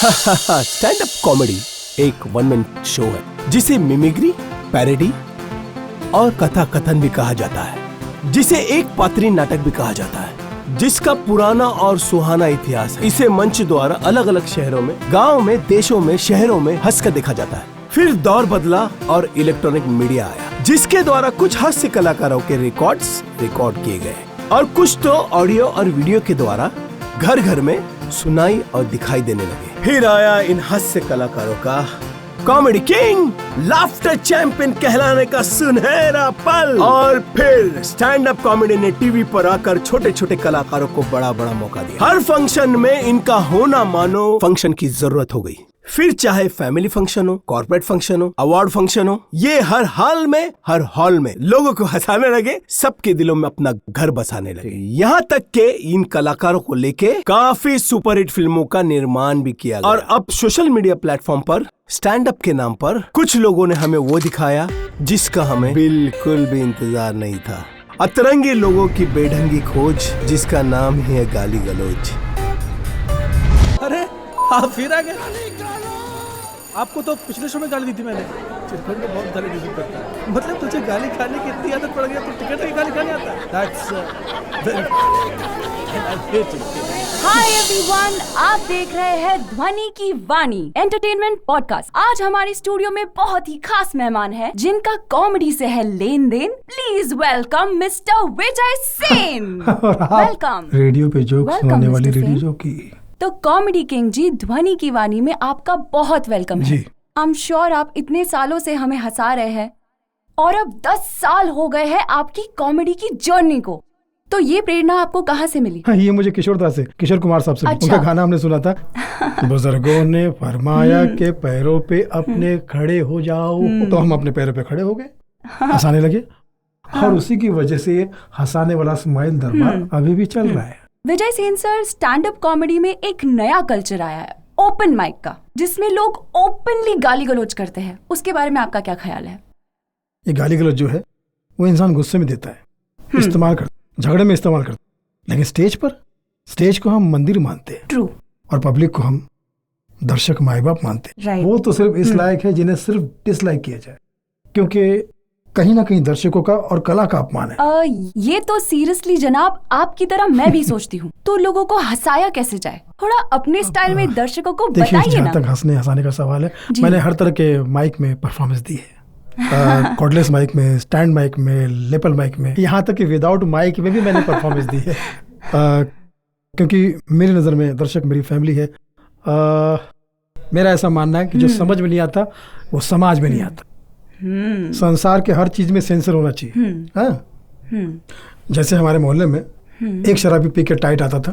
Stand up comedy एक one man show है जिसे मिमिक्री, पैरोडी और कथा कथन भी कहा जाता है, जिसे एक पात्री नाटक भी कहा जाता है, जिसका पुराना और सुहाना इतिहास है। इसे मंच द्वारा अलग अलग शहरों में, गाँव में, देशों में, शहरों में हंसकर देखा जाता है। फिर दौर बदला और इलेक्ट्रॉनिक मीडिया आया, जिसके द्वारा कुछ हास्य कलाकारों के रिकॉर्ड्स रिकॉर्ड किए गए और कुछ तो ऑडियो और वीडियो के द्वारा घर घर में सुनाई और दिखाई देने लगे। फिर आया इन हास्य कलाकारों का कॉमेडी किंग, लाफ्टर चैंपियन कहलाने का सुनहरा पल। और फिर स्टैंड अप कॉमेडी ने टीवी पर आकर छोटे छोटे कलाकारों को बड़ा बड़ा मौका दिया। हर फंक्शन में इनका होना मानो फंक्शन की जरूरत हो गई। फिर चाहे फैमिली फंक्शन हो, कॉर्पोरेट फंक्शन हो, अवार्ड फंक्शन हो, ये हर हाल में, हर हॉल में लोगों को हंसाने लगे, सबके दिलों में अपना घर बसाने लगे। यहाँ तक के इन कलाकारों को लेके काफी सुपरहिट फिल्मों का निर्माण भी किया गया। और अब सोशल मीडिया प्लेटफॉर्म पर स्टैंड अप के नाम पर कुछ लोगों ने हमें वो दिखाया जिसका हमें बिल्कुल भी इंतजार नहीं था। अतरंगी लोगों की बेढंगी खोज, जिसका नाम ही है गाली गलौज। अरे आप फिर आ गए। आपको तो पिछले शो में गाली दी थी मैंने। चिरखंड में बहुत गाली दी करता है। मतलब तुझे गाली खाने की इतनी आदत पड़ गई तो टिकट की गाली खाने आता है। That's हाय एवरीवन, आप देख रहे हैं ध्वनि की वाणी एंटरटेनमेंट पॉडकास्ट। आज हमारे स्टूडियो में बहुत ही खास मेहमान है जिनका कॉमेडी से है लेन देन। Please welcome mister Vijay Sen. Welcome. Radio पे जोक सुनाने वाली रेडियो जोकी। तो कॉमेडी किंग जी, ध्वनि की वाणी में आपका बहुत वेलकम है। आई एम श्योर आप इतने सालों से हमें हंसा रहे हैं और अब 10 साल हो गए हैं आपकी कॉमेडी की जर्नी को। तो ये प्रेरणा आपको कहाँ से मिली? ये मुझे किशोर कुमार साहब से। अच्छा। उनका गाना हमने सुना था। बुजुर्गों ने फरमाया के पैरों पे अपने खड़े हो जाओ, तो हम अपने पैरों पे खड़े हो गए, हंसाने लगे। और उसी की वजह से हंसाने वाला स्माइल दरबार अभी भी चल रहा है। Vijay Sen sir, stand up comedy में एक नया कल्चर आया है ओपन माइक का, जिसमें लोग ओपनली गाली गलौज करते हैं। उसके बारे में आपका क्या ख्याल है? ये गाली गलौज जो है वो इंसान गुस्से में देता है, इस्तेमाल करता, झगड़े में इस्तेमाल करता, लेकिन स्टेज को हम मंदिर मानते हैं। ट्रू। और पब्लिक को हम दर्शक माई बाप मानते हैं। वो तो सिर्फ इस लायक है जिन्हें सिर्फ डिसलाइक किया जाए, क्योंकि कहीं ना कहीं दर्शकों का और कला का अपमान है। ये तो सीरियसली जनाब, आपकी तरह मैं भी सोचती हूँ। तो लोगों को हंसाया कैसे जाए? थोड़ा अपने स्टाइल में दर्शकों को बताइए ना। जहाँ तक हंसाने का सवाल है, मैंने हर तरह के माइक में परफॉर्मेंस दी है। कॉर्डलेस माइक में, स्टैंड माइक में, लेपल माइक में, यहाँ तक कि विदाउट माइक में भी मैंने परफॉर्मेंस दी है। क्योंकि मेरी नज़र में दर्शक मेरी फैमिली है। मेरा ऐसा मानना है कि जो समझ में नहीं आता वो समाज में नहीं आता। संसार के हर चीज में सेंसर होना चाहिए। जैसे हमारे मोहल्ले में एक शराबी पी के टाइट आता था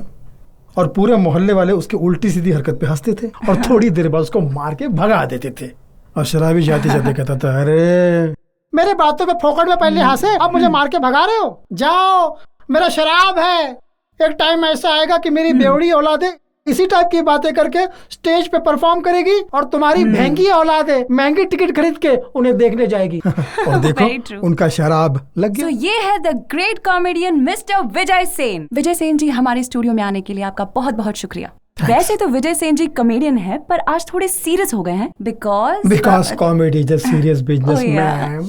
और पूरे मोहल्ले वाले उसके उल्टी सीधी हरकत पे हंसते थे और थोड़ी देर बाद उसको मार के भगा देते थे। और शराबी जाते जाते कहता था, अरे मेरे बातों पे फोकट में पहले हंसे, अब मुझे मार के भगा रहे हो? जाओ, मेरा शराब है, एक टाइम ऐसा आएगा कि मेरी बेवड़ी औलादे इसी टाइप की बातें करके स्टेज पे परफॉर्म करेगी और तुम्हारी महंगी औलाद है महंगी टिकट खरीद के उन्हें देखने जाएगी। और देखो उनका शराब लग गया। So, ये है the great comedian mister Vijay Sen. Vijay Sen जी, हमारे स्टूडियो में आने के लिए आपका बहुत बहुत शुक्रिया। वैसे तो विजय सेन जी कॉमेडियन है, पर आज थोड़े सीरियस हो गए हैं because comedy is a serious business man.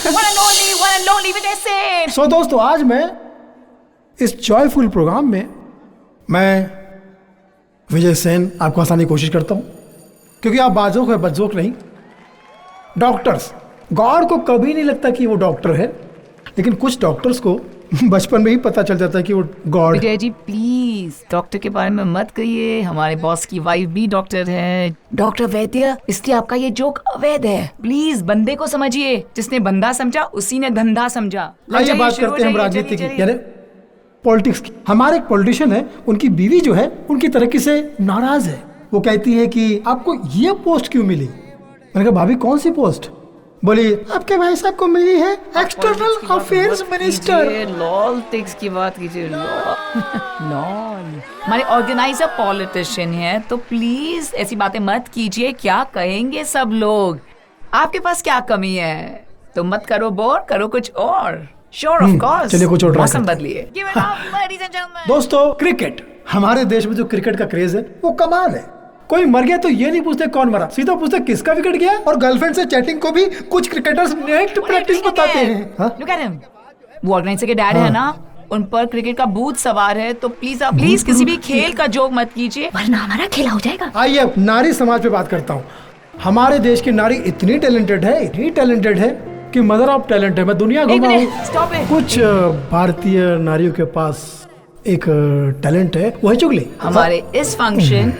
One and only Vijay Sen. सो दोस्तों, आज मैं इस जॉयफुल प्रोग्राम में मैं विजय सेन आपको हंसाने की कोशिश करता हूँ, क्योंकि आप बाजोक है, बदजोक नहीं। डॉक्टर्स, गॉड को कभी नहीं लगता कि वो डॉक्टर है, लेकिन कुछ डॉक्टर्स को बचपन में ही पता चल जाता है कि वो God. Vijay ji please doctor के बारे में मत कहिए, हमारे बॉस की वाइफ भी डॉक्टर है, डॉक्टर वैद्य, इसलिए आपका ये जोक अवैध है। प्लीज बंदे को समझिए, जिसने बंदा समझा उसी ने धंधा समझा। आइए बात करते हैं हम राजनीति की, यानी पॉलिटिक्स की। हमारे एक पॉलिटिशियन है, उनकी बीवी जो है उनकी तरक्की से नाराज है। वो कहती है कि आपको ये पोस्ट क्यों मिली? मैंने कहा, भाभी कौन सी पोस्ट? बोली, आपके भाई साहब को मिली है एक्सटर्नल अफेयर्स मिनिस्टर। लॉलिटिक्स की बात कीजिए। लॉल हमारे ऑर्गेनाइजर पॉलिटिशियन है, तो प्लीज ऐसी बातें मत कीजिए। क्या कहेंगे सब लोग? आपके पास क्या कमी है? तो मत करो बोर, करो कुछ और। Sure, of course. चलिए कुछ और मौसम बदलिए। दोस्तों, क्रिकेट, हमारे देश में जो क्रिकेट का क्रेज है वो कमाल है। कोई मर गया तो ये नहीं पूछते कौन मरा, सीधा पूछते किसका विकेट गया। और गर्लफ्रेंड से चैटिंग को भी कुछ क्रिकेटर्स नेट प्रैक्टिस बताते हैं। हाँ? Look at him. वो ऑर्गेनाइजर के डैड है ना, उन पर क्रिकेट का भूत सवार है, तो प्लीज आप प्लीज किसी भी खेल का जोक मत कीजिए वरना हमारा खेला हो जाएगा। आइए अब नारी समाज पे बात करता हूँ। हमारे देश की नारी इतनी टैलेंटेड है कि मदर ऑफ टैलेंट है। मैं दुनिया घूमा हूँ, स्टॉप इट। कुछ भारतीय नारियों के पास एक टैलेंट है, वो है चुगली। हमारे इस फंक्शन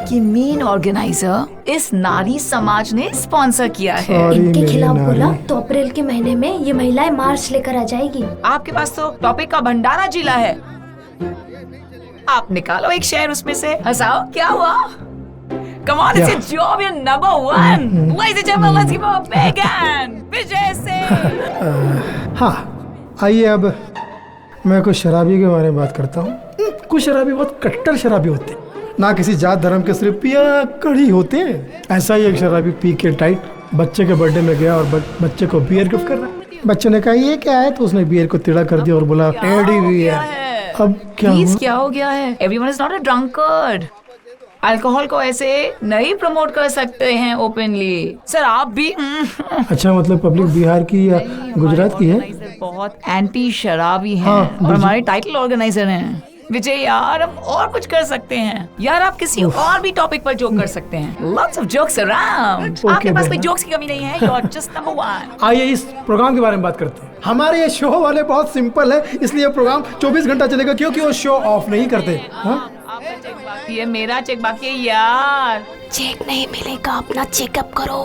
की मेन ऑर्गेनाइजर इस नारी समाज ने स्पॉन्सर किया है। Sorry, इनके मेरी खिलाफ नारी। बोला तो अप्रैल के महीने में ये महिलाएं मार्च लेकर आ जाएगी। आपके पास तो टॉपिक का भंडारा जिला है, आप निकालो एक शेर उसमें से, हंसाओ। क्या हुआ? Come on, it's your job, you're number one. Ladies and gentlemen, let's give a big hand. Vijay Singh. हाँ, आइए अब मैं कुछ शराबी के बारे में बात करता हूँ। कुछ शराबी बहुत कट्टर शराबी होते हैं, ना किसी जात धर्म के, सिर्फ पिया कड़ी होते हैं। ऐसा ही एक शराबी पी के टाइट बच्चे के बर्थडे में गया और बच्चे को बियर गिफ्ट कर रहा है। बच्चे ने कहा ये क्या है, तो उसने बियर को टेढ़ा कर दिया और बोला टेढ़ी बियर। अब क्या हुआ? क्या हो गया है? Everyone is not a drunkard. Alcohol को ऐसे नहीं प्रमोट कर सकते हैं ओपनली। सर आप भी अच्छा, मतलब पब्लिक बिहार की या गुजरात की है? बहुत एंटी शराबी हैं। हाँ, और हमारे टाइटल ऑर्गेनाइजर हैं विजय। यार हम और कुछ कर सकते हैं यार, आप किसी और भी टॉपिक पर जोक कर सकते हैं। Lots of jokes around. आपके पास कोई जोक्स की कमी नहीं है। You're just number one. आइए इस प्रोग्राम के बारे में बात करते हैं। हमारे ये शो वाले बहुत सिंपल है, इसलिए प्रोग्राम 24 घंटा चलेगा, क्योंकि वो शो ऑफ नहीं करते। हाँ? आपका चेक बाकी है, मेरा चेक बाकी है यार। चेक नहीं मिलेगा, अपना चेकअप करो।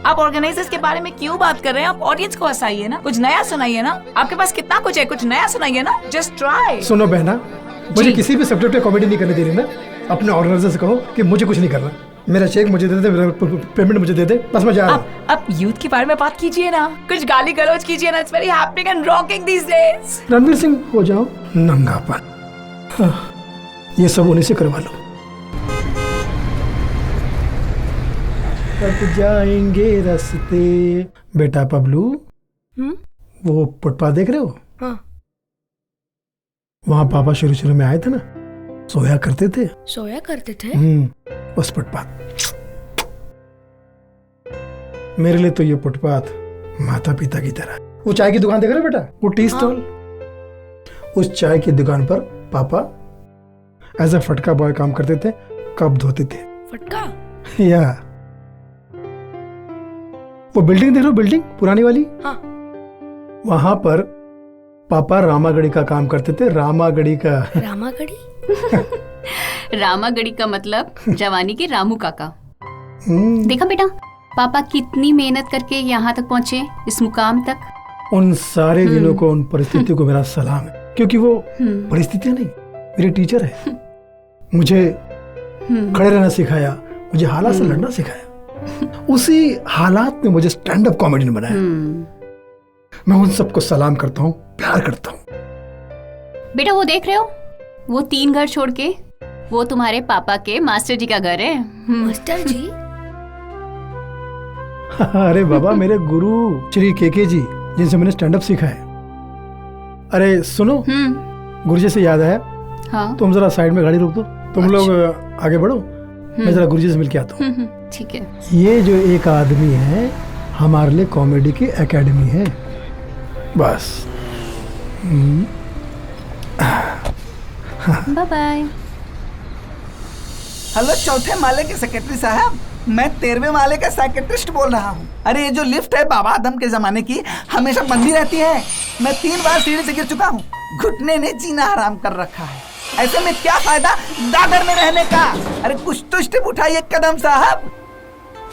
आप ऑर्गेनाइजर्स के बारे में क्यों बात कर रहे हैं? आप ऑडियंस को हंसाइए ना, कुछ नया सुनाइए ना। आपके पास कितना कुछ है, कुछ नया सुनाइए ना। Just try. सुनो बहना, मुझे किसी भी सब्जेक्ट पे कॉमेडी नहीं करने दे रही ना। अपने ऑर्गेनाइजर से कहो कि मुझे कुछ नहीं करना, मेरा चेक मुझे दे दे, मेरा पेमेंट मुझे दे दे, बस मैं जा रहा हूँ। आप यूथ के बारे में बात कीजिए ना, कुछ गाली गलौज कीजिए ना। It's very happening and rocking these days. Ranveer Singh हो जाओ नंगापन। हाँ, ये सब उन्हीं से करवा लो। कट जाएंगे रास्ते। बेटा पबलू, वो फुटपाथ देख रहे हो? हाँ। वहाँ पापा शुरू में आए थे ना, सोया करते थे। सोया करते थे? उस फुटपाथ। मेरे लिए तो ये फुटपाथ माता पिता की तरह। वो चाय की दुकान देख रहे हो बेटा, वो टी स्टॉल। उस चाय की दुकान पर पापा एज अ फटका बॉय काम करते थे, कप धोते थे। फटका? या वो बिल्डिंग देख रहे हो, बिल्डिंग पुरानी वाली? हाँ। वहां पर पापा रामागढ़ी का काम करते थे। रामागढ़ी का रामागढ़ी का मतलब जवानी के रामू काका। देखा बेटा, पापा कितनी मेहनत करके यहाँ तक पहुँचे, इस मुकाम तक। उन सारे दिनों को, उन परिस्थितियों को मेरा सलाम है, क्योंकि वो परिस्थितियां नहीं, मेरे टीचर है। मुझे खड़े रहना सिखाया, मुझे हालात से लड़ना सिखाया। उसी हालात में मुझे स्टैंड अप कॉमेडियन बनाया। मैं उन सबको सलाम करता हूँ, प्यार करता हूँ। बेटा वो देख रहे हो, वो 3 घर छोड़ के, वो तुम्हारे पापा के मास्टर जी का घर है। मास्टर जी? अरे बाबा, मेरे गुरु श्री केके जी, जिनसे मैंने स्टैंड अप सीखा है। अरे सुनो, गुरुजी से याद आया। हाँ? तुम जरा साइड में गाड़ी रोक दो, तुम लोग आगे बढ़ो, मैं जरा गुरुजी से मिल के आता हूँ। ठीक है। ये जो एक आदमी है, हमारे लिए कॉमेडी की एकेडमी है, बस। Bye bye. हेलो चौथे माले के सेक्रेटरी साहब, मैं 13वें माले का सेक्रेटरिस्ट बोल रहा हूँ। अरे ये जो लिफ्ट है बाबा आदम के जमाने की, हमेशा बंदी रहती है। मैं 3 बार सीढ़ी से गिर चुका हूँ, घुटने ने जीना हराम कर रखा है। ऐसे में क्या फायदा दादर में रहने का। अरे कुछ तो स्टेप उठाइए कदम साहब।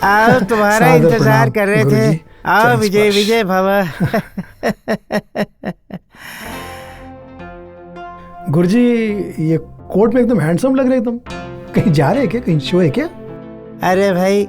आओ, तुम्हारा इंतजार कर रहे थे। आओ विजय विजय भव। गुरुजी, ये कोट में एकदम हैंडसम लग रहे, एकदम कहीं जा रहे हैं क्या, कहीं शो है क्या? अरे भाई,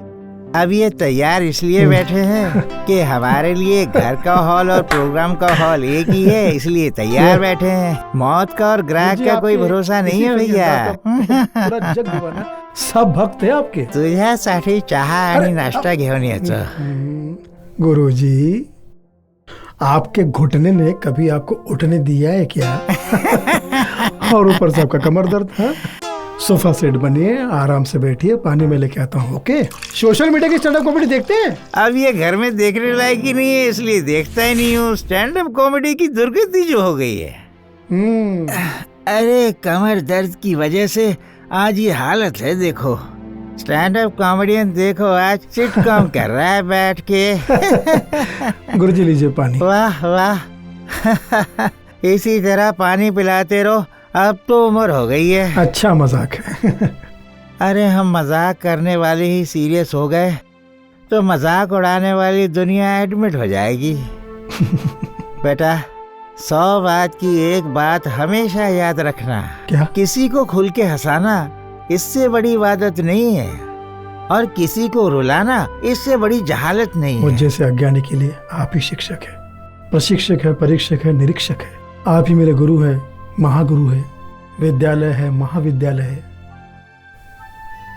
अब ये तैयार इसलिए बैठे हैं कि हमारे लिए घर का हॉल और प्रोग्राम का हॉल एक ही है, इसलिए तैयार बैठे हैं। मौत का और ग्राहक का कोई भरोसा नहीं है भैया। पूरा जग दीवाना, सब भक्त है आपके। तुझ्यासाठी चहा आणि नाश्ता घेऊन येतो। गुरुजी, आपके घुटने ने कभी आपको उठने दिया है क्या? और ऊपर से आपका कमर दर्द। हाँ? सोफा सेट बनिए, आराम से बैठिए, पानी में लेके आता हूँ। ओके? सोशल मीडिया की स्टैंड अप कॉमेडी देखते हैं? अब ये घर में देखने लायक ही नहीं है, इसलिए देखता ही नहीं हूँ। स्टैंड अप कॉमेडी की दुर्गति जो हो गई है। अरे कमर दर्द की वजह से आज ये हालत है। देखो स्टैंड अप कॉमेडियन देखो आज सिटकॉम कर रहा है बैठ के। गुरुजी लीजिए पानी। वाह वाह। इसी तरह पानी पिलाते रहो, अब तो उम्र हो गई है। अच्छा मजाक है। अरे हम मजाक करने वाले ही सीरियस हो गए तो मजाक उड़ाने वाली दुनिया एडमिट हो जाएगी। बेटा 100 बात की एक बात हमेशा याद रखना। क्या? किसी को खुल के हंसाना इससे बड़ी इबादत नहीं है, और किसी को रुलाना इससे बड़ी जहालत नहीं है। मुझ जैसे अज्ञानी के लिए आप ही शिक्षक है, प्रशिक्षक है, परीक्षक है, निरीक्षक है। आप ही मेरे गुरु है, महागुरु है, विद्यालय है, महाविद्यालय है,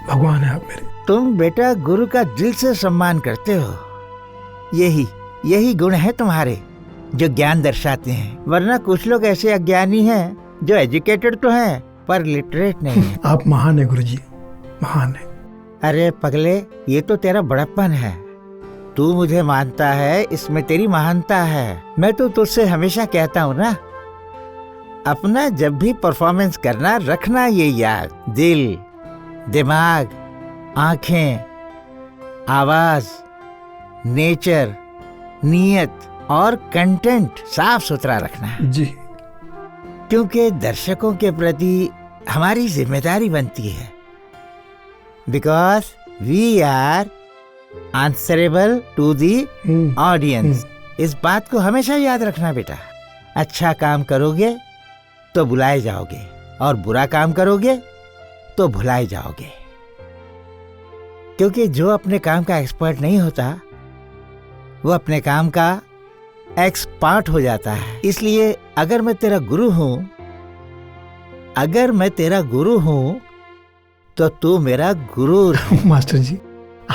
भगवान है आप मेरे। तुम बेटा गुरु का दिल से सम्मान करते हो। यही गुण है तुम्हारे जो ज्ञान दर्शाते हैं। वरना कुछ लोग ऐसे अज्ञानी हैं जो एजुकेटेड तो हैं पर लिटरेट नहीं है। आप महान है गुरुजी, महान है। अरे पगले, ये तो तेरा बड़प्पन है। तू मुझे मानता है, इसमें तेरी महानता है। मैं तो तुझसे हमेशा कहता हूँ ना, अपना जब भी परफॉर्मेंस करना रखना ये याद, दिल, दिमाग, आंखें, आवाज, नेचर, नीयत और कंटेंट साफ सुथरा रखना जी। क्योंकि दर्शकों के प्रति हमारी जिम्मेदारी बनती है। Because we are answerable to the audience. इस बात को हमेशा याद रखना बेटा। अच्छा काम करोगे तो बुलाए जाओगे, और बुरा काम करोगे तो भुलाए जाओगे। क्योंकि जो अपने काम का एक्सपर्ट नहीं होता वो अपने काम का एक्सपर्ट हो जाता है। इसलिए अगर मैं तेरा गुरु हूँ तो तू मेरा गुरु। मास्टर जी,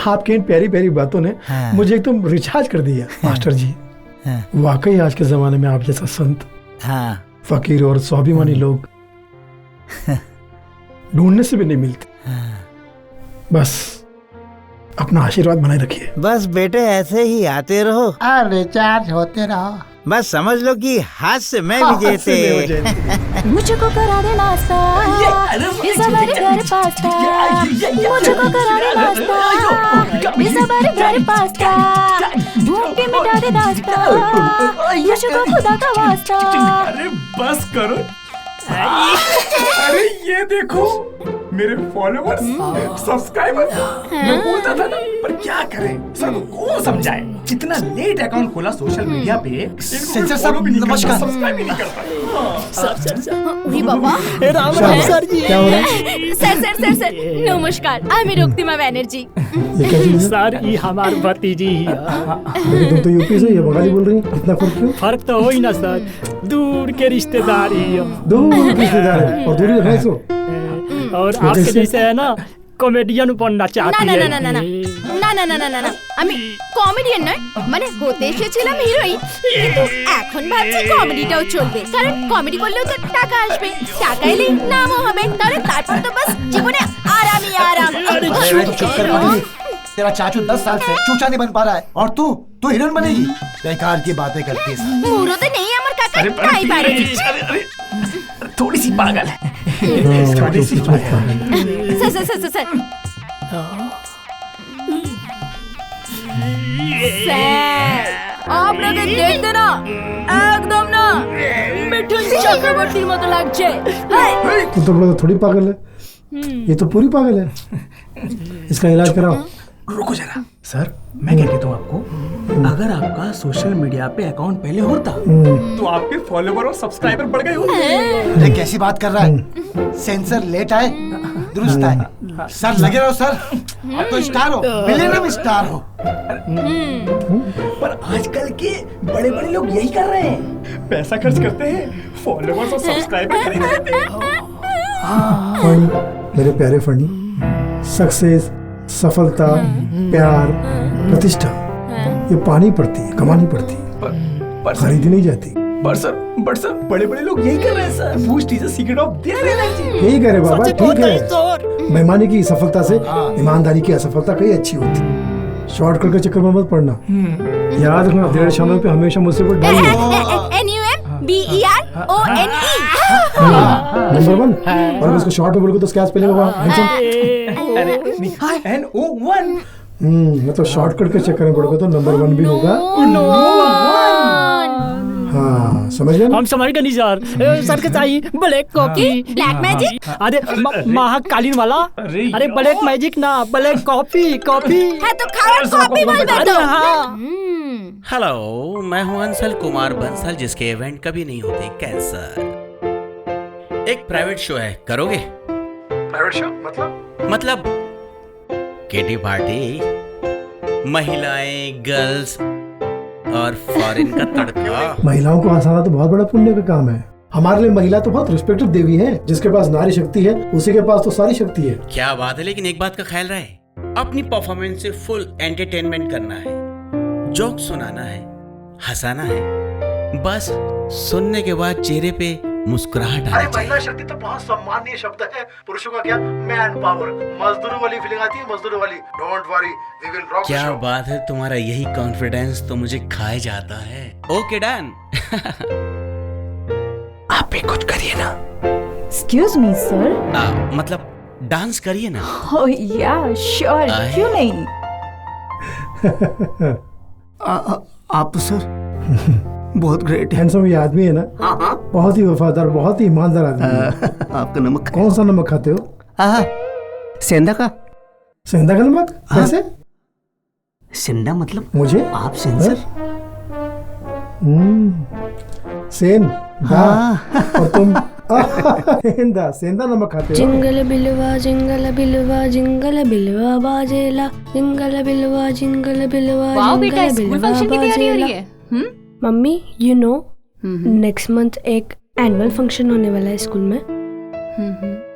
आपकी इन प्यारी प्यारी बातों ने मुझे एकदम रिचार्ज कर दिया। मास्टर जी, वाकई आज के जमाने में आप जैसा संत, फकीर और स्वाभिमानी लोग ढूंढने से भी नहीं मिलते। बस अपना आशीर्वाद बनाए रखिए। बस बेटे ऐसे ही आते रहो और रिचार्ज होते रहो। बस समझ लो कि हाथ से मैं विजेते। मुझको करा दे नाश्ता, पिज़्ज़ा बर्गर पास्ता। मुझको करा दे नाश्ता, पिज़्ज़ा बर्गर पास्ता। भूख के मिटा दे नाश्ता, मुझको खुदा का वास्ता। अरे बस करो। अरे ये देखो मेरे फॉलोवर्स, सब्सक्राइबर्स। मैं बोलता था ना, पर क्या करें, सबको कौन समझाए। इतना लेट अकाउंट खोला सोशल मीडिया पे, सेंसर साहब नमस्कार। सब्सक्राइब ही नहीं करता। उही बाबा राम राम सर जी। क्या हो रहा है? सर नमस्कार, আমি রক্তিমা ব্যানার্জি। सर ये हमार भतीजी ही। तुम तो यूपी से, ये बंगाली बोल रही है, इतना फर्क क्यों? फर्क तो हो ही ना सर, दूर के रिश्तेदारी। दूर के रिश्तेदार है और दूरी रहे सो। और आपके जैसे है ना कॉमेडियन बनना चाहती है। না আমি কমেডিয়ান নয়, মানে হতে এসেছিলাম হিরোইন, কিন্তু এখন ভাবছি কমেডিটাও চলবে, কারণ কমেডি করলেও তো টাকা আসবে, টাকা এলেই নামও হবে, তাহলে তারপর তো বাস জীবনে আরামই আরাম। तेरा चाचू 10 साल से चूचा नहीं बन पा रहा है और तू हीरोइन बनेगी। बेकार की बातें करती है। মুরোতে নেই আমার কাকা, তাই পারে। थोड़ी सी पागल है। স্যার আপনাকে দেখতে না একদম না মিঠুন চক্রবর্তীর মতো লাগছে। तू तो बड़ा थोड़ी पागल है, ये तो पूरी पागल है। इसका इलाज कराओ। रुको जरा सर, मैं क्या कहता हूँ आपको, अगर आपका सोशल मीडिया पे अकाउंट पहले होता तो आपके फॉलोवर और सब्सक्राइबर बढ़ गए होते। अरे कैसी बात कर रहा है, सेंसर लेट आए दुरुस्त आए। सर लगे रहो सर, अब तो स्टार हो, मिलियनर स्टार हो। पर आजकल के बड़े बड़े लोग यही कर रहे हैं, पैसा खर्च करते हैं, फॉलोवर्स और सब्सक्राइबर खरीद लेते हैं। फनी, मेरे प्यारे फनी, सक्सेस, सफलता, प्यार, प्रतिष्ठा ये पानी पड़ती है, कमानी पड़ती है, खरीदी नहीं जाती। बट सर बड़े बड़े लोग यही कर रहे हैं sir. Boost is the secret of their energy. ठीक है रे बाबा, ठीक है। बेईमानी की सफलता से ईमानदारी की असफलता कहीं अच्छी होती। शॉर्टकट के चक्कर में मत पड़ना। याद रखना 1.5 शाम पे हमेशा मुझसे पर डाल नंबर 1। और इसको शॉर्ट में बोलोगे तो क्या स्पेलिंग होगा? NO1। मतलब शॉर्टकट के चक्कर में पड़ोगे तो नंबर 1 भी होगा। हाँ, समझ गए? हम समझ गए नहीं सर। सर के चाहिए ब्लैक कॉफी, ब्लैक मैजिक। अरे महाकालीन वाला। अरे ब्लैक मैजिक ना, ब्लैक कॉफी है तो खाओ कॉफी बोल दो। हेलो, मैं हूं अंसल कुमार बंसल, जिसके इवेंट कभी नहीं होते कैंसर। एक प्राइवेट शो है, करोगे? प्राइवेट शो मतलब केटी पार्टी, महिलाएं, गर्ल्स और फॉरेन का तड़का। महिलाओं को हंसाना तो बहुत बड़ा पुण्य का काम है। हमारे लिए महिला तो बहुत रिस्पेक्टेड देवी है। जिसके पास नारी शक्ति है उसी के पास तो सारी शक्ति है। क्या बात है। लेकिन एक बात का ख्याल रहे, अपनी परफॉर्मेंस से फुल एंटरटेनमेंट करना है, जोक सुनाना है, हंसाना है। बस सुनने के बाद चेहरे पे मुस्कुराहट आनी चाहिए। महिला शक्ति तो बहुत सम्माननीय शब्द है। पुरुषों का क्या? Man power. मजदूरों वाली फीलिंग आती है, मजदूरों वाली। Don't worry, we will rock. क्या बात है, तुम्हारा यही कॉन्फिडेंस तो मुझे खाए जाता है। Okay done. आप भी कुछ करिए ना। Excuse me sir. मतलब डांस करिए ना। ओह या श्योर, क्यों नहीं। आप तो सर बहुत ग्रेट हैंडसम ये आदमी है ना। बहुत ही वफादार, बहुत ही ईमानदार आदमी है। आपका नमक कौन सा नमक खाते हो? सेंधा का। सेंधा का नमक कैसे? सेंधा मतलब मुझे आप सेंसर। सेन और तुम सेंधा सेंधा नमक खाते हो। जिंगल बिलवा जिंगल बिलवा जिंगल बिलवा बाजेला जिंगल बिलवा जिंगल बिलवा। वाओ बेटा, स्कूल फंक्शन की तैयारी हो रही है। Mummy you know next month एक एनुअल फंक्शन होने वाला है स्कूल में।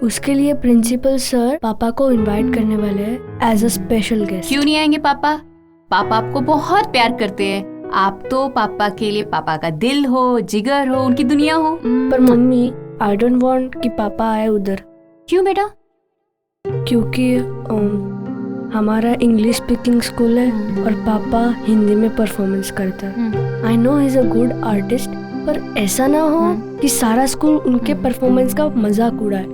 उसके लिए प्रिंसिपल सर पापा को इनवाइट करने वाले हैं एज अ स्पेशल गेस्ट। क्यों नहीं आएंगे पापा? पापा आपको बहुत प्यार करते हैं। आप तो पापा के लिए पापा का दिल हो, जिगर हो, उनकी दुनिया हो। पर मम्मी आई डोंट वांट कि पापा आए उधर। क्यों बेटा? क्योंकि हमारा इंग्लिश स्पीकिंग स्कूल है और पापा हिंदी में परफॉर्मेंस करता है। I know he is a good artist, पर ऐसा ना हो कि सारा स्कूल उनके परफॉर्मेंस का मजाक उड़ाए।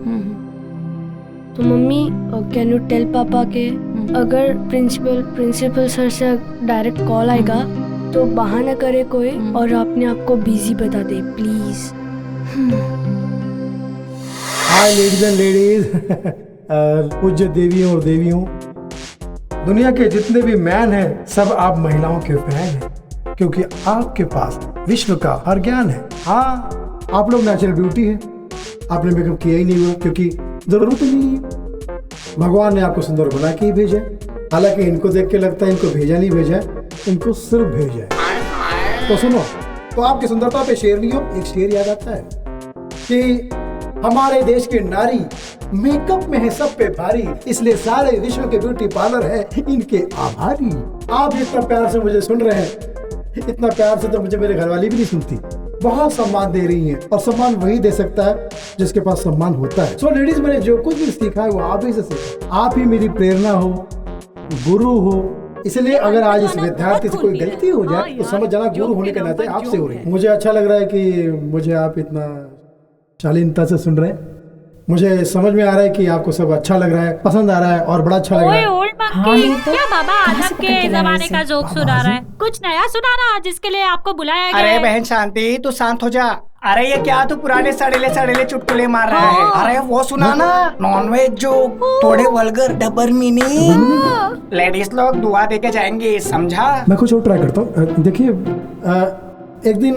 तो मम्मी कैन यू टेल पापा के अगर प्रिंसिपल सर से डायरेक्ट कॉल आएगा तो बहाना करे कोई और अपने आप को बिजी बता दे please. Hi ladies and ladies, पूज्य देवियों और देवियों, दुनिया के जितने भी मैन हैं सब आप महिलाओं के फैन हैं, क्योंकि आपके पास विश्व का हर ज्ञान है। हाँ, आप लोग नेचुरल ब्यूटी है। आपने मेकअप किया ही नहीं हुआ क्योंकि जरूरत ही नहीं है। भगवान ने आपको सुंदर बना के ही भेजा। हालांकि इनको देख के लगता है इनको भेजा नहीं भेजा, इनको सिर्फ भेजा है। तो सुनो, तो आपकी सुंदरता पे शेर नहीं हो, एक शेर याद आता है कि हमारे देश की नारी मेकअप में है सब पे भारी, इसलिए सारे विश्व के ब्यूटी पार्लर है इनके आभारी। आप इतना प्यार से मुझे सुन रहे हैं, इतना प्यार से तो मुझे मेरे घरवाली भी नहीं सुनती। बहुत सम्मान दे रही हैं और सम्मान वही दे सकता है जिसके पास सम्मान होता है। सो लेडीज, मैंने जो कुछ भी सीखा है वो आप ही से सीखा। आप ही मेरी प्रेरणा हो, गुरु हो। इसलिए अगर आज इस विद्यार्थी से कोई गलती हो जाए तो समझ जाना गुरु होने के नाते आपसे हो रही है। मुझे अच्छा लग रहा है कि मुझे आप इतना शालीनता से सुन रहे हैं। मुझे समझ में आ रहा है कि आपको सब अच्छा लग रहा है, पसंद आ रहा है और बड़ा अच्छा लग रहा है। क्या बाबा आदम के जमाने का जोक सुना रहा है? कुछ नया सुना रहा जिसके लिए आपको बुलाया गया? अरे बहन शांति, तू शांत हो जा। अरे ये क्या तू पुराने सड़ेले चुटकुले मार रहा है? अरे वो सुना ना, नॉनवेज जोक, थोड़े वल्गर डबल मीनिंग। लेडीज लोग दुआ देके जाएंगे, समझा? मैं कुछ और ट्राई करता हूँ। देखिए, एक दिन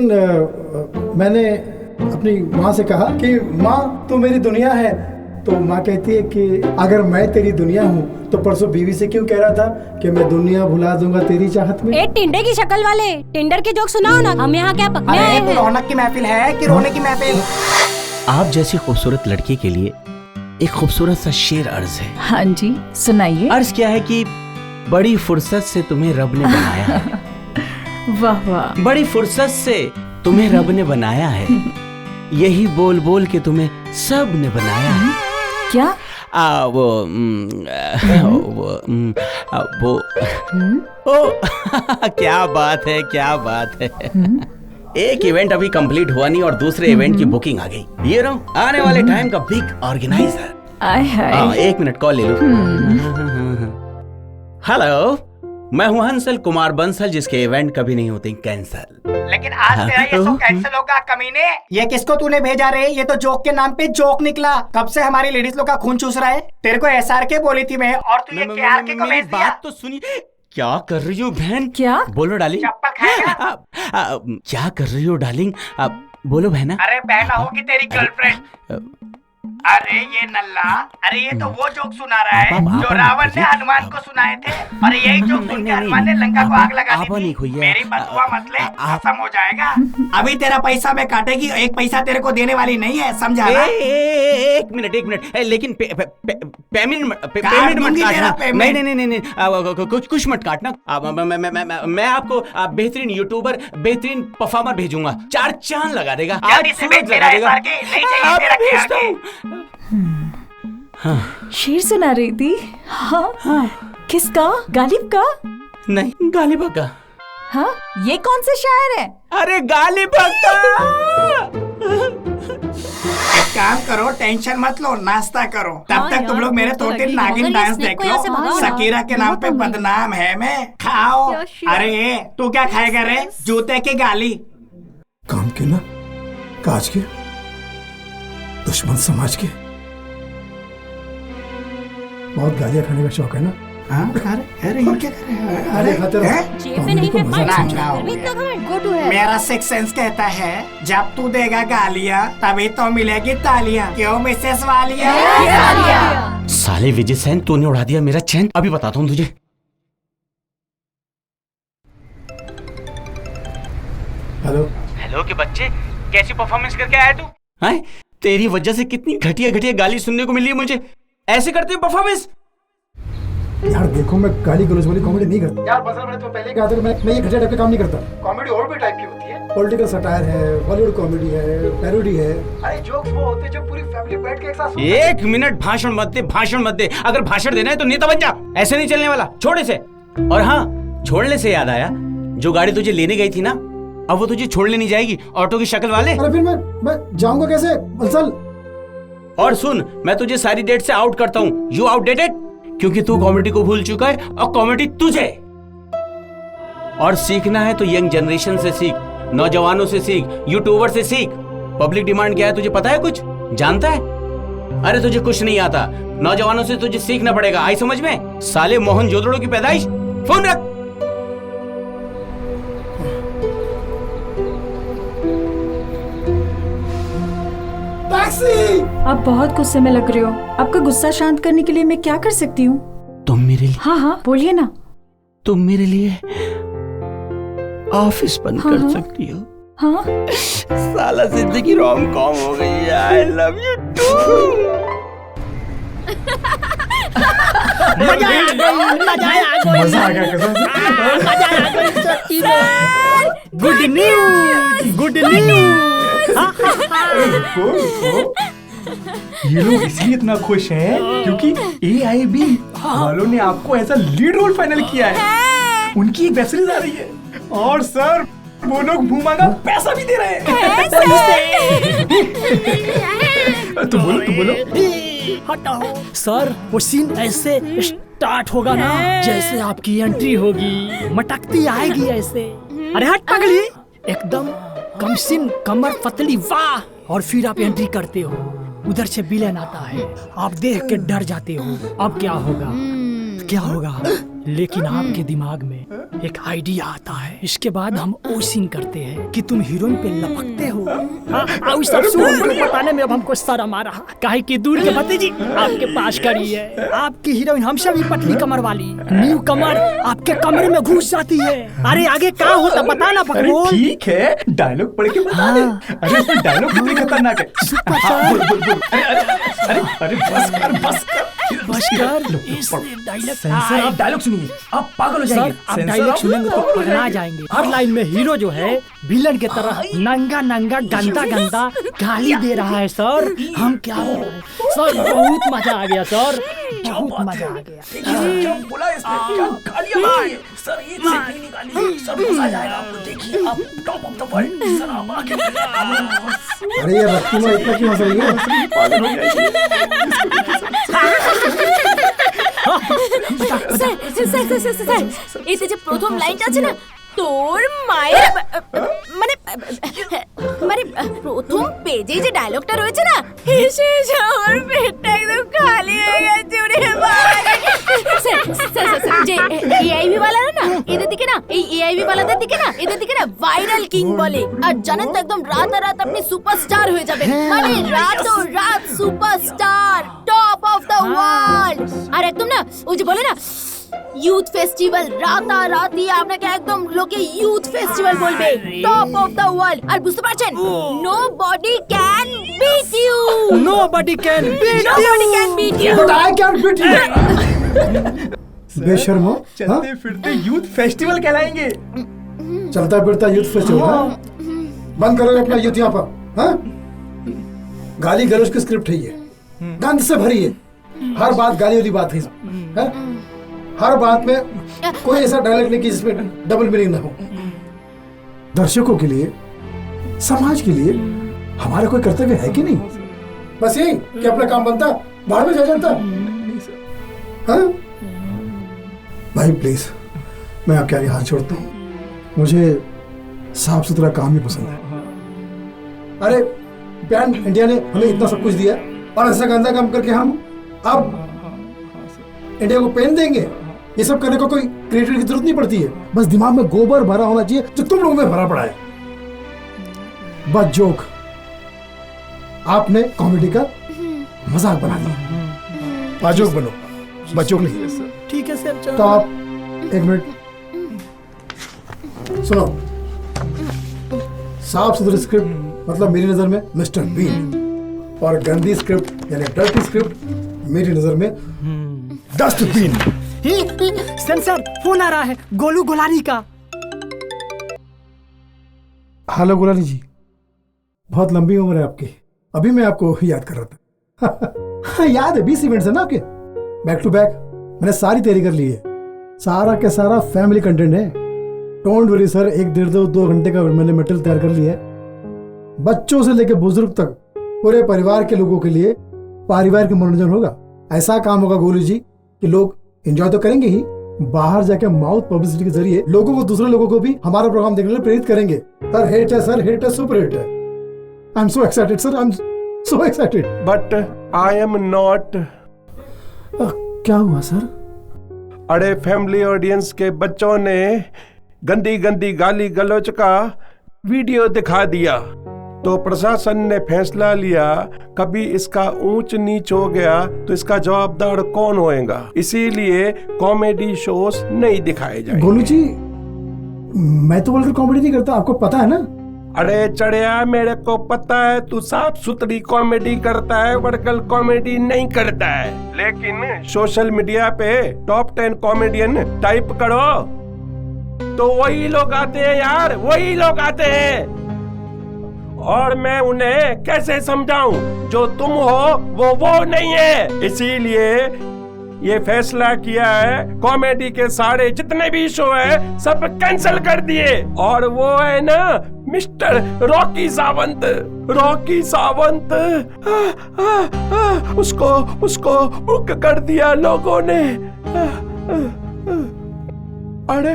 मैंने अपनी माँ से कहा कि माँ तू मेरी दुनिया है। तो माँ कहती है कि अगर मैं तेरी दुनिया हूँ तो परसों बीवी से क्यों कह रहा था कि मैं दुनिया भुला दूंगा तेरी चाहत में। एक टिंडे की शक्ल वाले टिंडर के जोक सुनाओ ना, हम यहाँ क्या पकने आए हैं? रौनक की महफिल है कि रोने की महफिल? आप जैसी खूबसूरत लड़की के लिए एक खूबसूरत सा शेर अर्ज है। हाँ जी, सुनाइए। अर्ज क्या है कि बड़ी फुर्सत से तुम्हें रब ने बनाया है। वाह वाह। बड़ी फुर्सत से तुम्हें रब ने बनाया है, यही बोल बोल के तुम्हें सब ने बनाया है। क्या? क्या बात है, क्या बात है। एक इवेंट अभी कंप्लीट हुआ नहीं और दूसरे इवेंट की बुकिंग आ गई। ये रहो आने वाले टाइम का बिग ऑर्गेनाइजर। एक मिनट कॉल ले लो। हेलो, मैं हूँ हंसल कुमार बंसल, जिसके इवेंट कभी नहीं होते कैंसल। लेकिन आज तेरा ये सब कैंसिल होगा कमीने। ये किसको तूने भेजा रे? ये तो जोक के नाम पे जोक निकला। कब से हमारी लेडीज लोग का खून चूस रहा है। तेरे को SRK बोली थी मैं, और तू ये KRK को भेज दिया। बात तो सुनी। क्या कर रही हो बहन? क्या बोलो डार्लिंग। चप्पल खाएगा? क्या कर रही हो डार्लिंग? बोलो बहना। अरे बहना होगी तेरी गर्लफ्रेंड। अरे ये नल्ला, अरे ये तो वो जोक सुना रहा है जो रावण ने हनुमान को सुनाए थे। अरे यही जोक सुन के हनुमान ने लंका को आग लगा दी थी। मेरी बदुआ मत ले, खत्म हो जाएगा। अभी तेरा पैसा मैं काटेगी, एक पैसा तेरे को देने वाली नहीं है, समझा ना? एक मिनट, लेकिन पेमेंट मत काटना। नहीं, कुछ मत काटना। मैं आपको बेहतरीन यूट्यूबर, बेहतरीन परफॉर्मर भेजूंगा, 4 चांद लगा देगा। शेर सुना रही थी? हाँ। किसका? गालिब का? नहीं, गालिबा का। हाँ, ये कौन से शायर है? अरे गालिबा का। एक काम करो, टेंशन मत लो, नाश्ता करो। तब तक तुम लोग मेरे 2-3 नागिन डांस देख लो। शकीरा के नाम पे बदनाम है मैं। खाओ। अरे तू क्या खाएगा रे? जूते की गाली। काम के ना काज के, दुश्मन समाज के। बहुत गालियां खाने का शौक है ना? अरे ये क्या कर रहे हैं? अरे जेब में नहीं है। मेरा सिक्स सेंस कहता है जब तू देगा गालियां तभी तो मिलेगी तालियां। क्यों मिसेस वालिया? साले विजय सेन, तूने उड़ा दिया मेरा चैन। अभी बताता हूँ तुझे। हेलो के बच्चे, कैसी परफॉर्मेंस करके आया तू? हैं? तेरी वजह से कितनी घटिया गाली सुनने को मिली है मुझे। ऐसे करते हो परफॉर्मेंस? यार देखो, मैं गाली गलौज वाली कॉमेडी नहीं करता यार। बस मैंने तो पहले कहा था कि मैं ये घटिया टाइप का काम नहीं करता। कॉमेडी और भी टाइप की होती है। पॉलिटिकल सटायर है, बॉलीवुड कॉमेडी है, पैरोडी है। अरे जोक्स वो होते हैं जो पूरी फैमिली बैठ के एक साथ। एक मिनट, भाषण मत दे। अगर भाषण देना है तो नेता बन जा। ऐसे नहीं चलने वाला, छोड़ इसे। और हाँ, छोड़ने से याद आया, जो गाड़ी तुझे लेने गई थी ना, अब वो तुझे छोड़ने नहीं जाएगी। ऑटो की शक्ल वाले। अरे फिर मैं जाऊंगा कैसे बंसल? और सुन, मैं तुझे सारी डेट से आउट करता हूँ। यू आउटडेटेड, क्योंकि तू कॉमेडी को भूल चुका है और कॉमेडी तुझे। और सीखना है तो यंग जनरेशन से सीख, नौजवानों से सीख, यूट्यूबर से सीख। पब्लिक डिमांड क्या है तुझे पता है? कुछ जानता है? अरे तुझे कुछ नहीं आता। नौजवानों से तुझे सीखना पड़ेगा। आई समझ में? साले मोहनजोदड़ो की पैदाइश। फोन रख। आप बहुत गुस्से में लग रहे हो। आपका गुस्सा शांत करने के लिए मैं क्या कर सकती हूँ? तुम मेरे लिए। हाँ बोलिए ना। तुम मेरे लिए ऑफिस बंद कर सकती हो। हाँ। साला जिंदगी रोम कॉम हो गई है। I love you too. मजा आ गया कसम से। Good news. ये लोग इसलिए इतना खुश हैं क्योंकि AIB वालों ने आपको ऐसा लीड रोल फाइनल किया है। उनकी एक वेब सीरीज आ रही है और सर वो लोग मुंह मांगा पैसा भी दे रहे हैं। तुम बोलो। हटाओ सर, वो सीन ऐसे स्टार्ट होगा ना जैसे आपकी एंट्री होगी, मटकती आएगी ऐसे। अरे हट पगली, एकदम कमसिन, कमर पतली, वाह। और फिर आप एंट्री करते हो, उधर से विलेन आता है, आप देख के डर जाते हो। अब क्या होगा? लेकिन आपके दिमाग में एक आइडिया आता है। इसके बाद हम वो सीन करते हैं कि तुम हीरोइन पे लपकते हो। सब सुन के बताने में अब हमको शर्म आ रहा, काहे कि दूर के भतीजी आपके पास खड़ी है। आपकी हीरोइन हमसे भी पतली कमर वाली, न्यू कमर आपके कमरे में घुस जाती है। अरे आगे क्या होता बताना पकड़ोल। ठीक है, डायलॉग पढ़ के बता दे। अरे इसमें डायलॉग कितनी खतरनाक है। अरे बस कर। बस कर इस डायलॉग। सर आप डायलॉग सुनिए, आप पागल हो जाएंगे। सर आप डायलॉग सुनेंगे तो पगला जाएंगे। हर लाइन में हीरो जो है विलन की तरह नंगा नंगा गंदा गंदा गाली दे रहा है सर। हम क्या हो रहा है सर, बहुत मजा आ गया सर, बहुत मजा आ गया। क्या बोला इसने, क्या गालियां मारी है सर, एक से नहीं निकाली सर, मजा आ जाएगा आपको। देखिए आप top of the world sir, आप आके अरे ये रक्ति में इतना क्यों हंस रही है? पागल हो जाएगी। স্যার এতে যে প্রথম লাইনটা আছে না, তোর মায়ের মানে মানে প্রথম পেজে যে ডায়লগটা রয়েছে না, হেসে আমার পেটটা একদম খালি হয়ে গেছে। ওরে স্যার যে এআইভি ওয়ালারা না, এদের দিকে না, এই এআইভি ওয়ালাদের দিকে না, এদের দিকে না ভাইরাল কিং বলে। আর জানেন তো একদম রাতারাত আপনি সুপারস্টার হয়ে যাবেন, মানে রাত superstar, top of the world. আর একদম না ওই যে বলে না ইউথ ফেস্টিভ্যাল, রাতারাতি আপনাকে একদম লোকে ইউথ ফেস্টিভ্যাল বলবে, টপ অফ দ্য ওয়ার্ল্ড। আর বুঝতে পারছেন, nobody can beat you, Nobody can beat you. Nobody can beat you. But I can't beat you. बेशर्मो, चलते फिरते यूथ फेस्टिवल कहलाएंगे। चलता फिरता यूथ फेस्टिवल। बंद करो अपना यूथ यहाँ पर। हाँ? गाली गलौज की स्क्रिप्ट है ये, गंद से भरी है, हर बात गाली वाली बात है इसमें, हाँ? हर बात में कोई ऐसा डायलॉग नहीं कि जिसमें डबल मीनिंग ना हो। दर्शकों के लिए, समाज के लिए हमारा कोई कर्तव्य है कि नहीं? बस यही कि अपना काम बनता बाहर में जा जाता। हाँ? भाई प्लीज मैं आपके आगे हाथ छोड़ता हूँ, मुझे साफ सुथरा काम ही पसंद है। अरे पैन इंडिया ने हमें इतना सब कुछ दिया और ऐसा गंदा काम करके हम अब इंडिया को पेन देंगे? ये सब करने को कोई क्रिएटिविटी की जरूरत नहीं पड़ती है, बस दिमाग में गोबर भरा होना चाहिए जो तुम लोगों में भरा पड़ा है। बस जोक, आपने कॉमेडी का मजाक बना दिया। बाजोक बनो, बच्चों नहीं। ठीक है सर। तो आप एक मिनट सुनो। साफ सुथरी स्क्रिप्ट मतलब मेरी नजर में मिस्टर बीन, और गंदी स्क्रिप्ट यानी डर्टी स्क्रिप्ट मेरी नजर में डस्टबिन। सेंसर फोन आ रहा है गोलू गोलानी का। हेलो गुलानी जी, बहुत लंबी उम्र है आपकी, अभी मैं आपको याद कर रहा था। याद है 20 इवेंट्स है ना आपके, बैक टू बैक। मैंने सारी तैयारी कर ली है, सारा के सारा फैमिली कंटेंट है। डोंट वरी सर, 1-1.5-2 घंटे का मैंने मटेरियल तैयार कर लिया है। बच्चों से लेकर बुजुर्ग तक पूरे परिवार के लोगों के लिए पारिवारिक मनोरंजन होगा। ऐसा काम होगा गोलू जी कि लोग एंजॉय तो करेंगे ही, बाहर जाके माउथ पब्लिसिटी के जरिए लोगों को, दूसरे लोगों को भी हमारा प्रोग्राम देखने के लिए प्रेरित करेंगे। सर हिट है, सर हिट है, सुपर हिट है। I am so excited sir, I am so excited. But I am not. क्या हुआ सर? अरे फैमिली ऑडियंस के बच्चों ने गंदी गंदी गाली गलौज का वीडियो दिखा दिया, तो प्रशासन ने फैसला लिया कभी इसका ऊंच नीच हो गया तो इसका जवाबदार कौन होएगा, इसीलिए कॉमेडी शोज नहीं दिखाए जाएंगे। गोलू जी मैं तो बोलकर कॉमेडी नहीं करता, आपको पता है ना। अरे चढ़िया, मेरे को पता है तू साफ सुथरी कॉमेडी करता है, वर्कल कॉमेडी नहीं करता है। लेकिन सोशल मीडिया पे टॉप 10 कॉमेडियन टाइप करो तो वही लोग आते हैं यार, वही लोग आते हैं। और मैं उन्हें कैसे समझाऊं, जो तुम हो वो नहीं है। इसीलिए ये फैसला किया है कॉमेडी के सारे जितने भी शो है सब कैंसिल कर दिए। और वो है ना मिस्टर रॉकी सावंत, उसको बुक कर दिया लोगों ने। अरे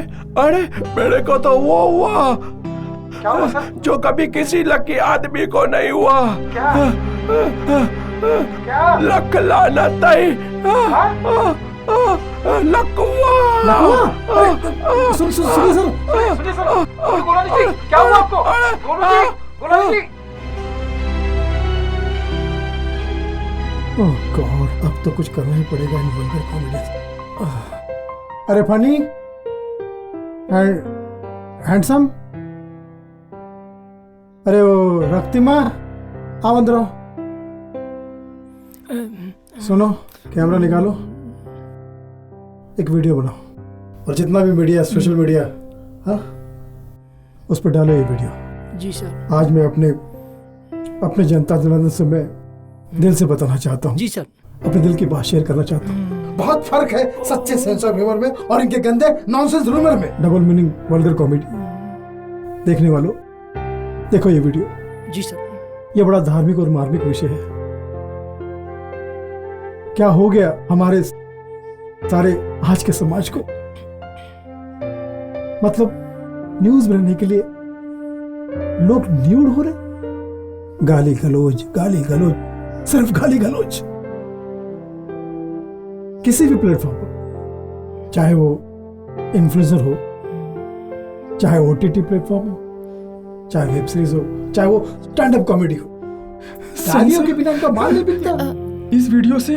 मेरे को तो वो हुआ जो कभी किसी लकी आदमी को नहीं हुआ। क्या? लक लानत है। लक हुआ। सुनिए सर, गोलानी जी क्या हुआ आपको? गोलानी जी ओह गॉड, अब तो कुछ करना ही पड़ेगा इन वल्गर कॉमेडी। अरे फनी हैंडसम, अरे वो रक्तिमा आओ अंदर आओ। सुनो कैमरा निकालो, एक वीडियो बनाओ और जितना भी मीडिया, सोशल मीडिया, हाँ, उस पर डालो ये वीडियो। जी सर। आज मैं अपने जनता जनार्दन से मैं दिल से बताना चाहता हूँ। जी सर। अपने दिल की बात शेयर करना चाहता हूँ। बहुत फर्क है सच्चे सेंस ऑफ ह्यूमर में और इनके गंदे नॉनसेंस रूमर में। Double meaning vulgar comedy. देखने वालों, देखो ये वीडियो। जी सर। ये बड़ा धार्मिक और मार्मिक विषय है। क्या हो गया हमारे सारे आज के समाज को? मतलब न्यूज बनाने के लिए लोग न्यूड हो रहे, गाली गलौज, सिर्फ गाली गलौज। किसी भी प्लेटफॉर्म पर, चाहे वो इन्फ्लुएंसर हो, चाहे ओटीटी प्लेटफॉर्म हो, चाहे वेब सीरीज हो, चाहे वो स्टैंड अप कॉमेडी हो, गालियों के बिना उनका माल नहीं बिकता। इस वीडियो से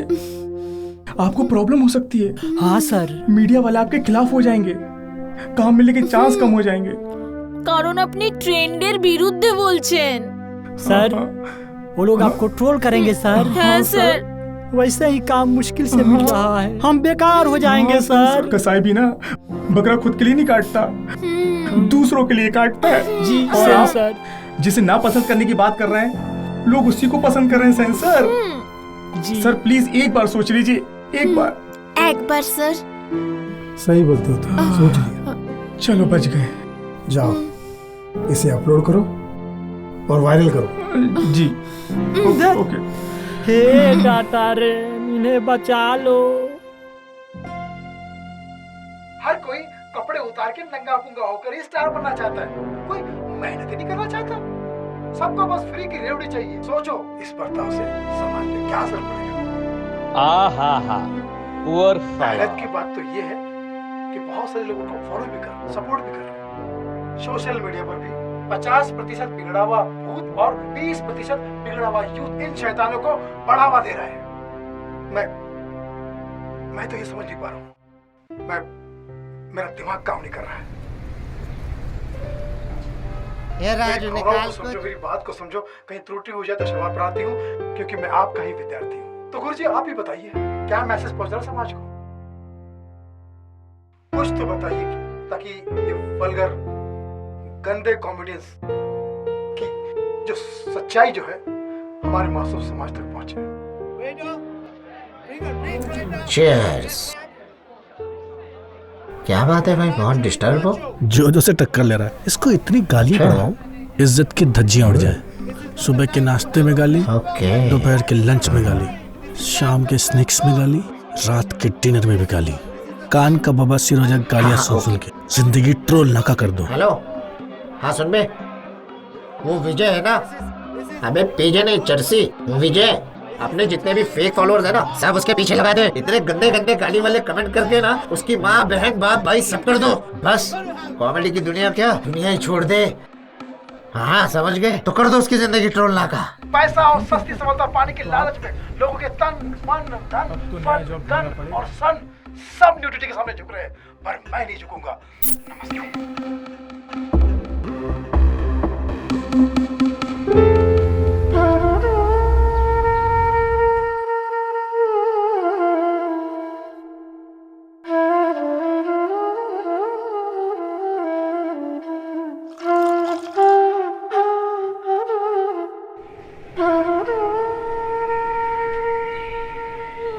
आपको प्रॉब्लम हो सकती है। हाँ सर। मीडिया वाले आपके खिलाफ हो जाएंगे, काम मिलने के चांस कम हो जाएंगे। কারণ আপনি ট্রেন্ডের বিরুদ্ধে বলছেন। सर, वो लोग आपको ट्रोल करेंगे सर। हाँ सर। वैसे ही काम मुश्किल से मिल रहा है, हम बेकार हो जाएंगे सर। कसाई भी ना बकरा खुद के लिए नहीं काटता, दूसरों के लिए काटता है। जी और आप सर। जिसे ना पसंद करने की बात कर रहे हैं, लोग उसी को पसंद कर रहे हैं सेंसर। जी सर प्लीज एक बार सोच लीजिए, एक बार। एक बार सर। सही बोलते हो तुम, सोच लिया। चलो बच गए। जाओ इसे अपलोड करो और वायरल करो। जी ओके। हे दाता रे, इन्हें बचा लो। हर कोई कपड़े उतार के नंगा पुंगा होकर ही स्टार बनना चाहता है, कोई मेहनत ही नहीं करना चाहता। सबको बस फ्री की रेवड़ी चाहिए। सोचो इस बर्ताव से समाज पे क्या असर पड़ेगा। पुअर हैरत की बात तो ये है कि बहुत सारे लोग उनको फॉलो भी कर रहे हैं, सपोर्ट भी कर रहे हैं। सोशल मीडिया पर भी 50% बिगड़ा हुआ भूत और 20% बिगड़ा हुआ यूथ इन शैतानों को बढ़ावा दे रहा है। मैं तो ये समझ नहीं पा रहा हूँ। मेरा दिमाग काम नहीं कर रहा है। समझो, मेरी बात को समझो। कहीं त्रुटि हो जाए तो क्षमा प्रार्थी हूँ, क्योंकि मैं आपका ही विद्यार्थी हूँ। तो गुरुजी आप ही बताइए, क्या मैसेज पहुंच रहा है समाज को? कुछ तो बताइए ताकि ये वल्गर गंदे कॉमेडियंस की जो सच्चाई जो है हमारे मासूम समाज तक पहुंचे। चीयर्स। क्या बात है भाई, बहुत डिस्टर्ब हो। जो से टक्कर ले रहा है, इसको इतनी गाली पड़वाऊं इज्जत की धज्जियां उड़ जाए। सुबह के नाश्ते में गाली, दोपहर के लंच में गाली, शाम के स्नैक्स में गाली, रात के डिनर में भी गाली। कान का बबा सिर हो जाए गालियां सुन के। जिंदगी ट्रोल नाका कर दो। हेलो, हाँ सुन बे, वो विजय है ना, हमें पीजे नहीं चर्सी, विजय अपने जितने भी फेक फॉलोअर्स है ना सब उसके पीछे लगा दे। इतने गंदे गंदे गाली वाले कमेंट करके ना उसकी माँ बहन बाप भाई सब कर दो। बस कॉमेडी की दुनिया क्या दुनिया ही छोड़ दे। हाँ समझ गए, तो कर दो उसकी जिंदगी ट्रोल ना का। पैसा और सस्ती सफलता पाने के लालच में लोगों के तन मन धन और सन सब न्यूडिटी के सामने झुक रहे हैं, पर मैं नहीं झुकूंगा। नमस्ते।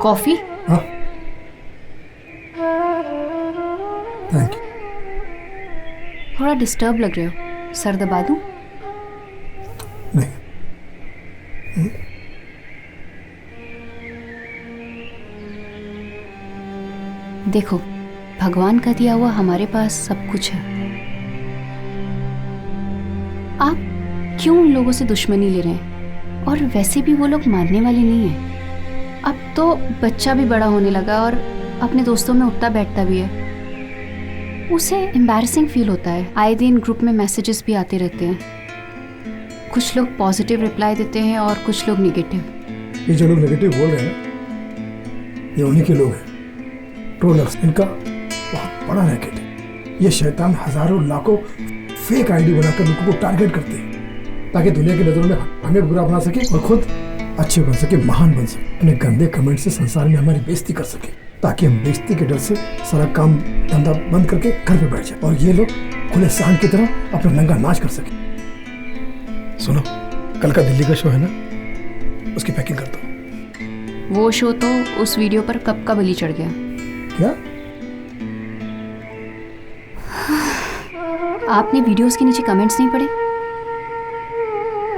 कॉफी? हाँ थैंक यू। थोड़ा डिस्टर्ब लग रहे हो, सर दबा दूं? नहीं। देखो, भगवान का दिया हुआ हमारे पास सब कुछ है। आप क्यों उन लोगों से दुश्मनी ले रहे हैं? और वैसे भी वो लोग मारने वाले नहीं हैं। अब तो बच्चा भी बड़ा होने लगा और अपने दोस्तों में उठता बैठता भी है। उसे एम्बैरसिंग फील होता है। आए दिन ग्रुप में मैसेजेस भी आते रहते हैं। कुछ लोग पॉजिटिव रिप्लाई देते हैं और कुछ लोग नेगेटिव। ये जो लोग नेगेटिव बोल रहे हैं ये उन्हीं के लोग हैं, ट्रोलर्स। इनका बहुत बड़ा रैकेट है। ये शैतान हजारों लाखों फेक आईडी बनाकर लोगों को टारगेट करते हैं ताकि दुनिया की नजरों में हमें बुरा बना सके और खुद अच्छे बन सके, महान बन सके, अपने गंदे कमेंट से संसार में हमारी बेइज्जती कर सके, ताकि हम बेइज्जती के डर से सारा काम धंधा बंद करके घर पे बैठ जाए और ये लोग खुले सांड की तरह अपना नंगा नाच कर सके। सुनो, कल का दिल्ली का शो है ना, उसकी पैकिंग कर दो। वो शो तो उस वीडियो पर कब का बलि चढ़ गया। क्या? आपने वीडियोस के नीचे कमेंट्स नहीं पढ़े?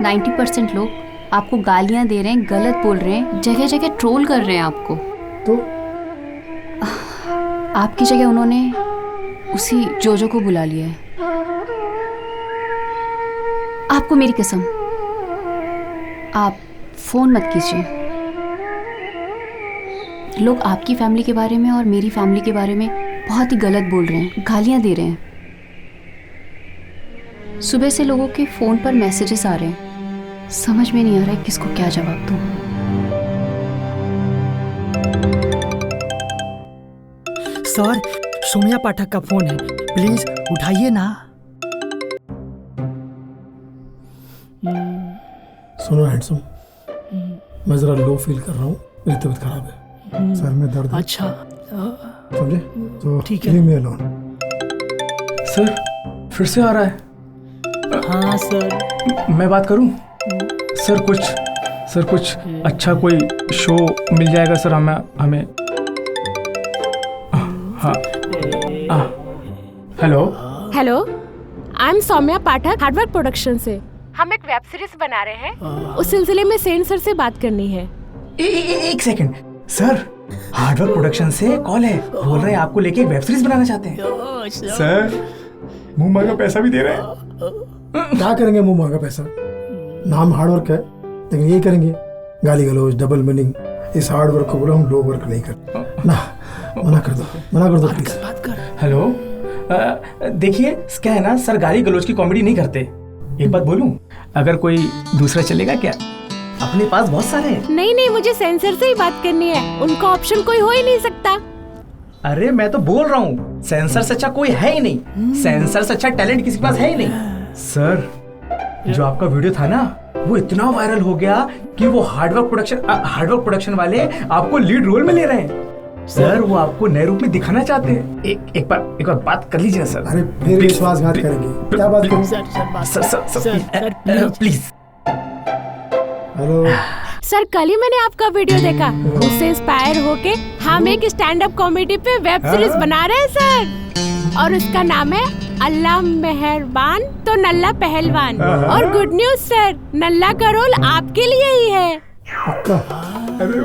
90% लोग आपको गालियां दे रहे हैं, गलत बोल रहे हैं, जगह जगह ट्रोल कर रहे हैं आपको। तो आपकी जगह उन्होंने उसी जोजो को बुला लिया है। आपको मेरी कसम, आप फोन मत कीजिए। लोग आपकी फैमिली के बारे में और मेरी फैमिली के बारे में बहुत ही गलत बोल रहे हैं, गालियां दे रहे हैं। सुबह से लोगों के फोन पर मैसेजेस आ रहे हैं, समझ में नहीं आ रहा है किसको क्या जवाब दूं। सर, सोम्या पाठक का फोन है, प्लीज उठाइए ना। सुनो हैंडसम, मैं जरा लो फील कर रहा हूँ, मेरी तबीयत खराब है, सर में दर्द है। अच्छा, समझे? तो ठीक है। leave me alone। सर फिर से आ रहा है। हाँ सर, मैं बात करूं? सर कुछ अच्छा कोई शो मिल जाएगा सर हमें। हाँ, hello I am Saumya Pathak, hard work production से। हम एक वेब सीरीज बना रहे हैं, उस सिलसिले में सेन सर से बात करनी है। एक सेकंड सर, हार्डवर्क प्रोडक्शन से कॉल है, बोल रहे हैं आपको लेके एक वेब सीरीज बनाना चाहते हैं। सर मुंह मांगा पैसा भी दे रहे हैं। क्या करेंगे मुंह मांगा पैसा? नाम हार्ड वर्क है, लेकिन यही करेंगे, गाली गलौज, डबल मीनिंग। इस हार्ड वर्क को बोलो हम लो वर्क नहीं करते ना। मना कर दो प्लीज। बात कर। हेलो, देखिए क्या है ना सर, गाली गलौज की कॉमेडी नहीं करते। एक बात बोलूं, अगर कोई दूसरा चलेगा क्या? अपने पास बहुत सारे हैं। नहीं, मुझे सेंसर से ही बात करनी है, उनका ऑप्शन कोई हो ही नहीं सकता। अरे मैं तो बोल रहा हूँ, सेंसर से अच्छा कोई है ही नहीं, सेंसर से अच्छा टैलेंट किसी के पास है ही नहीं। सर जो आपका वीडियो था ना, वो इतना वायरल हो गया कि वो हार्डवर्क प्रोडक्शन वाले आपको लीड रोल में ले रहे हैं। सर वो आपको नए रूप में दिखाना चाहते हैं। एक बार बात कर लीजिए ना सर। अरे फिर विश्वासघात करेंगे, क्या बात करें? Sir please. हेलो सर, कल ही मैंने आपका वीडियो देखा, उससे इंस्पायर होके हम एक स्टैंड अप कॉमेडी पे वेब सीरीज बना रहे हैं सर, और उसका नाम है अल्लाह मेहरबान तो नल्ला पहलवान। और गुड न्यूज सर, नल्ला का रोल आपके लिए ही है। अरे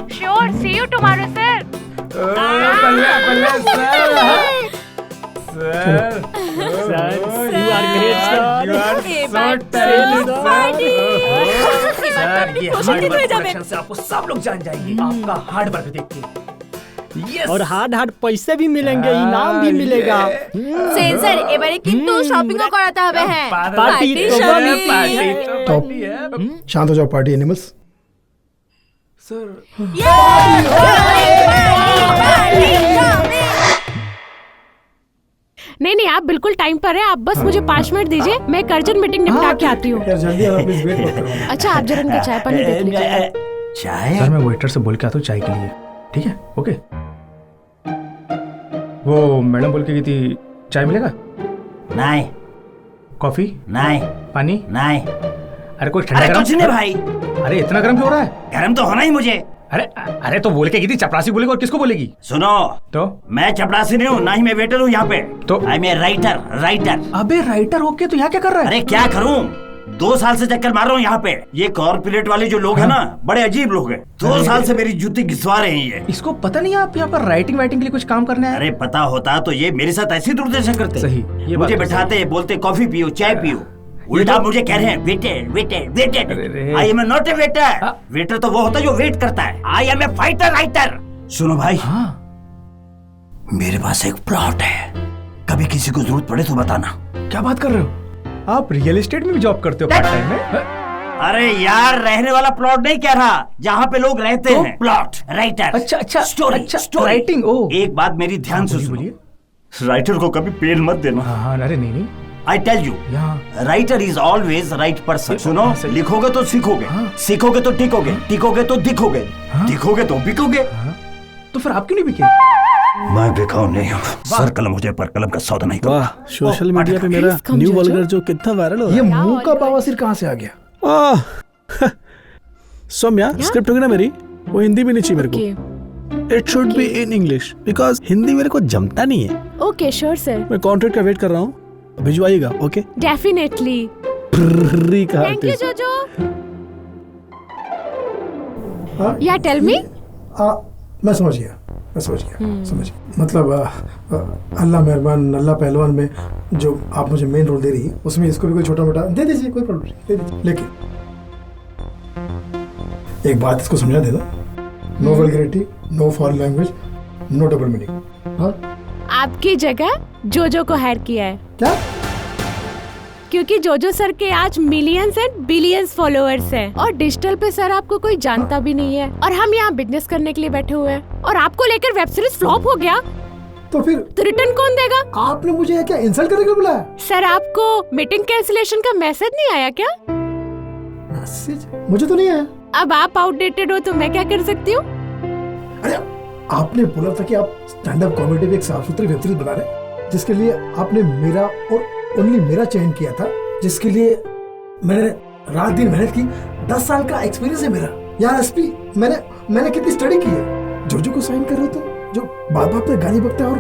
sure, see you tomorrow sir. you are great sir, you are so talented sir. ये हार्ड वर्क प्रोडक्शन से आपको सब लोग जान जाएंगे, आपका हार्ड वर्क देख के। Yes. और हार्ड पैसे भी मिलेंगे, इनाम भी मिलेगा। सेंसर এবারে কিন্তু শপিং করাতে হবে। হ্যাঁ, पार्टी शांत हो जाओ पार्टी एनिमल्स। सर नहीं, आप बिल्कुल टाइम पर हैं। आप बस मुझे 5 मिनट दीजिए, मैं एक अर्जेंट मीटिंग निपटा के आती हूँ। अच्छा, आप जरा इनका चाय पानी देख लीजिए। चाय? सर मैं वेटर से बोल के आता हूँ चाय के लिए, ठीक है? ओके। वो मैडम बोल के गई थी, चाय मिलेगा? नहीं। कॉफी? नहीं। पानी? नहीं। अरे कोई ठंडा गरम? कुछ नहीं भाई। अरे इतना गरम क्यों हो रहा है? गरम तो होना ही मुझे। अरे तो बोल के गई थी, चपरासी बोलेगी और किसको बोलेगी? सुनो तो मैं चपरासी नहीं हूँ, ना ही मैं वेटर हूँ यहाँ पे। तो आई एम राइटर। अबे राइटर होके तो यहाँ क्या कर रहा है? अरे क्या करूँ, 2 साल से चक्कर मार रहा हूँ यहाँ पे। ये कॉर्पोरेट वाले जो लोग हैं ना, बड़े अजीब लोग हैं। 2 साल से मेरी जूती घिसवा रहे हैं ये। इसको पता नहीं आप यहाँ पर राइटिंग के लिए कुछ काम करना है? अरे पता होता तो ये मेरे साथ ऐसी दुर्दशा करते। सही, ये मुझे बैठाते, बोलते कॉफी पियो, चाय पियो, उल्टा मुझे कह रहे हैं waiter. I am not a waiter. Waiter तो वो होता है जो वेट करता है। I am a fighter writer. सुनो भाई, मेरे पास एक प्लॉट है, कभी किसी को जरूरत पड़े तो बताना। क्या बात कर रहे हो? आप रियल एस्टेट में भी जॉब करते हो पार्ट टाइम में? अरे यार, रहने वाला प्लॉट नहीं कह रहा, जहाँ पे लोग रहते हैं। Plot writer. अच्छा स्टोरी राइटिंग। एक बात मेरी ध्यान से सुनिए, राइटर को कभी पेन मत देना। हाँ, अरे नहीं, I tell you, writer is always right person. सुनो, लिखोगे तो सीखोगे, सीखोगे तो टिकोगे, टिकोगे तो दिखोगे, दिखोगे तो बिकोगे। तो फिर आप क्यों नहीं बिके? मैं बिकाऊ नहीं हूँ, सर कलम हो जाए पर कलम का सौदा नहीं करूँ। सोशल मीडिया पे मेरा न्यू वल्गर जो कितना वायरल हो रहा है। ये मुंह का बवासीर कहाँ से आ गया? सौम्या, स्क्रिप्ट होगी ना मेरी, वो हिंदी भी नहीं चाहिए मेरे को। It should be in English because Hindi मेरे को जमता नहीं है। Okay sure sir. मैं कॉन्ट्रैक्ट का वेट कर रहा हूँ, भिजवाइएगा। Okay definitely. Thank you Jojo. या टेल मी। मैं समझ गया। मतलब अल्लाह मेहरबान अल्लाह पहलवान में जो आप मुझे मेन रोल दे रही है, उसमें इसको भी कोई छोटा मोटा दे दीजिए, कोई प्रॉब्लम नहीं, दे दीजिए। लेकिन एक बात इसको समझा देना, no vulgarity, no foreign language, no double meaning. हाँ, आपकी जगह जोजो को हायर किया है। क्या? क्योंकि जोजो सर के आज मिलियंस एंड बिलियंस फॉलोअर्स हैं और डिजिटल पे सर आपको कोई जानता भी नहीं है और हम यहाँ बिजनेस करने के लिए बैठे हुए हैं और आपको लेकर वेब सीरीज फ्लॉप हो गया तो फिर रिटर्न कौन देगा? आपने मुझे क्या इंसल्ट करने के लिए बुलाया? सर आपको मीटिंग कैंसिलेशन का मैसेज नहीं आया क्या? मैसेज मुझे तो नहीं आया। अब आप आउटडेटेड हो तो मैं क्या कर सकती हूँ? अरे आपने बोला था कि आप स्टैंड अप कॉमेडी पे एक साफ सुथरी वेब सीरीज बना रहे, जिसके लिए आपने मेरा और ओनली मेरा चयन किया था, जिसके लिए मैंने रात दिन मेहनत की। 10 साल का एक्सपीरियंस है मेरा यार। एसपी मैंने कितनी स्टडी की है। जोजो को साइन कर रहे हो तो जो बात बात पे गाली बकता है और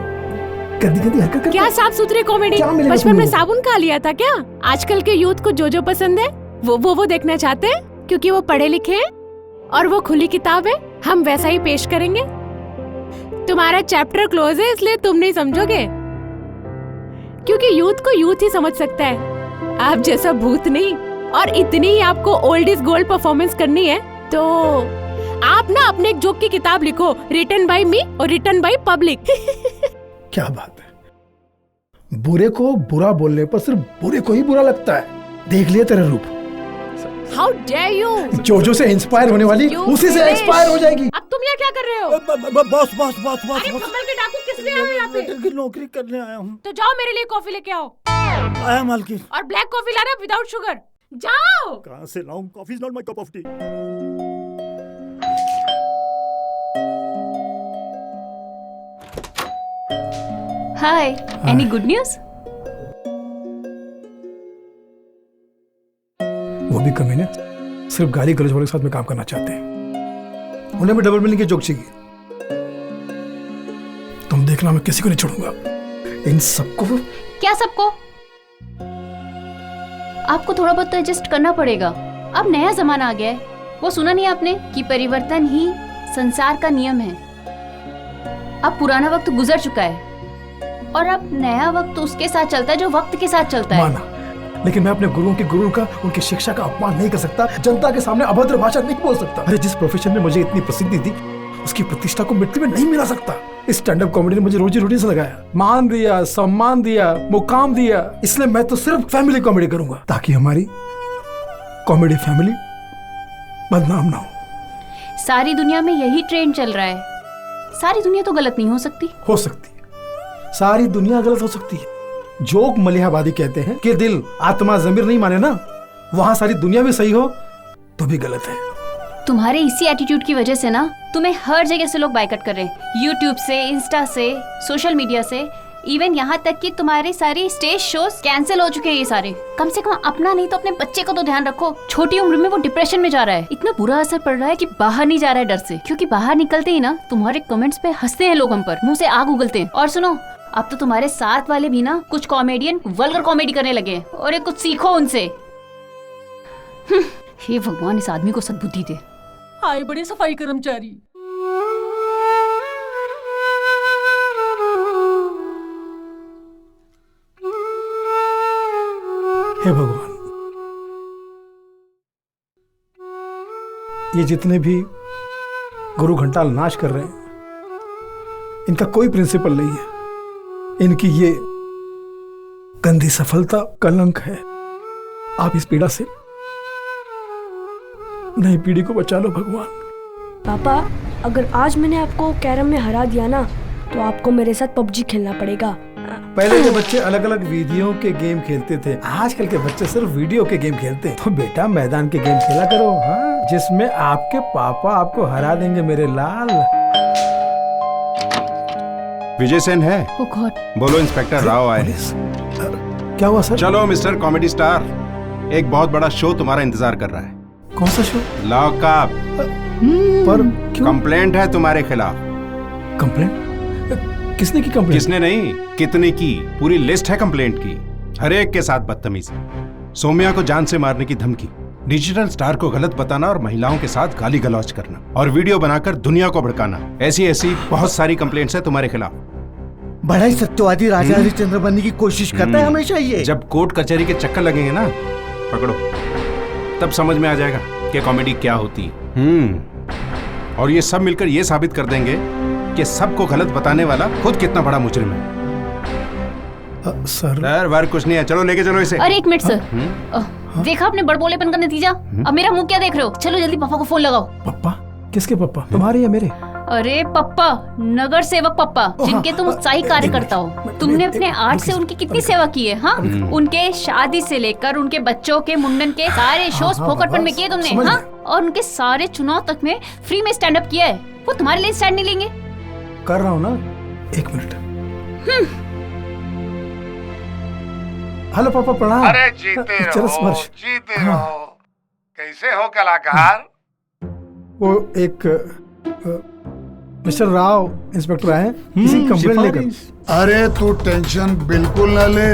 गंदी गंदी हरकत करता है। क्या साफ सुथरी कॉमेडी? बचपन में साबुन खा लिया था क्या? आजकल के यूथ को जोजो पसंद है, वो देखना चाहते हैं क्योंकि वो पढ़े लिखे हैं और वो खुली किताब है। हम वैसा ही पेश करेंगे। तुम्हारा चैप्टर क्लोज है इसलिए तुम नहीं समझोगे, क्योंकि यूथ को यूथ ही समझ सकता है, आप जैसा भूत नहीं। और इतनी ही आपको ओल्ड इज गोल्ड परफॉर्मेंस करनी है तो आप ना अपने एक जोक की किताब लिखो, रिटन बाय मी और रिटन बाय पब्लिक। क्या बात है, बुरे को बुरा बोलने पर सिर्फ बुरे को ही बुरा लगता है। देख लिया तेरा रूप। How dare you? जोजो से इंस्पायर होने वाली उसी से एक्सपायर हो जाएगी। अब तुम यहाँ क्या कर रहे हो? बॉस अरे कमल के डाकू किस लिए आए यहाँ पे? की नौकरी करने आया हूँ। तो जाओ मेरे लिए कॉफी लेके आओ। आया मालकिन। और ब्लैक कॉफी लाना विदाउट शुगर। जाओ। कहाँ से लाऊं? Coffee is not my cup of T. Hi, any good news? वो भी कमी ने सिर्फ गाली गलौज वाले के साथ में काम करना चाहते हैं। उन्हें भी डबल मीनिंग की जोक चाहिए। तुम देखना, मैं किसी को नहीं छोड़ूंगा। इन सबको। क्या सबको? आपको थोड़ा बहुत तो एडजस्ट करना पड़ेगा। अब नया जमाना आ गया है। वो सुना नहीं आपने कि परिवर्तन ही संसार का नियम है। अब पुराना वक्त गुजर चुका है और अब नया वक्त उसके साथ चलता है जो वक्त के साथ चलता है। लेकिन मैं अपने गुरुओं के गुरु का, उनकी शिक्षा का अपमान नहीं कर सकता। जनता के सामने अभद्र भाषा नहीं बोल सकता। अरे जिस प्रोफेशन में मुझे इतनी प्रसिद्धि दी, उसकी प्रतिष्ठा को मिट्टी में नहीं मिला सकता। इस स्टैंड अप कॉमेडी ने मुझे रोजी रोटी से लगाया, मान दिया, सम्मान दिया, मुकाम दिया। इसलिए मैं तो सिर्फ फैमिली कॉमेडी करूंगा ताकि हमारी कॉमेडी फैमिली बदनाम ना हो। सारी दुनिया में यही ट्रेंड चल रहा है। सारी दुनिया तो गलत नहीं हो सकती। हो सकती है, सारी दुनिया गलत हो सकती है। जोक मलिहाबादी कहते हैं कि दिल आत्मा जमीर नहीं माने ना, वहां सारी दुनिया भी सही हो तो भी गलत है। तुम्हारे इसी एटीट्यूड की वजह से ना तुम्हें हर जगह से लोग बायकॉट कर रहे हैं। यूट्यूब से, इंस्टा से, सोशल मीडिया से, इवन यहाँ तक कि तुम्हारे सारे स्टेज शोज कैंसिल हो चुके हैं। ये सारे कम से कम अपना नहीं तो अपने बच्चे को तो ध्यान रखो। छोटी उम्र में वो डिप्रेशन में जा रहा है। इतना बुरा असर पड़ रहा है कि बाहर नहीं जा रहा है डर से, क्योंकि बाहर निकलते ही ना तुम्हारे कमेंट्स पे हंसते हैं लोग, हम पर मुंह से आग उगलते हैं। और सुनो, अब तो तुम्हारे साथ वाले भी ना कुछ कॉमेडियन वल्गर कॉमेडी करने लगे और ये कुछ सीखो उनसे। हे भगवान, इस आदमी को सद्बुद्धि दे। हाय बड़े सफाई कर्मचारी। हे भगवान, ये जितने भी गुरु घंटाल नाश कर रहे हैं, इनका कोई प्रिंसिपल नहीं है। इनकी ये गंदी सफलता कलंक है। आप इस पीड़ा से नई पीढ़ी को बचा लो भगवान। पापा, अगर आज मैंने आपको कैरम में हरा दिया ना, तो आपको मेरे साथ पबजी खेलना पड़ेगा। पहले के बच्चे अलग अलग विधियों के गेम खेलते थे, आजकल के बच्चे सिर्फ वीडियो के गेम खेलते हैं। तो बेटा मैदान के गेम खेला करो, हाँ, जिसमें आपके पापा आपको हरा देंगे मेरे लाल। विजय सेन है? बोलो इंस्पेक्टर राव आए। क्या हुआ सर? चलो मिस्टर कॉमेडी स्टार, एक बहुत बड़ा शो तुम्हारा इंतजार कर रहा है। कौन सा शो? लॉकअप। पर कंप्लेंट है तुम्हारे खिलाफ। कंप्लेंट? किसने की कंप्लेंट? किसने नहीं, कितने की, पूरी लिस्ट है कंप्लेंट की। हर एक के साथ बदतमीजी, सौम्या को जान से मारने की धमकी, डिजिटल स्टार को गलत बताना और महिलाओं के साथ गाली गलौज करना और वीडियो बनाकर दुनिया को भड़काना, ऐसी ऐसी बहुत सारी कंप्लेंट्स है तुम्हारे खिलाफ। बड़ा ही सत्यवादी राजा हरिश्चंद्र बनने की कोशिश करता है हमेशा ये। जब कोर्ट कचहरी के चक्कर लगेंगे ना, पकड़ो, तब समझ में आ जाएगा कि कॉमेडी क्या होती है। और ये सब मिलकर ये साबित कर देंगे कि सबको गलत बताने वाला खुद कितना बड़ा मुजरिम है। सर वर्क कुछ नहीं है, चलो लेके चलो इसे। अरे एक मिनट सर, देखा आपने बड़बोलेपन का नतीजा। अब मेरा मुंह क्या देख रहे हो? चलो जल्दी पापा को फोन लगाओ। पप्पा? किसके पप्पा, तुम्हारे या मेरे? अरे पप्पा, नगर सेवक पप्पा, जिनके तुम उत्साही कार्यकर्ता हो। तुमने अपने आर्ट से उनकी कितनी सेवा की है, हाँ? उनके शादी से लेकर उनके बच्चों के मुंडन के सारे शोज फोकटपन में किए तुमने, हाँ? और उनके सारे चुनाव तक में फ्री में स्टैंड अप किया है। वो तुम्हारे लिए स्टैंड नहीं लेंगे? कर रहा हूँ ना, एक मिनट। हेलो पापा, प्रणाम। अरे जीते रहो, जीते रहो। कैसे हो कलाकार? वो एक मिस्टर राव इंस्पेक्टर आए, किसी कंप्लेंट लेकर। अरे तू टेंशन बिल्कुल न ले,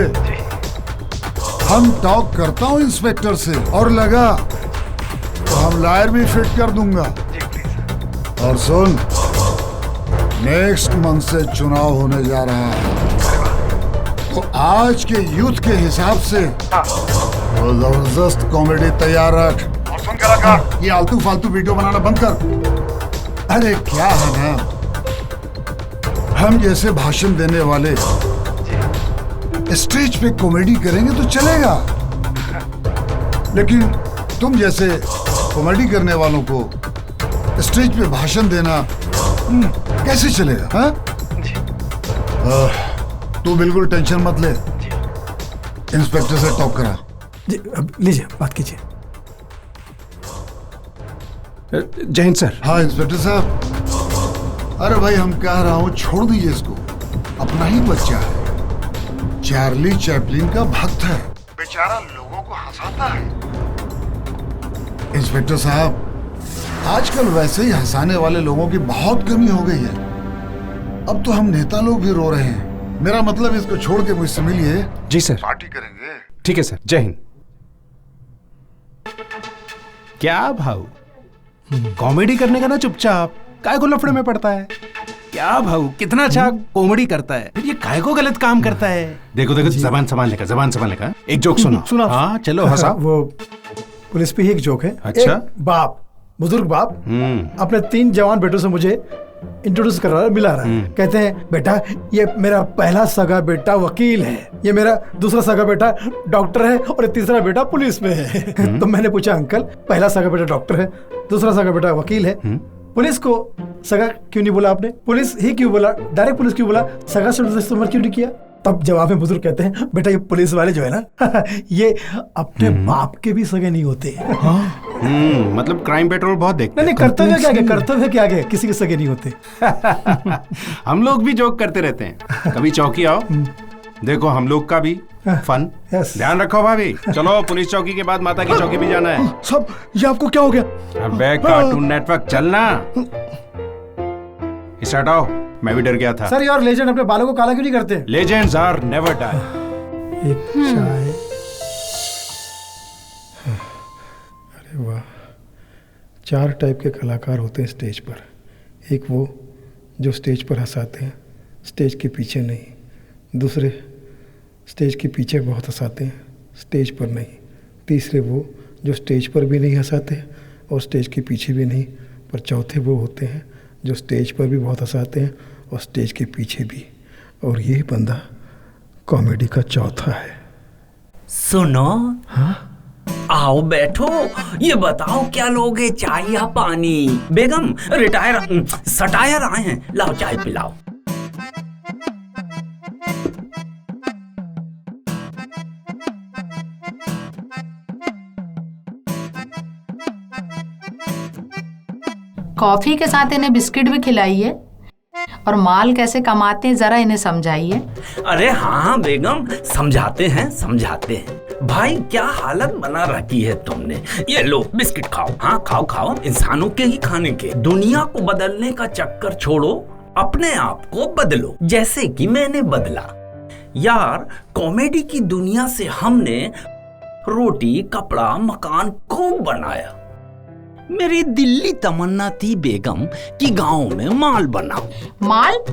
हम टॉक करता हूँ इंस्पेक्टर से, और लगा तो हम लायर भी फिट कर दूंगा। और सुन, नेक्स्ट मंथ से चुनाव होने जा रहा है, तो आज के यूथ के हिसाब से वो जबरदस्त कॉमेडी तैयार रख। और सुन कलाकार, ये आलतू फालतू वीडियो बनाना बंद कर। अरे क्या है ना, हम जैसे भाषण देने वाले स्टेज पे कॉमेडी करेंगे तो चलेगा, लेकिन तुम जैसे कॉमेडी करने वालों को स्टेज पे भाषण देना कैसे चलेगा, हाँ? तू बिल्कुल टेंशन मत ले, इंस्पेक्टर से टॉक करा। जी, अब लीजिए, बात कीजिए। जय हिंद सर। हाँ इंस्पेक्टर साहब, अरे भाई हम कह रहा हूँ छोड़ दीजिए इसको, अपना ही बच्चा है, चार्ली चैपलिन का भक्त है, बेचारा लोगों को हंसाता है। इंस्पेक्टर साहब, आजकल वैसे ही हंसाने वाले लोगों की बहुत कमी हो गई है। अब तो हम नेता लोग भी रो रहे हैं। मेरा मतलब इसको छोड़ के मुझसे मिलिए। जी सर, पार्टी करेंगे। ठीक है सर, जय हिंद। क्या भाऊ, कॉमेडी करने का ना चुपचाप, काय को लफड़े में पड़ता है? क्या भाऊ, कितना अच्छा कॉमेडी करता है, फिर ये काय को गलत काम करता है? देखो देखो, जबान संभालने का, जबान संभालने का। एक जोक सुनो। सुना। हाँ चलो हंसा। वो पुलिस पे ही एक जोक है। अच्छा। एक बाप, बुजुर्ग बाप अपने 3 जवान बेटों से मुझे इंट्रोड्यूस कर रहा है, मिला रहा है। कहते हैं, बेटा ये मेरा पहला सगा बेटा वकील है, ये मेरा दूसरा सगा बेटा डॉक्टर है, और ये तीसरा बेटा पुलिस में है। तो मैंने पूछा, अंकल पहला सगा बेटा डॉक्टर है, दूसरा सगा बेटा वकील है, पुलिस को सगा क्यों नहीं बोला आपने? पुलिस ही क्यों बोला? डायरेक्ट पुलिस क्यों बोला? सगा से इस्तेमाल क्यों नहीं किया? तब जवाब में बुजुर्ग कहते हैं, बेटा ये पुलिस वाले जो है ना ये अपने बाप के भी सगे नहीं होते। मतलब क्राइम पेट्रोल बहुत देखते। नहीं, कर्तव्य क्या है, कर्तव्य क्या है, किसी के सगे नहीं होते। हम लोग भी जोक करते रहते हैं, कभी चौकी आओ, देखो हम लोग का भी फन। ध्यान रखो भाभी। चलो पुलिस चौकी के बाद माता की चौकी भी जाना है। सब ये आपको क्या हो गया? अबे कार्टून नेटवर्क चलना। इसे हटाओ, मैं भी डर गया था। सर, यार लेजेंड अपने बालों को काला क्यों नहीं करते? Legends are never die. एक चाय। अरे वाह, 4 टाइप के कलाकार होते हैं स्टेज पर। एक वो जो स्टेज पर हंसाते हैं, स्टेज के पीछे नहीं। दूसरे स्टेज के पीछे बहुत हंसाते हैं, स्टेज पर नहीं। तीसरे वो जो स्टेज पर भी नहीं हंसाते और स्टेज के पीछे भी नहीं। पर चौथे वो होते हैं जो स्टेज पर भी बहुत हंसाते हैं और स्टेज के पीछे भी। और ये बंदा कॉमेडी का चौथा है। सुनो। हाँ? आओ बैठो, ये बताओ क्या लोगे, चाय या पानी? बेगम सटायर आए हैं, लाओ चाय पिलाओ। कॉफी के साथ इन्हें बिस्किट भी खिलाइए और माल कैसे कमाते हैं जरा इन्हें समझाइए। अरे हाँ बेगम, समझाते हैं। भाई क्या हालत बना रखी है तुमने। ये लो बिस्किट खाओ। हाँ खाओ खाओ, इंसानों के ही खाने के। दुनिया को बदलने का चक्कर छोड़ो, अपने आप को बदलो, जैसे कि मैंने बदला। यार कॉमेडी की दुनिया से हमने रोटी कपड़ा मकान खूब बनाया। मेरी दिल्ली तमन्ना थी बेगम कि गांव में माल बनाऊं।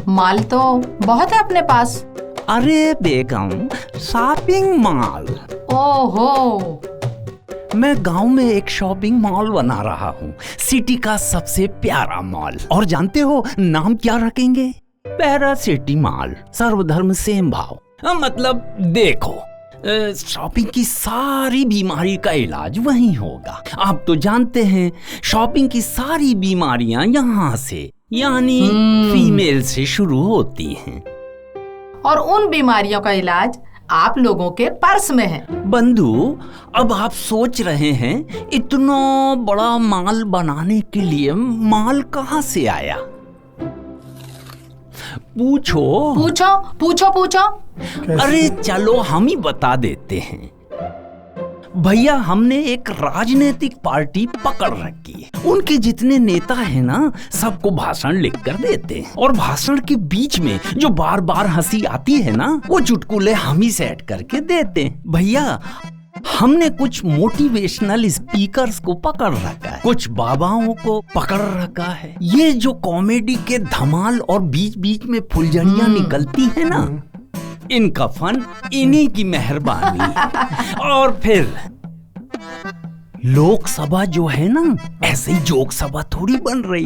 माल तो बहुत है अपने पास। अरे बेगम, शॉपिंग मॉल। ओहो, मैं गांव में एक शॉपिंग मॉल बना रहा हूँ, सिटी का सबसे प्यारा मॉल। और जानते हो नाम क्या रखेंगे? पैरासिटी मॉल, सर्वधर्म सेम भाव। मतलब देखो, शॉपिंग की सारी बीमारी का इलाज वहीं होगा। आप तो जानते हैं शॉपिंग की सारी बीमारियां यहाँ से यानी फीमेल से शुरू होती हैं। और उन बीमारियों का इलाज आप लोगों के पर्स में है। बंधु, अब आप सोच रहे हैं इतना बड़ा माल बनाने के लिए माल कहाँ से आया? पूछो। अरे चलो हम ही बता देते हैं। भैया, हमने एक राजनीतिक पार्टी पकड़ रखी है। उनके जितने नेता हैं ना, सबको भाषण लिख कर देते हैं। और भाषण के बीच में जो बार बार हंसी आती है ना, वो चुटकुले हम ही सेट करके देते हैं। भैया, हमने कुछ मोटिवेशनल स्पीकर्स को पकड़ रखा है, कुछ बाबाओं को पकड़ रखा है। ये जो कॉमेडी के धमाल और बीच बीच में फुलझड़ियां निकलती है ना, इनका फन इन्हीं की मेहरबानी। और फिर लोकसभा जो है ना, ऐसे ही जोक सभा थोड़ी बन रही।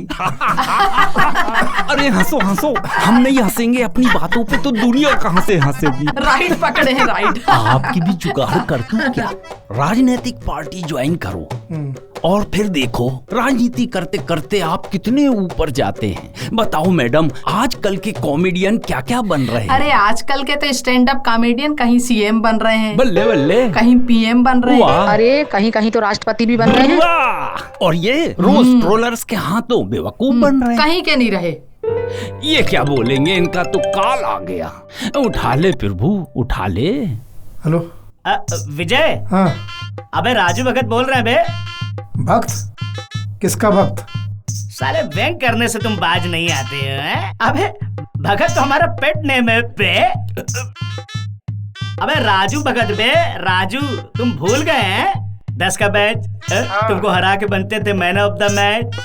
अरे हंसो, हम नहीं हंसेंगे अपनी बातों पे तो दुनिया कहाँ से हंसेगी। राइट पकड़े हैं, राइट। आपकी भी जुगाड़ कर दूं क्या? राजनीतिक पार्टी ज्वाइन करो और फिर देखो राजनीति करते करते आप कितने ऊपर जाते हैं। बताओ मैडम, आजकल के कॉमेडियन क्या क्या बन रहे हैं? अरे आजकल के तो स्टैंड अप कॉमेडियन कहीं सीएम बन रहे हैं, बल्ले बल्ले, कहीं पीएम बन रहे हैं, अरे कहीं कहीं तो राष्ट्रपति भी बन रहे हैं। और ये रोज ट्रोलर्स के हाथों बेवकूफ बन रहे हैं। कहीं के नहीं रहे। ये क्या बोलेंगे, इनका तो काल आ गया। उठा ले प्रभु, उठा ले। हेलो विजय। हाँ। अबे राजू भगत बोल रहे हैं बे। भक्त? किसका भक्त? साले बैंक करने से तुम बाज नहीं आते हो हैं? अबे भगत तो हमारा पेट नेम है बे। अबे राजू भगत बे, राजू तुम भूल गए हैं? 10 का बैच तुमको हरा के बनते थे मैन ऑफ द मैच।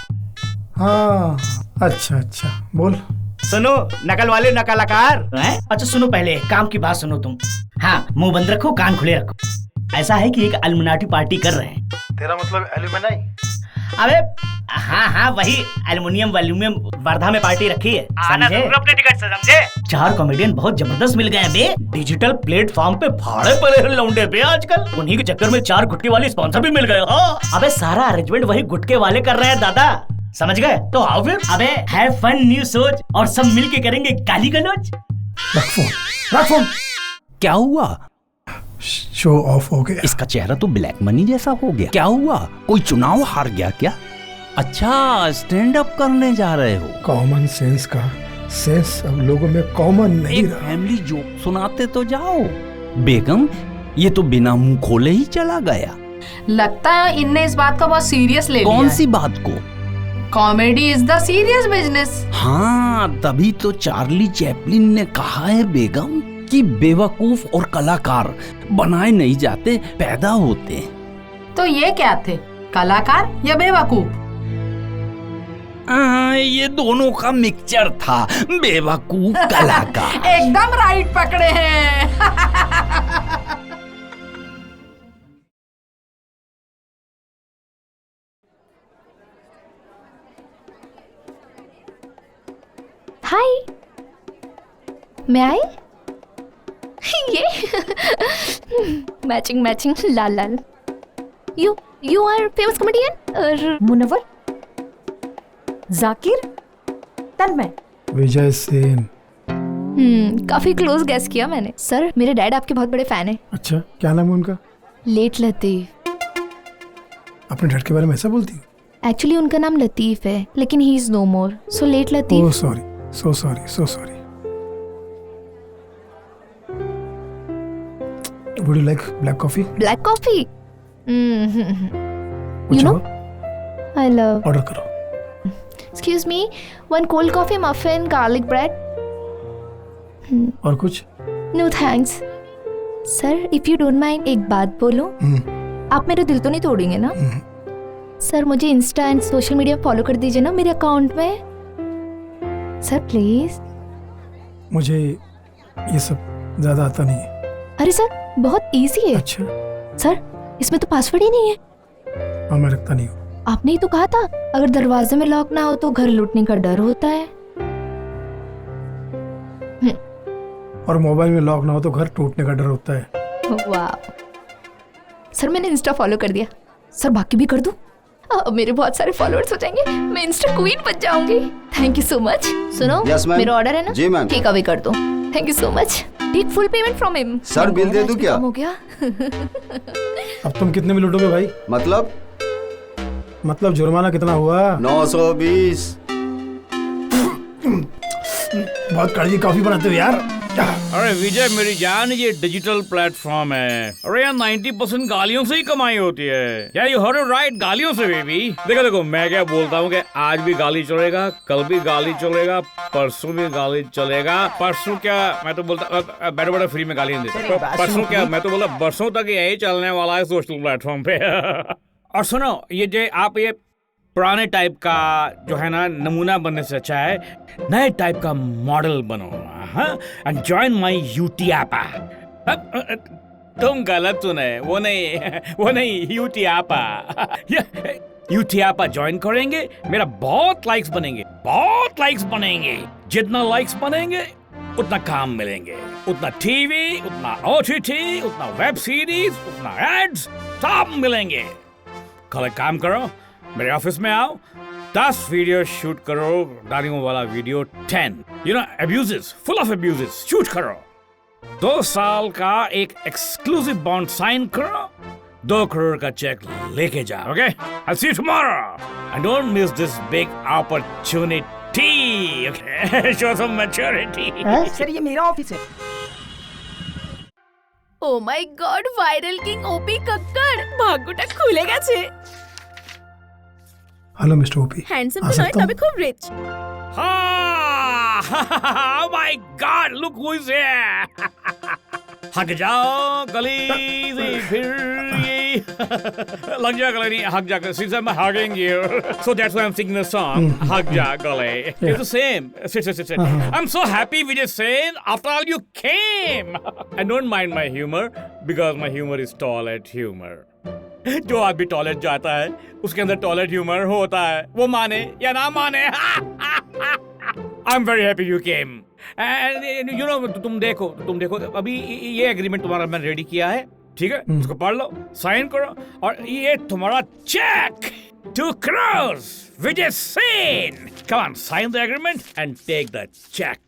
हाँ, अच्छा बोल। सुनो नकल वाले नकलाकार। अच्छा सुनो, पहले काम की बात सुनो तुम। हाँ, मुंह बंद रखो, कान खुले रखो। ऐसा है कि एक एल्युमिनाटी पार्टी कर रहे हैं। तेरा मतलब एल्यूमिनाई? अबे हाँ वही एल्युमिनियम वॉल्यूमियम वर्धा में पार्टी रखी है, समझे? अपने टिकट से, समझे? 4 कॉमेडियन बहुत जबरदस्त मिल गए हैं बे। डिजिटल प्लेटफॉर्म पे भाड़े पड़े हैं लौंडे बे आजकल। उन्हीं के चक्कर में 4 गुटके वाले स्पॉन्सर भी मिल गए। अबे सारा अरेंजमेंट वही गुटके वाले कर रहे हैं दादा, समझ गए? तो आओ फिर। अबे हैव फन, न्यू सोच, और सब मिलके करेंगे गाली गलौज। रख फोन। क्या हुआ? शो ऑफ हो गया। इसका चेहरा तो ब्लैक मनी जैसा हो गया। क्या हुआ? कोई चुनाव हार गया क्या? अच्छा, स्टैंड अप करने जा रहे हो? कॉमन सेंस का सेंस अब लोगों में कॉमन नहीं रहा। फैमिली जोक सुनाते तो जाओ। बेगम, ये तो बिना मुंह खोले ही चला गया। लगता है इनने इस बात को बहुत सीरियस ले लिया। कौन सी बात को? Comedy is the serious business. हाँ, तभी तो चार्ली चैपलिन ने कहा है बेगम कि बेवकूफ और कलाकार बनाए नहीं जाते, पैदा होते हैं। तो ये क्या थे, कलाकार या बेवकूफ? ये दोनों का मिक्सचर था, बेवकूफ कलाकार। एकदम राइट पकड़े हैं। हाय, मैं आई? ये मैचिंग लाल लाल। यू आर फेमस कॉमेडियन और मुनव्वर, जाकिर, तन्मय, विजय सेन। काफी क्लोज गेस किया मैंने। सर, मेरे डैड आपके बहुत बड़े फैन हैं। अच्छा, क्या नाम है उनका? लेट लतीफ। अपने डैड के बारे में ऐसा बोलती? एक्चुअली उनका नाम लतीफ है, लेकिन he is no more, so late Latif. Oh sorry, so sorry, so sorry. Would you like black coffee? Black coffee? You know, I love. Order करो। Excuse me, one cold coffee, muffin, garlic bread. और कुछ? No thanks. Sir, if you don't mind, एक बात बोलूं? आप मेरा दिल तो नहीं तोड़ेंगे ना? सर मुझे Insta and social media follow कर दीजिए ना मेरे अकाउंट में। Sir please. मुझे ये सब ज्यादा आता नहीं है। अरे सर बहुत इजी है। अच्छा। सर इसमें तो पासवर्ड ही नहीं है। हाँ मैं रखता नहीं हूँ। आपने ही तो कहा था अगर दरवाजे में लॉक ना हो तो घर लूटने का डर होता है। और मोबाइल में लॉक ना हो तो घर टूटने का डर होता है। वाह। सर मैंने इंस्टा फॉलो कर दिया। सर बाकी भी कर दूं? अब मेरे बहुत सारे फॉलोअर्स हो जाएंगे, मैं इंस्टा क्वीन बन जाऊंगी। Thank you so much. सुनो मेरा ऑर्डर है ना? जी मैम। टेक अवे कर दो। Thank you so much. Take full payment from him. Sir bill दे दूं क्या? हो गया। अब तुम कितने में लूटोगे भाई? मतलब जुर्माना कितना हुआ? 920। बहुत कड़वी कॉफी बनाते हो यार। अरे विजय मेरी जान, ये डिजिटल प्लेटफॉर्म है। अरे यार 90% गालियों से ही कमाई होती है। या यू हर्ड राइट, गालियों से बेबी। देखो देखो मैं क्या बोलता हूँ कि आज भी गाली चलेगा, कल भी गाली चलेगा, परसों भी गाली चलेगा। परसों क्या मैं तो बोलता बैठो बैठो फ्री में गाली नहीं देता। परसों क्या मैं तो बोलता बरसों तक यही चलने वाला है सोशल प्लेटफॉर्म पे। और सुनो ये जो आप ये पुराने टाइप का जो है ना नमूना बनने से अच्छा है नए टाइप का मॉडल बनो। एंड जॉइन माय यूटीआपा। तुम गलत सुने, वो नहीं यूटीआपा। यूटीआपा ज्वाइन करेंगे, मेरा बहुत लाइक्स बनेंगे। जितना लाइक्स बनेंगे उतना काम मिलेंगे, उतना टीवी, उतना ओटीटी, उतना वेब सीरीज, उतना एड्स सब मिलेंगे। कल एक काम करो, मेरे ऑफिस में आओ, 10 वीडियो शूट करो, गालियों वाला video 10, you know abuses, full of abuses shoot करो। 2 साल का एक एक्सक्लूसिव बॉन्ड साइन करो, 2 करोड़ का चेक लेके जाओ। Okay, I see you tomorrow and don't miss this big opportunity. Okay, show some maturity. Sir ये मेरा ऑफिस है। Oh my god, viral king OP Kakkad भाग्यটা খুলে গেছে। Hello mister OP. हैंडसम तो नहीं, तभी खूब rich. Oh my God! Look who is here! हक जाओ गली से फिर ये लग जा गले नहीं हक जा since I'm hugging you, so that's why I'm singing the song. हक जा गले. It's the same. Sit. I'm so happy Vijay Sen. After all you came. And don't mind my humor because my humor is toilet humor. जो आदमी toilet जाता है उसके अंदर toilet humour होता है, वो माने या ना माने। I am very happy you came. And you know तुम देखो अभी ये एग्रीमेंट तुम्हारा मैंने रेडी किया है, ठीक है? उसको पढ़ लो, साइन करो, और ये तुम्हारा cheque 2 crores Vijay Sen. Come on sign the agreement and take the cheque.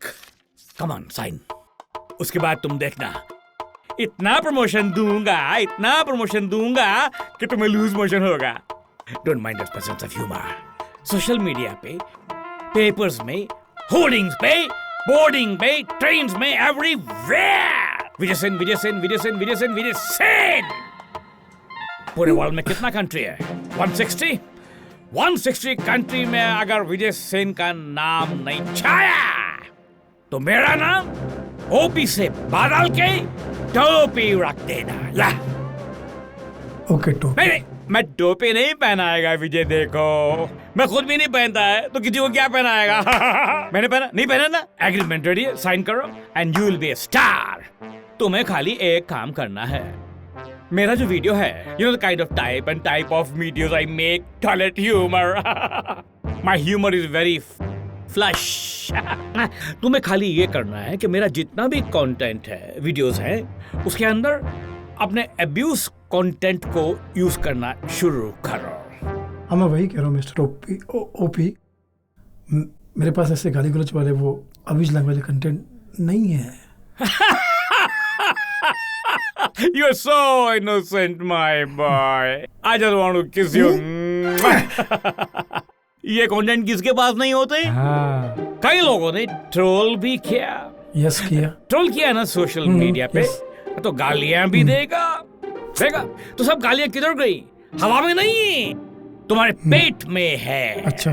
Come on sign. उसके बाद तुम देखना इतना प्रमोशन दूंगा कि तुम्हें लूज मोशन होगा। Don't mind the sense of humour. Social media पे, पेपर्स में, होर्डिंग्स पे, बोर्डिंग पे, ट्रेन्स में, एवरीवेयर विजय सेन। पूरे वर्ल्ड में कितना कंट्री है? 160 कंट्री में अगर विजय सेन का नाम नहीं छाया तो मेरा नाम ओपी से बदल के टोपी रख देना। ला ओके टोपी। नहीं, मैं टोपी नहीं पहनाएगा विजय। देखो मैं खुद भी नहीं पहनता है तो किसी को क्या पहनाएगा? मैंने पहना नहीं पहना ना। एग्रीमेंट रेडी है, साइन करो and you will be a star. तुम्हें खाली एक काम करना है, मेरा जो वीडियो है, you know the kind of type of videos I make, toilet humour. My humour is very flush. तुम्हें खाली ये करना है कि मेरा जितना भी कंटेंट है, वीडियोस है, उसके अंदर अपने अब्यूज कंटेंट को यूज करना शुरू करो। हाँ मैं वही कह रहा हूँ मिस्टर ओपी। मेरे पास ऐसे गाली गलौज वाले वो अब्यूज लैंग्वेज वाले कंटेंट नहीं है। You're so innocent, my boy. I just want to kiss you. ये कंटेंट किसके पास नहीं होते? कई लोगों ने ट्रोल भी किया। यस किया। ट्रोल किया ना सोशल मीडिया पे, तो गालियां भी देगा। तो सब गालियां किधर गई? हवा में नहीं, तुम्हारे पेट में है। अच्छा।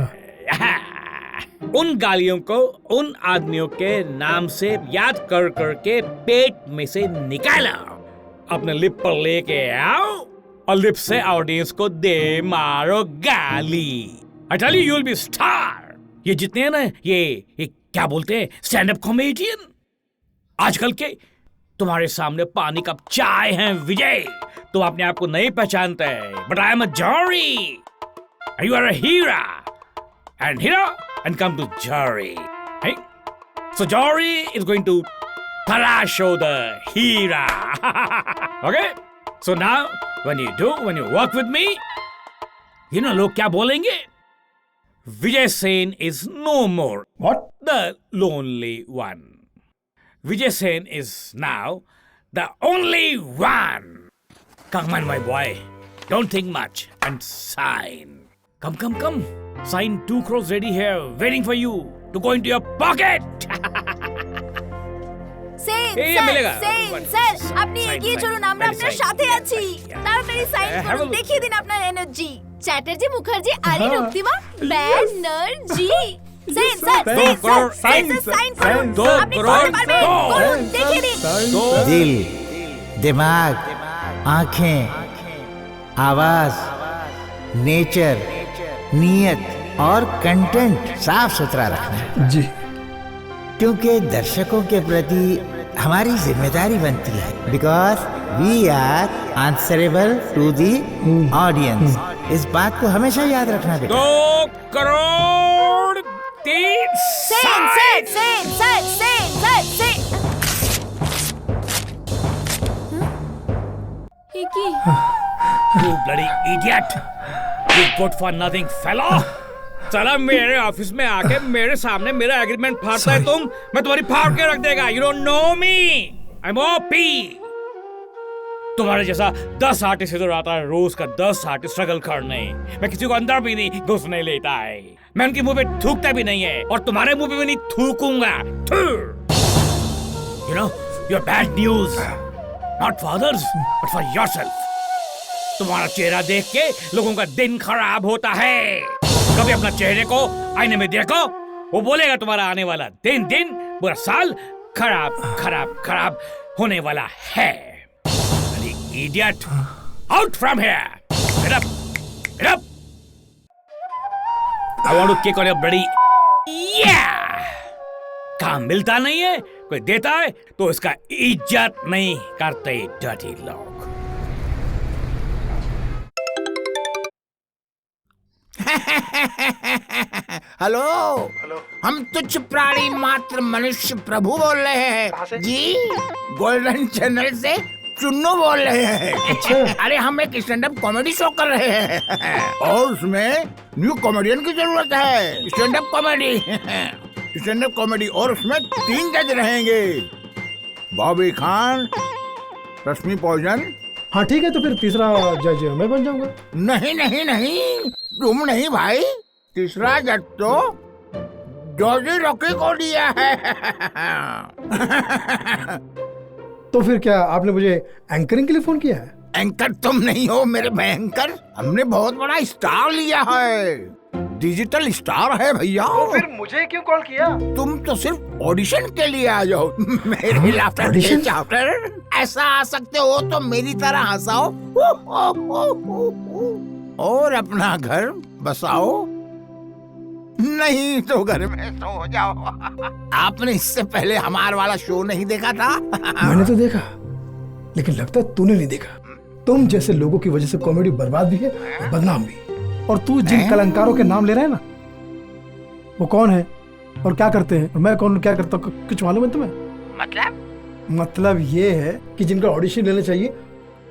उन गालियों को उन आदमियों के नाम से याद कर करके पेट में से निकालो, अपने लिप पर लेके आओ और लिप से ऑडियंस को दे मारो गाली। I tell you, you'll be star. ये जितने हैं ना, ये क्या बोलते हैं, स्टैंड अप कॉमेडियन, आजकल के तुम्हारे सामने पानी कप चाय हैं विजय। तुम अपने आप को नहीं पहचानते, but I am a Jory. You are a hero and come to Jory. Hey? So Jory is going to Tarasho the hero. Okay? So now when you work with me, you know लोग क्या बोलेंगे? Vijay Sen is no more. What? The lonely one. Vijay Sen is now the only one. Come on, my boy. Don't think much and sign. Come. Sign 2 crores ready here, waiting for you to go into your pocket. Sir আপনি এগিয়ে চলুন, আমরা আপনার সাথে আছি। তাড়াতাড়ি sign করুন, দেখিয়ে দিন আপনার এনার্জি। চ্যাটার্জি, মুখার্জি, আলী, রক্তিমা, ব্যানার্জি। दिल, दिमाग, आंखें, आवाज, नेचर, नीयत और कंटेंट साफ सुथरा रखना है जी, क्योंकि दर्शकों के प्रति हमारी जिम्मेदारी बनती है। Because we are answerable to the audience. इस बात को हमेशा याद रखना बेटा। 2 crore 30 You bloody idiot! You good for nothing fellow! चला मेरे ऑफिस में आके मेरे सामने मेरा एग्रीमेंट फाड़ता है तुम, मैं तुम्हारी फाड़ के रख देगा। You don't know me. I'm OP. तुम्हारे जैसा 10 आर्टिस्ट इधर आता है, रोज का 10 आर्टिस्ट स्ट्रगल करने। मैं किसी को अंदर भी नहीं घुसने लेता है, मैं उनके मुंह पे थूकता भी नहीं है, और तुम्हारे मुंह पे भी नहीं थूकूंगा। You know, you're bad news. Not for others, but for yourself. तुम्हारा चेहरा देख के लोगों का दिन खराब होता है। कभी अपना चेहरे को आईने में देखो, वो बोलेगा तुम्हारा आने वाला दिन पूरा साल खराब होने वाला है। Idiot! Out from here! Get up! I want to kick on your bloody... Yeah! काम मिलता नहीं है, कोई देता है तो इसका इज्जत नहीं करते डर्टी लोग। हेलो, हम तुच्छ प्राणी मात्र मनुष्य प्रभु बोल रहे हैं जी। गोल्डन चैनल से चुन्नू बोल रहे हैं। अच्छा। अरे हम एक स्टैंड अप कॉमेडी शो कर रहे हैं और उसमें न्यू कॉमेडियन की जरूरत है। स्टैंड अप कॉमेडी और उसमें 3 जज रहेंगे, बॉबी खान, रश्मि पॉइजन। हाँ ठीक है, तो फिर तीसरा जज मैं बन जाऊंगा। नहीं, तुम नहीं भाई, तीसरा जज तो जॉर्जी रॉकी को दिया है। तो फिर क्या आपने मुझे एंकरिंग के लिए फोन किया है? एंकर तुम नहीं हो मेरे भयंकर, हमने बहुत बड़ा स्टार लिया है, डिजिटल स्टार है भैया। तो फिर मुझे क्यों कॉल किया? तुम तो सिर्फ ऑडिशन के लिए आ जाओ। मेरे लाफ्टर ऐसा आ सकते हो तो मेरी तरह हंसाओ और अपना घर बसाओ, नहीं तो घर में सो जाओ। आपने इससे पहले हमारा वाला शो नहीं देखा था? मैंने तो देखा, लेकिन लगता है तूने नहीं देखा। तुम जैसे लोगों की वजह से कॉमेडी बर्बाद भी है और बदनाम भी। और तू जिन कलाकारों के नाम ले रहा है ना, वो कौन है और क्या करते हैं, और मैं कौन क्या करता हूँ, कुछ मालूम है तुम्हें? मतलब ये है कि जिनका ऑडिशन लेना चाहिए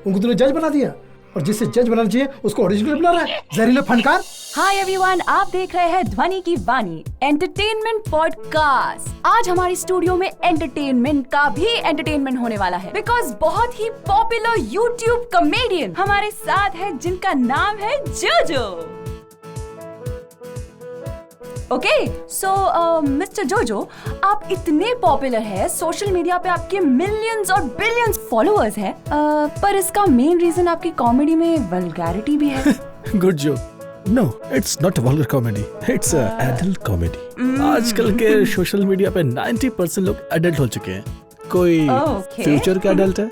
उनको तूने जज बना दिया, और जिससे जज बनाना चाहिए उसको ऑडिशन बना रहा है, जहरीले फनकार। हाय एवरीवन, आप देख रहे हैं ध्वनि की वाणी एंटरटेनमेंट पॉडकास्ट। आज हमारी स्टूडियो में एंटरटेनमेंट का भी एंटरटेनमेंट होने वाला है, बिकॉज बहुत ही पॉपुलर यूट्यूब कॉमेडियन हमारे साथ है जिनका नाम है जोजो। ओके सो मिस्टर जोजो, आप इतने पॉपुलर है, सोशल मीडिया पे आपके मिलियंस और बिलियंस फॉलोअर्स है, पर इसका मेन रीजन आपकी कॉमेडी में वल्गैरिटी भी है। Good joke. No, it's not vulgar comedy, it's adult comedy. आजकल के सोशल मीडिया पे 90% लोग एडल्ट हो चुके हैं। कोई फ्यूचर का एडल्ट है,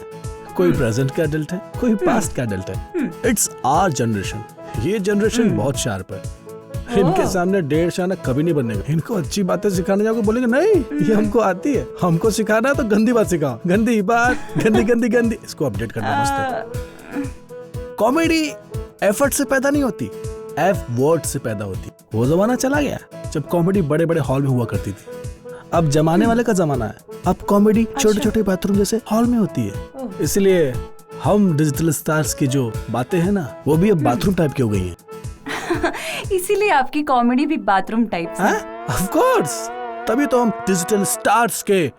कोई प्रेजेंट का एडल्ट है, कोई पास्ट का एडल्ट है। It's our generation. ये जनरेशन बहुत शार्प है। इनके सामने 1.5 शाना कभी नहीं बनेगा। इनको अच्छी बातें सिखाने जाओगे, बोलेंगे नहीं ये हमको आती है, हमको सिखाना है तो गंदी बात सिखाओ, गंदी बात, गंदी गंदी गंदी। इसको अपडेट करना मस्त। कॉमेडी एफर्ट से पैदा नहीं होती, एफ वर्ड से पैदा होती। वो जमाना चला गया जब कॉमेडी बड़े बड़े हॉल में हुआ करती थी। अब जमाने वाले का जमाना है। अब कॉमेडी छोटे छोटे बाथरूम जैसे हॉल में होती है। इसलिए हम डिजिटल स्टार्स की जो बातें हैं ना, वो भी अब बाथरूम टाइप की हो गई हैं। इसीलिए आपकी कॉमेडी भी बाथरूम टाइप है। ऑफ कोर्स, तभी तो हम डिजिटल स्टार्स के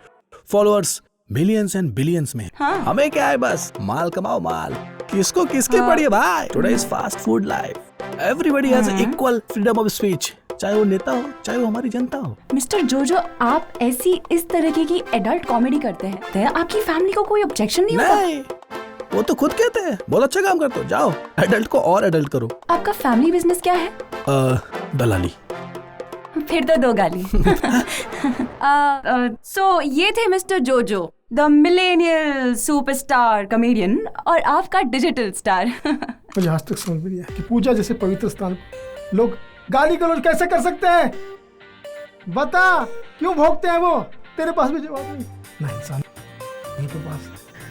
फॉलोअर्स मिलियंस एंड बिलियंस में। हमें क्या है, बस माल कमाओ माल। किसको किसकी पड़ी है भाई। Today's fast food life, everybody has equal freedom of speech, चाहे वो नेता हो चाहे वो हमारी जनता हो। मिस्टर जोजो, आप ऐसी इस तरीके की एडल्ट कॉमेडी करते हैं तो आपकी फैमिली को कोई ऑब्जेक्शन नहीं होता? वो तो खुद कहते हैं बहुत अच्छा काम करते हो, जाओ एडल्ट को और एडल्ट करो। आपका फैमिली बिजनेस क्या है? दलाली। फिर तो 2 गाली। सो ये थे मिस्टर जोजो, द मिलेनियल सुपरस्टार कॉमेडियन, और आपका डिजिटल स्टार। मुझे आज तक समझ में नहीं आया कि पूजा जैसे पवित्र स्थान लोग गाली गलौज कैसे कर सकते हैं। बता क्यों भोगते हैं वो? तेरे पास भी जवाब नहीं ना इंसान के पास।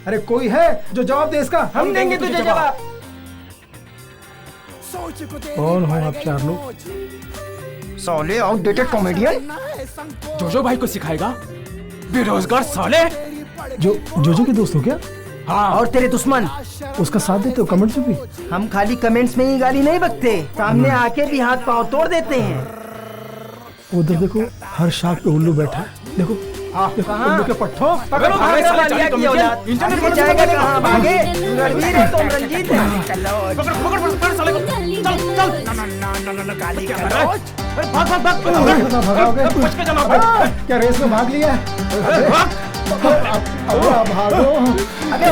अरे कोई है जो जवाब दे इसका? हम देंगे तुझे जवाब। कौन हो आप 4 लोग? साले आउटडेटेड कॉमेडियन। जोजो भाई को सिखाएगा बेरोजगार साले। जोजो के दोस्त हो क्या? हाँ, और तेरे दुश्मन। उसका साथ देते हो कमेंट्स में भी? हम खाली कमेंट्स में ही गाली नहीं बकते, सामने आके भी हाथ पांव तोड़ देते हैं। उधर देखो, हर शाख पे उल्लू बैठा है। देखो उल्लू के पट्टो। इंटरनेट जाएगा कहाँ? भागे। रणवीर है तुम, रंजीत है। पकड़ साले को। चल गाली गलौज। भाग भाग भाग। बच के जमा। क्या रेस में भाग लिया? भागो। अबे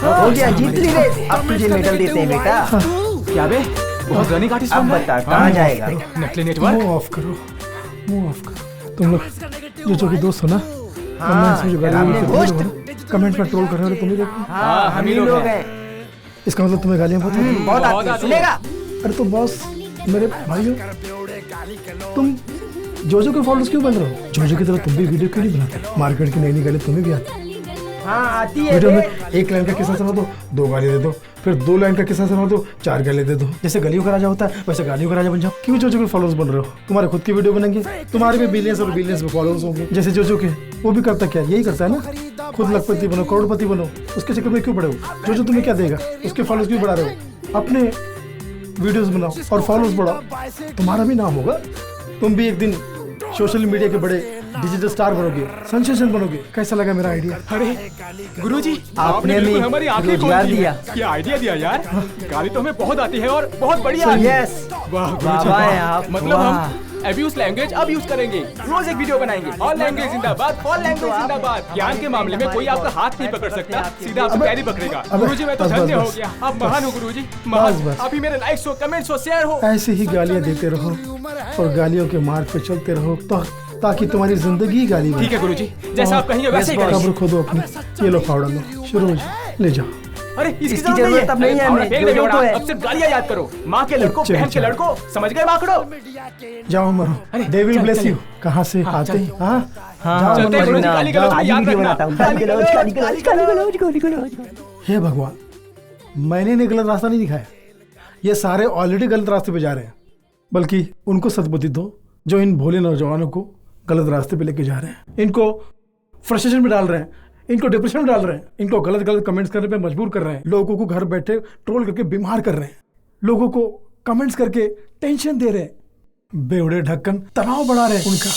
हो गया, जीत ली रेस। अब तुझे मेडल देते हैं बेटा। क्या बे? बहुत रनिंग आर्टिस्ट। अब बता कहाँ जाएगा? नकली नेटवर्क। मुंह ऑफ करो, मुंह ऑफ करो। तुम लोग जो के दोस्त हो ना, कमेंट में ट्रोल कर रहे हो, तुम ही देखो। हाँ, हम ही लोग हैं। इसका मतलब तुम्हें गालियां बहुत आती है, सुनेगा? अरे तो बॉस मेरे भाइयों, तुम जोजो के फॉलोअर्स क्यों बन रहे हो? जोजो की तरह तुम भी वीडियो क्यों नहीं बनाते? मार्केट की नई नई गाली तुम्हें भी आती है। हाँ आती है। वीडियो में 1 लाइन का किस्सा सुना दो, 2 गाली दे दो, फिर 2 लाइन का किस्सा सुना दो, 4 गाली दे दो। जैसे गलियों का राजा होता है वैसे गालियों का राजा बन जाओ। क्यों जोजो के फॉलोअर्स बन रहे हो? तुम्हारे खुद की वीडियो बनेंगे, तुम्हारे भी बिलियंस और बिलियंस में फॉलोअर्स होंगे। जैसे जोजो के, वो भी करता क्या, यही करता है ना, खुद लखपति बनो, करोड़पति बनो। उसके चक्कर में क्यों पड़े हो? जोजो तुम्हें क्या देगा? उसके फॉलोअर्स क्यों बढ़ा रहे हो? अपने वीडियोस बनाओ और फॉलोअर्स बढ़ाओ, तुम्हारा भी नाम होगा। तुम भी एक दिन सोशल मीडिया के बड़े डिजिटल स्टार बनोगे, सेंसेशन बनोगे। कैसा लगा मेरा आइडिया? अरे गुरुजी, आपने हमारी आंखें खोल दी। क्या आइडिया दिया यार। गाली तो हमें बहुत आती है और बहुत बढ़िया। यस, वाह गुरुजी, मतलब हम अब्यूज लैंग्वेज अब यूज करेंगे। रोज एक वीडियो बनाएंगे। ऑल लैंग्वेज जिंदाबाद, ऑल लैंग्वेज जिंदाबाद। ज्ञान के मामले में कोई आपका हाथ नहीं पकड़ सकता, सीधा आपको पैरी पकड़ेगा। गुरुजी मैं तो धन्य हो गया, आप महान हो गुरुजी, महान। अभी मेरे लाइक्स हो, कमेंट्स हो, शेयर हो। ऐसे ही गालियां देते रहो और गालियों के मार्ग पे चलते रहो ताकि तुम्हारी जिंदगी गाली बने। ठीक है गुरुजी, जैसा आप कहेंगे वैसे ही करेंगे। कब्र खोदो अपनी, ये लो फावड़ा लो, शुरू ले जाओ। अरे इसकी जरूरत अब नहीं है। अब सिर्फ गालियां याद करो। माँ के लड़कों, बहन के लड़कों, समझ गए माकड़ो? जाओ मरो, दे विल ब्लेस यू। कहाँ से आते हैं? हाँ चलते हैं गुरुजी, गाली गलौज याद रखना। हे भगवान, मैंने इन्हें गलत रास्ता नहीं दिखाया। ये सारे ऑलरेडी गलत रास्ते पे जा रहे हैं, बल्कि उनको सद्बुद्धि दो जो इन भोले नौजवानों को गलत रास्ते पे लेके जा रहे हैं। इनको फ्रस्ट्रेशन में डाल रहे हैं, इनको डिप्रेशन में डाल रहे हैं, इनको गलत गलत कमेंट्स करने पे मजबूर कर रहे हैं, लोगों को घर बैठे ट्रोल करके बीमार कर रहे हैं, लोगों को कमेंट्स करके टेंशन दे रहे हैं, बेवड़े ढक्कन तनाव बढ़ा रहे हैं उनका।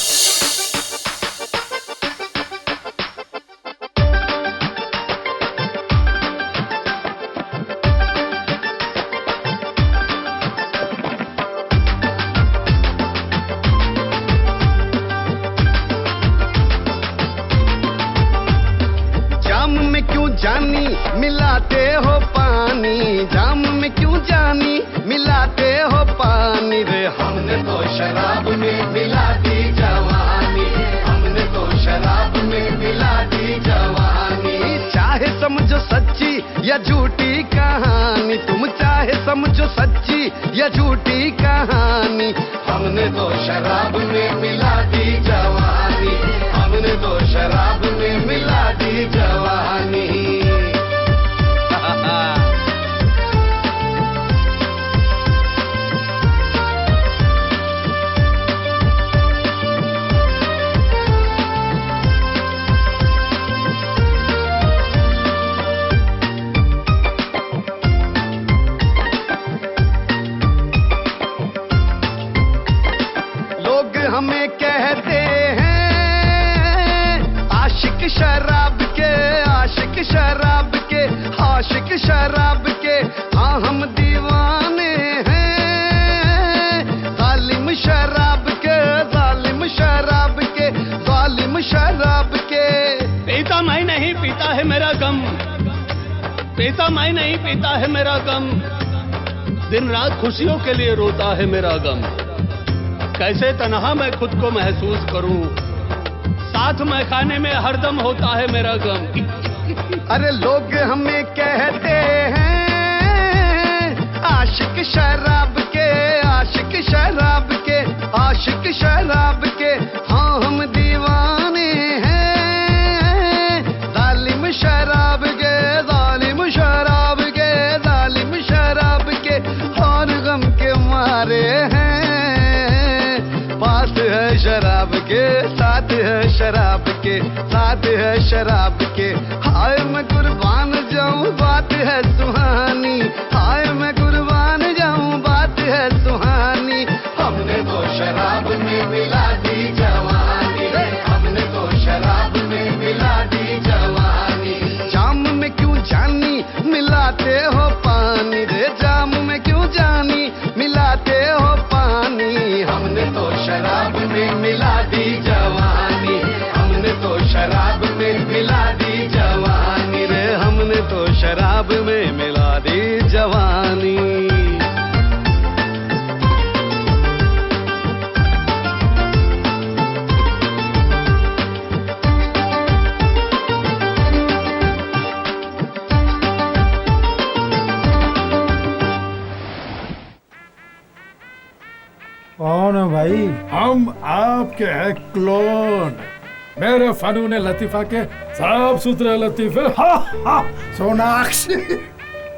जानी मिलाते हो पानी, जाम में क्यों जानी मिलाते हो पानी रे। हमने तो शराब में मिला दी जवानी, हमने तो शराब में मिला दी जवानी। चाहे समझो सच्ची या झूठी कहानी, तुम चाहे समझो सच्ची या झूठी कहानी, हमने तो शराब में मिला दी जवानी, हमने तो शराब में मिला दी जवानी। लोग हमें कहते हैं आशिक शराब के, आशिक शराब के, आशिक शराब के। हाँ हम दीवाने हैं जालिम शराब के, जालिम शराब के, जालिम शराब के। पीता मैं नहीं पीता है मेरा गम, पीता मैं नहीं पीता है मेरा गम, दिन रात खुशियों के लिए रोता है मेरा गम। कैसे तन्हा मैं खुद को महसूस करूं, साथ में खाने में हरदम होता है मेरा गम। अरे लोग हमें कहते हैं आशिक शराब के, आशिक शराब के, आशिक शराब के। हाँ हम दीवाने हैं जालिम शराब के, जालिम शराब के, जालिम शराब के। और गम के मारे हैं पास है शराब के, साथ है शराब के, साथ है शराब के। हाय मैं कुर्बान जाऊं बात है सुहानी, हाय मैं कुर्बान जाऊं बात है सुहानी। हमने तो शराब में मिला दी जवानी, हमने तो शराब में मिला दी जवानी। जाम में क्यों जानी मिलाते हो पानी रे, जाम में क्यों जानी मिलाते हो पानी। हमने तो शराब में मिला दी जवानी, हमने तो शराब में मिला दी जवानी रे, हमने तो शराब में मिला दी जवानी। कौन है भाई? हम आपके हैं क्लोन, मेरे फनून लतीफा के साफ सुथरे लतीफे। सोनाक्षी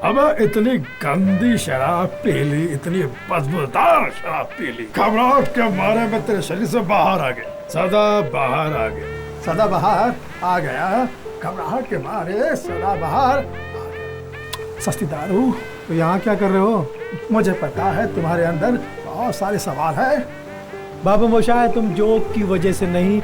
अब इतनी गंदी शराब पी ली, इतनी बदबूदार शराब पी ली, घबराहट के मारे में तेरे शरीर से बाहर आ गए, सदा बाहर आ गए। सदा बाहर आ गया, घबराहट के मारे सदा बाहर। सस्ती दारू, तो यहाँ क्या कर रहे हो? मुझे पता है तुम्हारे अंदर बहुत सारे सवाल है। बाबू मोशाय, तुम जोक की वजह से नहीं,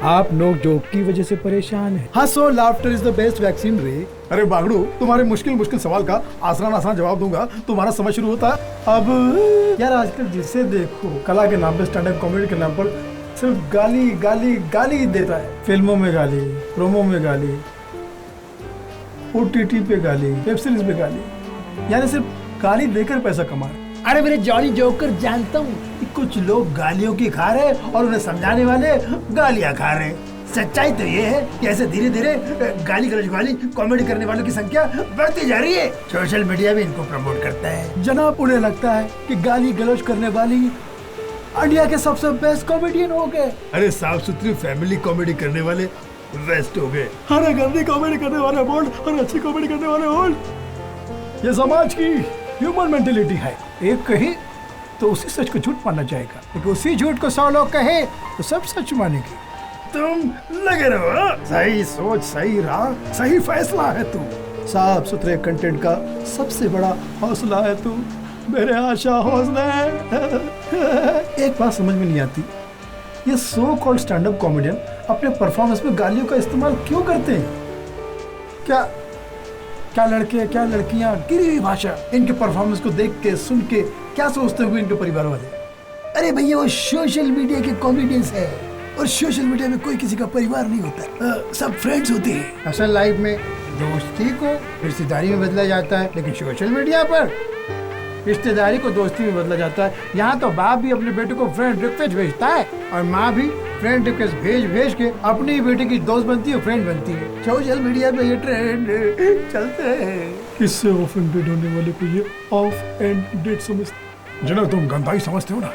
आप लोग जोक की वजह से परेशान हैं। हंसो, laughter is the best vaccine रे। अरे बागड़ू, तुम्हारे मुश्किल मुश्किल सवाल का आसान आसान जवाब दूंगा, तुम्हारा समझ शुरू होता है। अब यार आजकल जिसे देखो कला के नाम पे, स्टैंड अप कॉमेडी के नाम पर सिर्फ गाली गाली गाली देता है। फिल्मों में गाली, प्रोमो में गाली, OTT पे गाली, वेब सीरीज पे गाली, यानी सिर्फ गाली देकर पैसा कमा रहे। अरे मेरे जॉनी जोकर, जानता हूँ कि कुछ लोग गालियों की खा रहे और उन्हें समझाने वाले गालियाँ खा रहे। सच्चाई तो ये है कि ऐसे धीरे धीरे गाली गलौज वाली कॉमेडी करने वालों की संख्या बढ़ती जा रही है। सोशल मीडिया भी इनको प्रमोट करता है। जनाब, उन्हें लगता है कि गाली गलौज करने वाली इंडिया के सबसे बेस्ट कॉमेडियन हो गए। अरे साफ सुथरी फैमिली कॉमेडी करने वाले बेस्ट हो गए। अरे गंदी कॉमेडी करने वाले बोल्ड और अच्छी कॉमेडी करने वाले होल्ड। ये समाज की ह्यूमन मेंटेलिटी है। एक कहे तो उसी सच को झूठ मानना चाहेगा, लेकिन उसी झूठ को 100 लोग कहे तो सब सच मानेंगे। तुम लगे रहो, सही सोच, सही राह, सही फैसला है तू। साफ सुथरे कंटेंट का सबसे बड़ा हौसला है तू, मेरे आशा हौसला है। एक बात समझ में नहीं आती, ये so called stand up comedian अपने परफॉर्मेंस में गालियों का इस्तेमाल क्यों करते हैं? क्या लड़के, क्या लड़कियां, गिरी हुई भाषा, इनके परफॉर्मेंस को देख के, सुन के क्या सोचते हुए इनके परिवार वाले? अरे भैया, वो सोशल मीडिया के कॉमेडियंस है, और सोशल मीडिया में कोई किसी का परिवार नहीं होता, सब फ्रेंड्स होते हैं। असल लाइफ में दोस्ती को रिश्तेदारी में बदला जाता है, लेकिन सोशल मीडिया पर रिश्तेदारी को दोस्ती में बदला जाता है। यहाँ तो बाप भी अपने बेटे को फ्रेंड रिक्वेस्ट भेजता है और माँ भी फ्रेंड रिक्वेस्ट भेज के अपनी बेटे की दोस्त बनती है, फ्रेंड बनती है। सोशल मीडिया पे ये ट्रेंड चलते हैं। इससे ऑफेंडेड होने वाले को ये ऑफ एंड डेट समझते, जिन्हें तुम गंदाई समझते हो ना,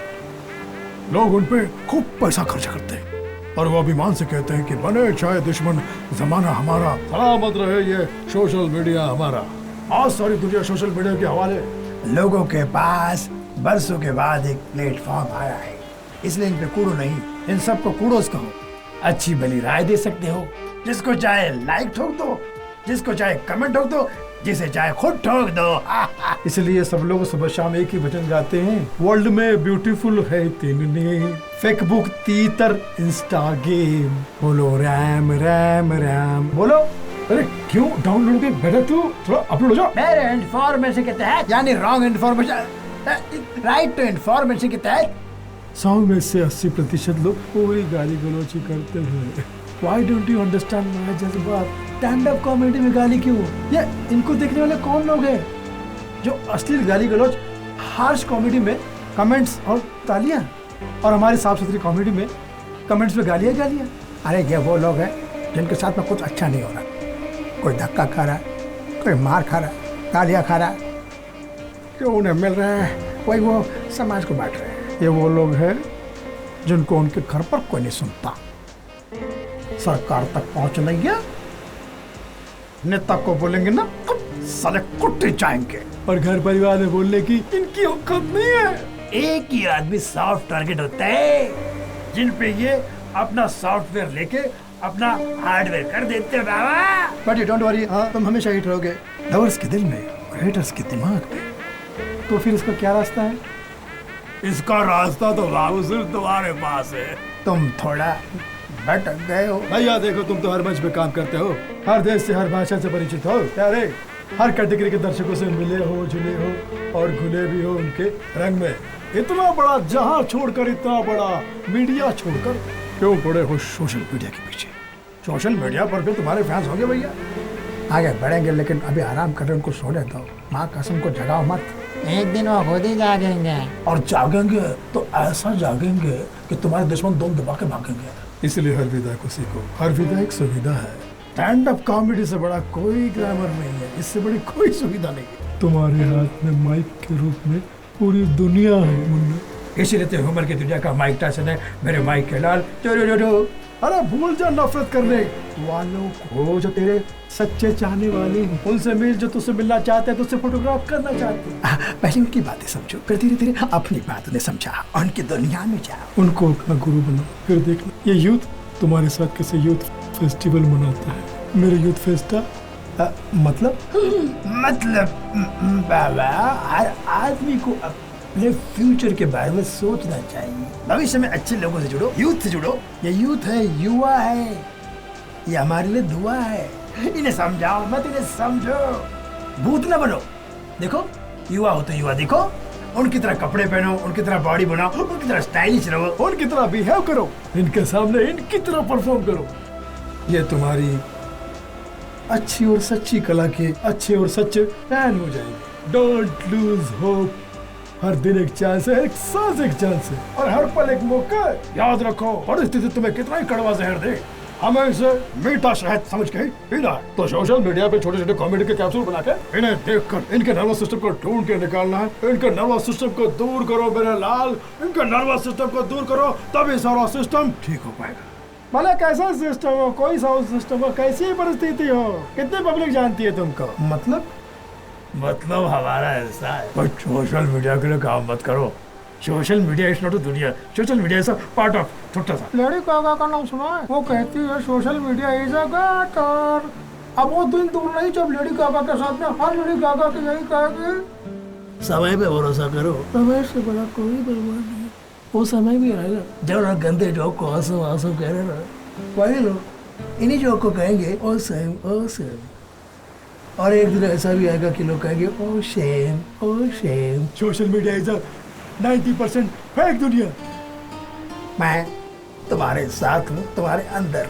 लोग उन पे खूब पैसा खर्च करते हैं और वो अभिमान से कहते हैं कि बने चाहे दुश्मन, जमाना हमारा, सलामत रहे ये सोशल मीडिया हमारा। आज सारी दुनिया सोशल मीडिया के हवाले। लोगों के पास बरसों के बाद एक प्लेटफॉर्म आया है, इसलिए इन पे कूड़ो नहीं, इन सबको कूड़ोस कहो। अच्छी भली राय दे सकते हो, जिसको चाहे लाइक ठोक दो, जिसको चाहे कमेंट ठोक दो, जिसे चाहे खुद ठोक दो। इसलिए सब लोग सुबह शाम एक ही भजन गाते हैं, वर्ल्ड में ब्यूटीफुल है तीन नेम, फेसबुक तीतर इंस्टा गेम, बोलो राम राम राम बोलो। अरे क्यों डाउनलोड के बेटा तू थोड़ा अपलोड हो जाओ। मेरे इन्फॉर्मेशन के तहत, यानी wrong information, right to information के तहत 100 में से 80% लोग पूरी गाली गलौज ही करते हैं। Why don't you understand my जज्बात? स्टैंड अप कॉमेडी में गाली क्यों? ये इनको देखने वाले कौन लोग हैं जो अश्लील गाली गलौज, हार्श कॉमेडी में कमेंट्स और तालियां, और हमारी साफ सुथरी कॉमेडी में कमेंट्स में गालियां गालियां। अरे ये वो लोग हैं जिनके साथ में कुछ अच्छा नहीं हो रहा, कोई धक्का खा रहा, कोई मार खा रहा, गालियां खा रहा, जो उन्हें मिल रहा है वही वो समाज को बांट रहे हैं। ये वो लोग हैं जिनको उनके घर पर कोई नहीं सुनता, सरकार तक पहुंच नहीं गया, नेता को बोलेंगे ना साले कुट्टे जाएंगे, और घर परिवार में बोलने की इनकी औकात नहीं है। एक ही आदमी सॉफ्ट टारगेट होता है जिन पे ये अपना सॉफ्टवेयर लेके अपना हार्डवेयर कर देते हैं बाबा। बट डोंट वरी, तुम हमेशा हिट रहोगे लवर्स के दिल में और हेटर्स के दिमाग में। तो फिर इसका क्या रास्ता है? इसका रास्ता तो बाबू सिर्फ तुम्हारे पास है, तुम थोड़ा भटक गए हो। भैया देखो, तुम तो हर मंच पे काम करते हो, हर देश से हर भाषा से परिचित हो, अरे हर कैटेगरी के दर्शकों से मिले हो, जुले हो और घुले भी हो उनके रंग में। इतना बड़ा जहां छोड़कर, इतना बड़ा मीडिया छोड़कर क्यों पड़े हो सोशल मीडिया के पीछे? सोशल मीडिया पर भी तुम्हारे फैंस होंगे भैया, आगे बढ़ेंगे, लेकिन अभी आराम कर रहे, उनको सोने दो। माँ कसम को जगाओ मत, एक दिन वो खुद ही जागेंगे, और जागेंगे तो ऐसा जागेंगे कि तुम्हारे दुश्मन दम दबा के भागेंगे। इसलिए हर विदा को सीखो, हर विदा एक सुविधा है। स्टैंड अप कॉमेडी से बड़ा कोई ग्लैमर नहीं है, इससे बड़ी कोई सुविधा नहीं है। तुम्हारे हाथ में माइक के रूप में पूरी दुनिया है मुन्ना, इसीलिए तो ह्यूमर की दुनिया का माइक टायसन है, मेरे माइक के लाल। अरे भूल जा नफरत करने वालों को, जो तेरे सच्चे चाहने वाले हैं, उनसे मिल, जो तुझसे मिलना चाहते हैं, तुझसे फोटोग्राफ करना चाहते हैं। पहले उनकी बातें समझो, फिर धीरे धीरे अपनी बात उन्हें समझा, उनकी दुनिया में जाओ, उनको अपना गुरु बनो, फिर देखना ये यूथ तुम्हारे साथ कैसे यूथ फेस्टिवल मनाता है। मेरे यूथ फेस्टा मतलब बाबा, हर आदमी को अपने फ्यूचर के बारे में सोचना चाहिए। भविष्य में अच्छे लोगों से जुड़ो, यूथ से जुड़ो। ये यूथ है, युवा है, ये हमारे लिए दुआ है। इन्हें समझाओ मत, इन्हें समझो, भूत न बनो। देखो युवा हो तो युवा देखो, उनकी तरह कपड़े पहनो, उनकी तरह बॉडी बनाओ, उनकी तरह स्टाइलिश रहो, उनकी तरह बिहेव करो, इनके सामने इनकी तरह परफॉर्म करो। ये तुम्हारी अच्छी और सच्ची कला के अच्छे और सच्चे फैन हो जाएंगे। डोंट लूज होप, हर दिन एक चांस है, एक सांस एक चांस है, और हर पल एक मौका है। याद रखो, परिस्थिति तुम्हें कितना ही कड़वा जहर दे, हमें इसे मीठा शहद समझ के पीना है। तो सोशल मीडिया पे छोटे छोटे कॉमेडी के कैप्सूल बना के इन्हें देखकर इनके नर्वस सिस्टम को ढूंढ के निकालना है। इनके नर्वस सिस्टम को दूर करो मेरे लाल, इनके नर्वस सिस्टम को दूर करो, तभी सारा सिस्टम ठीक हो पाएगा। भला कैसा सिस्टम हो, कोई साउंड सिस्टम हो, कैसी परिस्थिति हो, कितनी पब्लिक जानती है तुमको? मतलब हमारा ऐसा है, पर सोशल मीडिया के लिए काम मत करो। Social media is not a दुनिया, social media is a part of छोटा सा। लेडी गागा का नाम सुना है? वो कहती है social media is a gutter. अब वो दिन दूर नहीं जब लेडी गागा के साथ में हर लेडी गागा के यही कहेगी, समय पे भरोसा करो, समय से बड़ा कोई बलवान नहीं, वो समय भी आएगा जब लोग गंदे जोक को आंसू आंसू कह रहे ना, वही लोग इन्हीं जोक को कहेंगे ओ सेम ओ सेम, और एक दिन ऐसा भी आएगा कि लोग कहेंगे oh shame oh shame. Social media is 90% fake दुनिया। मैं तुम्हारे साथ हूँ, तुम्हारे अंदर,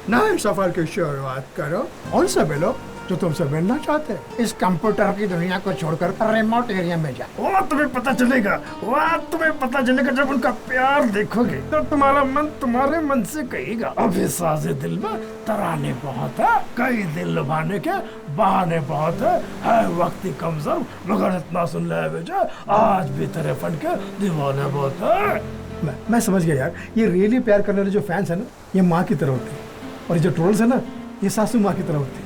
नए सफर की शुरुआत करो उनसे मिलो जो तुमसे मिलना चाहते हैं। इस कंप्यूटर की दुनिया को छोड़कर रिमोट एरिया में जाओ। वो तुम्हें पता चलेगा जब उनका प्यार देखोगे तो तुम्हारा मन तुम्हारे मन से कहेगा अभी साजे दिल में तराने बहुत है, कई दिल लुभाने के बहाने बहुत है वक्त ही कमजोर मगर इतना सुन ले बेटा आज भी तेरे फन के दीवाने बहुत है। मैं समझ गया यार, ये रियली प्यार करने वाले जो फैंस है ना ये माँ की तरह होते हैं और ये जो ट्रोल्स है ना ये सासू माँ की तरह होते हैं।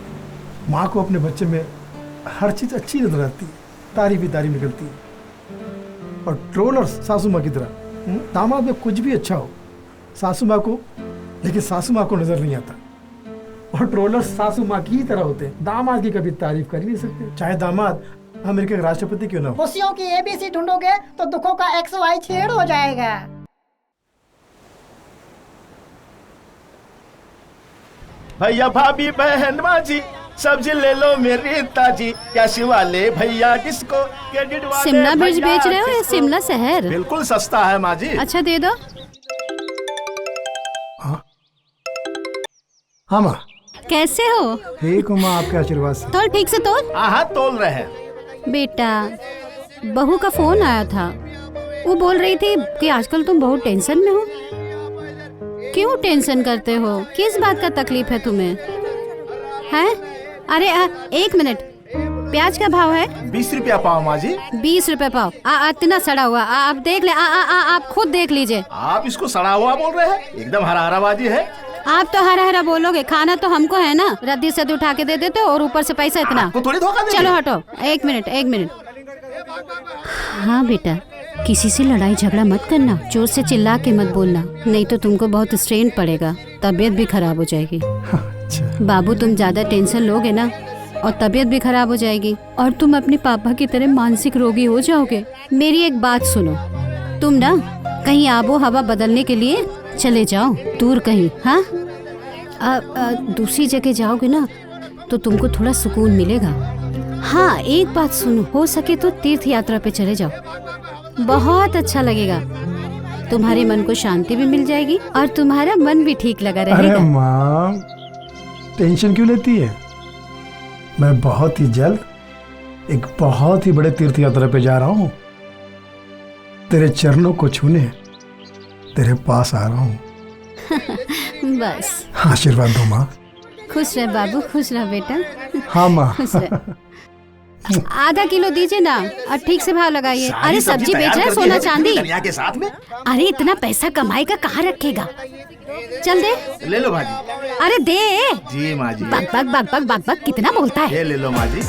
माँ को अपने बच्चे में हर चीज अच्छी नजर आती है, तारीफ ही तारीफ निकलती है और ट्रोलर्स सासू माँ की तरह। दामाद में कुछ भी अच्छा हो सासू माँ को, लेकिन सासू माँ को नजर नहीं आता और ट्रोलर्स सासू माँ की ही तरह होते हैं, दामाद की कभी तारीफ कर ही नहीं सकते चाहे दामाद अमेरिका के राष्ट्रपति क्यों ना हो। खुशियों की एबीसी ढूंढोगे तो दुखों का XY छेड़ हो जाएगा। भैया भाभी बहन माँ जी सब्जी ले लो मेरी ताजी, कैसी वाले भैया डिस्को क्रेडिट वाले। शिमला मिर्च बेच रहे हो या शिमला शहर? बिल्कुल सस्ता है माँ जी। अच्छा दे दो। हाँ माँ कैसे हो? ठीक हूँ माँ, आपके आशीर्वाद से। तोल ठीक से तोल। हाँ तोल रहे हैं। बेटा बहू का फोन आया था, वो बोल रही थी कि आजकल तुम बहुत टेंशन में हो। क्यों टेंशन करते हो? किस बात का तकलीफ है तुम्हें? हैं? अरे एक मिनट, प्याज का भाव है? 20 रुपया पाव माँ जी। 20 रुपए पाव? इतना सड़ा हुआ? आप देख ले, आप खुद देख लीजिए। आप इसको सड़ा हुआ बोल रहे हैं? एकदम हरा हरा बाजी है। आप तो हरा हरा बोलोगे, खाना तो हमको है ना, रद्दी से उठा के दे देते हो और ऊपर से पैसा इतना। आपको थोड़ी धोखा देंगे। चलो हटो, एक मिनट। हाँ बेटा, किसी से लड़ाई झगड़ा मत करना, जोर से चिल्ला के मत बोलना, नहीं तो तुमको बहुत स्ट्रेन पड़ेगा, तबीयत भी खराब हो जाएगी। बाबू तुम ज्यादा टेंशन लोगे ना और तबीयत भी खराब हो जाएगी और तुम अपने पापा की तरह मानसिक रोगी हो जाओगे। मेरी एक बात सुनो, तुम ना कहीं आबो हवा बदलने के लिए चले जाओ दूर कहीं। हाँ दूसरी जगह जाओगे ना तो तुमको थोड़ा सुकून मिलेगा। हाँ एक बात सुनो, हो सके तो तीर्थ यात्रा पे चले जाओ, बहुत अच्छा लगेगा, तुम्हारे मन को शांति भी मिल जाएगी और तुम्हारा मन भी ठीक लगा रहेगा। अरे माँ टेंशन क्यों लेती है? मैं बहुत ही जल्द एक बहुत ही बड़े तीर्थ यात्रा पे जा रहा हूँ, तेरे चरणों को छूने तेरे पास आ रहा हूँ। बस आशीर्वाद दो माँ। खुश रह बाबू, खुश रह बेटा। हाँ माँ। खुश रह। आधा किलो दीजिए ना और ठीक से भाव लगाइए। अरे सब्जी बेच रहे हैं, सोना चांदी के साथ में। अरे इतना पैसा कमाएगा कहाँ रखेगा? चल दे। ले लो माँ जी। अरे दे। जी माँ जी। बक कितना बोलता है? ये ले लो माँ जी।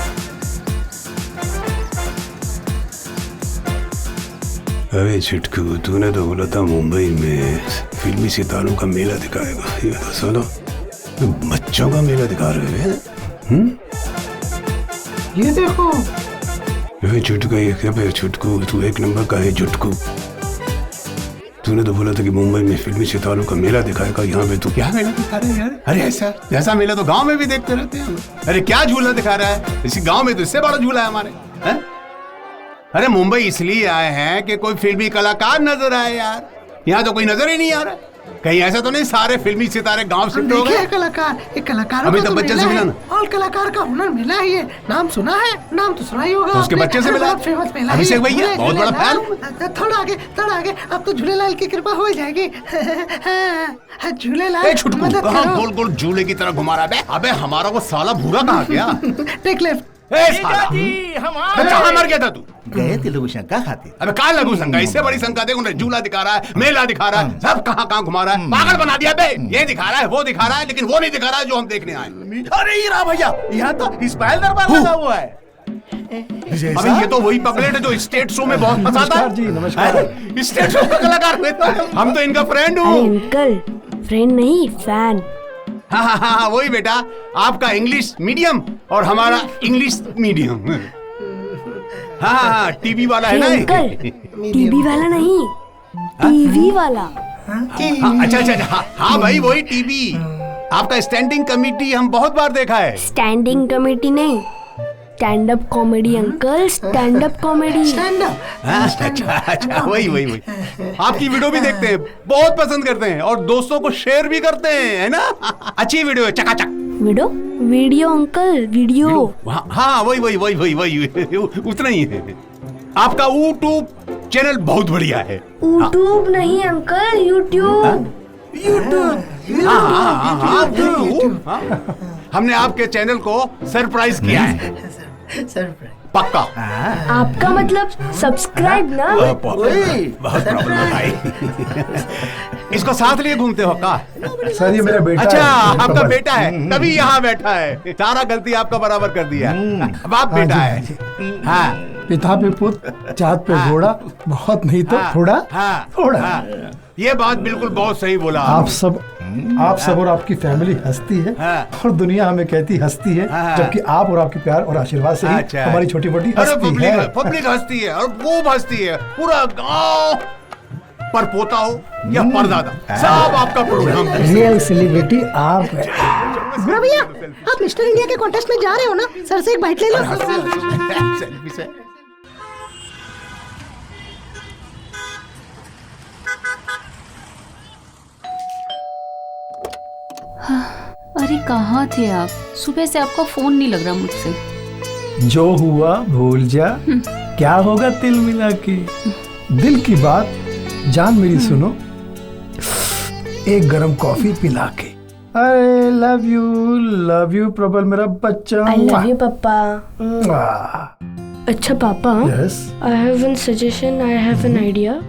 अरे चिटकू, तूने तो बोला था मुंबई में फिल्मी सितारों का मेला दिखाएगा, ये सुनो बच्चों का मेला दिखा रहे हैं। ये देखो। अरे चुटकू, ये क्या है चुटकू, तू एक नंबर का है चुटकू। तूने तो बोला था कि मुंबई में फिल्मी सितारों का मेला दिखाएगा, यहाँ पे तू क्या मेला दिखा रहा है यार? अरे ऐसा मेला तो गांव में भी देखते रहते हैं। अरे क्या झूला दिखा रहा है? इसी गांव में तो इससे बड़ा झूला है हमारे। है? अरे मुंबई इसलिए आए हैं कि कोई फिल्मी कलाकार नजर आए यार, यहाँ तो कोई नजर ही नहीं आ रहा। कहीं ऐसा तो नहीं सारे फिल्मी सितारे गांव शिफ्ट हो गए? कलाकार, एक कलाकार अभी तो बच्चे से मिला ना। और कलाकार का हुनर मिला ही है, नाम सुना है, नाम तो सुना ही होगा। तो उसके बच्चे से मिला? फेमस मेला। अभिषेक भैया बहुत बड़ा फैन। थोड़ा आगे, अब तो झूलेलाल की कृपा हो जाएगी। झूलेलाल कहाँ गोल गोल झूले की तरह घुमा रहा है? अबे हमारा वो साला भूरा कहाँ गया? Take left. कहाँ मर गया था तू? गए थे लघु शंका खाते। अबे कहाँ लघु शंका? इससे बड़ी शंका देखो, झूला दिखा रहा है, मेला दिखा रहा है, सब कहाँ घुमा रहा है, पागल बना दिया बे। ये दिखा रहा है, वो दिखा रहा है, लेकिन वो नहीं दिखा रहा है जो हम देखने आए। अरे हीरा भैया, यहाँ तो स्पाइल दरबार लगा हुआ है। अबे ये तो वही पगलेट है जो स्टेट शो में बहुत मजा आता है। जी नमस्कार। स्टेट शो का कलाकार हम तो इनका फ्रेंड हूँ। अंकल फ्रेंड नहीं फैन। हाँ वही बेटा, आपका इंग्लिश मीडियम और हमारा इंग्लिश मीडियम। हाँ टीवी वाला है ना? अंकल टीवी वाला नहीं, टीवी वाला। अच्छा हाँ भाई वही टीवी। आपका स्टैंडिंग कमेटी हम बहुत बार देखा है। स्टैंडिंग कमेटी नहीं, stand up comedy uncle, stand up comedy. Stand up? अच्छा, वही आपकी वीडियो भी देखते हैं, बहुत पसंद करते हैं और दोस्तों को शेयर भी करते हैं, है ना? अच्छी वीडियो है, चकाचक। Video uncle, video. हाँ, वही उतना ही है। आपका यूट्यूब चैनल बहुत बढ़िया है। यूट्यूब नहीं अंकल, यूट्यूब। हमने आपके चैनल को सरप्राइज किया है। पक्का। आपका मतलब सब्सक्राइब ना? बहुत प्रॉब्लम है भाई। इसको साथ लिए घूमते हो का? सर ये मेरा बेटा अच्छा, है। आपका बेटा है, तभी यहाँ बैठा है। सारा गलती आपका बराबर कर दिया। बाप बेटा है। हाँ, पिता पे पुत्र, जात पे घोड़ा, बहुत नहीं तो थोड़ा थोड़ा। ये बात बिल्कुल बहुत सही बोला। आप सब और आपकी फैमिली हंसती है और दुनिया हमें कहती हंसती है, जबकि आप और आपके प्यार और आशीर्वाद से ही हमारी छोटी मोटी हंसती है। पब्लिक हंसती है और खूब हंसती है। पूरा गांव पर पोता हो या परदादा, सब आपका प्रोग्राम। रियल सेलिब्रिटी आप हैं। गुरु भैया, आप मिस्टर इंडिया के कॉन्टेस्ट में जा रहे हो ना? सर से एक बाइट ले लो। अरे कहाँ थे आप? सुबह से आपका फोन नहीं लग रहा मुझसे। जो हुआ भूल जा, क्या होगा तिल मिला के। दिल की बात जान मेरी सुनो, एक गरम कॉफी पिला के। अरे लव यू प्रबल मेरा बच्चा। I love you पापा। अच्छा पापा, I have one suggestion, I have an idea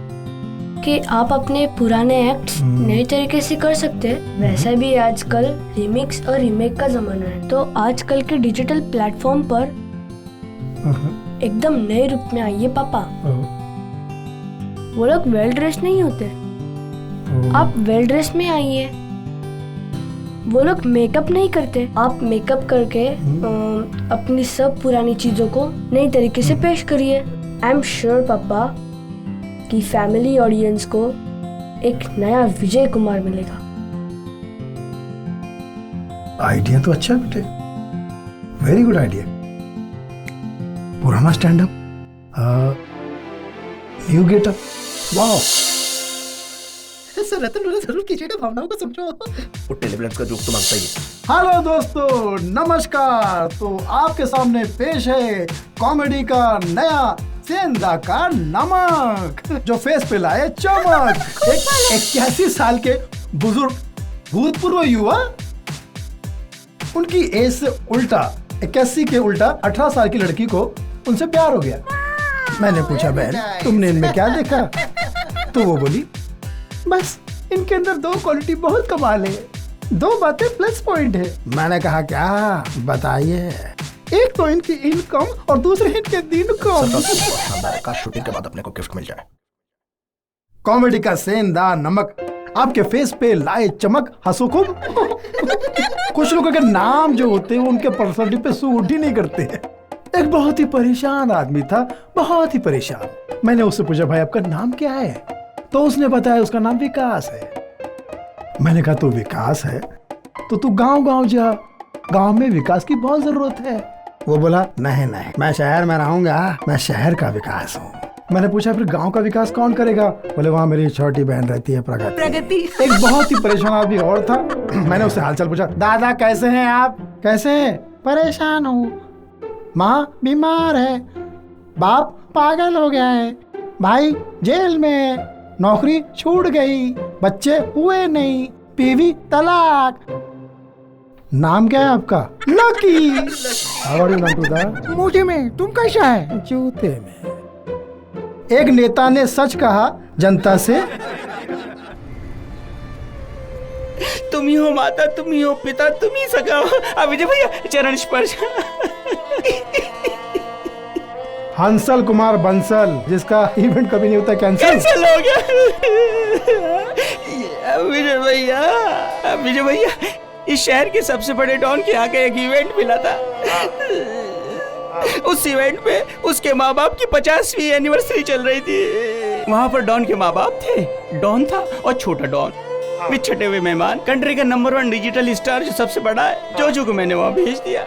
कि आप अपने पुराने एक्ट्स नए तरीके से कर सकते हैं। वैसा भी आजकल रिमिक्स और रीमेक का जमाना है, तो आजकल के डिजिटल प्लेटफॉर्म पर एकदम नए रूप में आइए पापा। वो लोग वेल ड्रेस नहीं होते, आप वेल ड्रेस में आइए। वो लोग मेकअप नहीं करते, आप मेकअप करके अपनी सब पुरानी चीजों को नई तरीके से पेश करिए। आई एम श्योर पापा कि फैमिली ऑडियंस को एक नया विजय कुमार मिलेगा। आइडिया तो अच्छा बेटे, वेरी गुड आइडिया। पुराना stand up, new getup, wow. Sir रतन जरूर कीजिएगा, भावनाओं को समझो। का जोक तो मांगता ही है। हेलो दोस्तों, नमस्कार। तो आपके सामने पेश है कॉमेडी का नया सेंधा का नमक, जो फेस पे लाए चमक। एक 81 साल के बुजुर्ग भूतपूर्व युवा, उनकी एज से उल्टा 81 के उल्टा 18 साल की लड़की को उनसे प्यार हो गया। मैंने पूछा बहन तुमने इनमें क्या देखा? तो वो बोली बस इनके अंदर दो क्वालिटी बहुत कमाल है, दो बातें प्लस पॉइंट है। मैंने कहा क्या बताइए? एक तो इनकी इनकम और दूसरे इनके दिन कम। शूटिंग के बाद अपने को गिफ्ट मिल जाए। कॉमेडी का सेंधा नमक आपके फेस पे लाए चमक, हंसो खूब। कुछ लोगों के नाम जो होते हैं उनके पर्सनालिटी पे सूट ही नहीं करते हैं। एक बहुत ही परेशान आदमी था, बहुत ही परेशान। मैंने उससे पूछा भाई आपका नाम क्या है? तो उसने बताया उसका नाम विकास है। मैंने कहा तू विकास है तो तू गांव जा, गांव में विकास की बहुत जरूरत है। वो बोला नहीं मैं शहर में रहूंगा, मैं शहर का विकास हूँ। मैंने पूछा फिर गांव का विकास कौन करेगा? बोले वहाँ मेरी छोटी बहन रहती है प्रगति। एक बहुत ही परेशान आदमी और था। मैंने उससे हालचाल पूछा, दादा कैसे हैं आप? कैसे हैं? परेशान हूँ, माँ बीमार है, बाप पागल हो गया है, भाई जेल में, नौकरी छूट गई, बच्चे हुए नहीं, बीवी तलाक। नाम क्या है आपका? लकी। हमारी नाम मुझे में, तुम कैसा है? जूते में। एक नेता ने सच कहा जनता से, तुम ही हो माता, तुम ही हो पिता, तुम ही सगा हो। अब विजय भैया चरण स्पर्श। हंसल कुमार बंसल, जिसका इवेंट कभी नहीं होता कैंसिल हो गया। विजय भैया इस शहर के सबसे बड़े डॉन के यहाँ का एक इवेंट मिला था। उस इवेंट पे उसके माँ बाप की 50वीं एनिवर्सरी चल रही थी। वहाँ पर डॉन के माँ बाप थे, डॉन था और छोटा डॉन विद छठे हुए मेहमान। कंट्री का नंबर 1 डिजिटल स्टार जो सबसे बड़ा है, जोजो को मैंने वहाँ भेज दिया।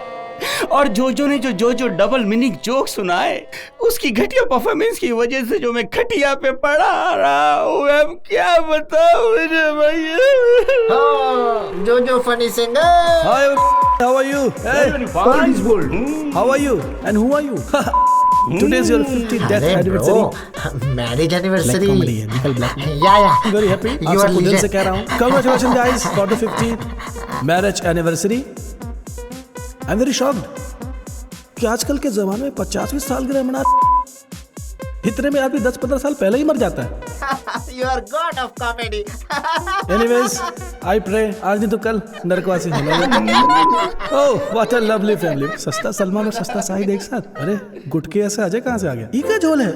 और जोजो ने जो डबल मीनिंग जोक सुनाए, उसकी घटिया परफॉर्मेंस की वजह से जो मैं खटिया पे पड़ा रहा हूँ, अब क्या बताऊँ मेरे भैया। जोजो funny singer. Hi, how are you? Hey, how are you? And who are you? Today is your 50th death anniversary. Marriage anniversary. Black comedy है, निकल black. Yeah. Very happy. You are आपको दिल से legend. कह रहा हूँ. Congratulations guys for the 50th marriage anniversary. I'm very shocked कि आजकल के जमाने में 50वीं सालगिरह मना इतने में आदमी 10-15 साल पहले ही मर जाता है. You are god of comedy. Anyways, I pray आज नहीं तो कल नरकवासी होगा. Oh, what a lovely family. सस्ता सलमान और सस्ता शाहिद एक साथ. अरे गुटके ऐसे अजय कहाँ से आ गया? ये क्या झोल है?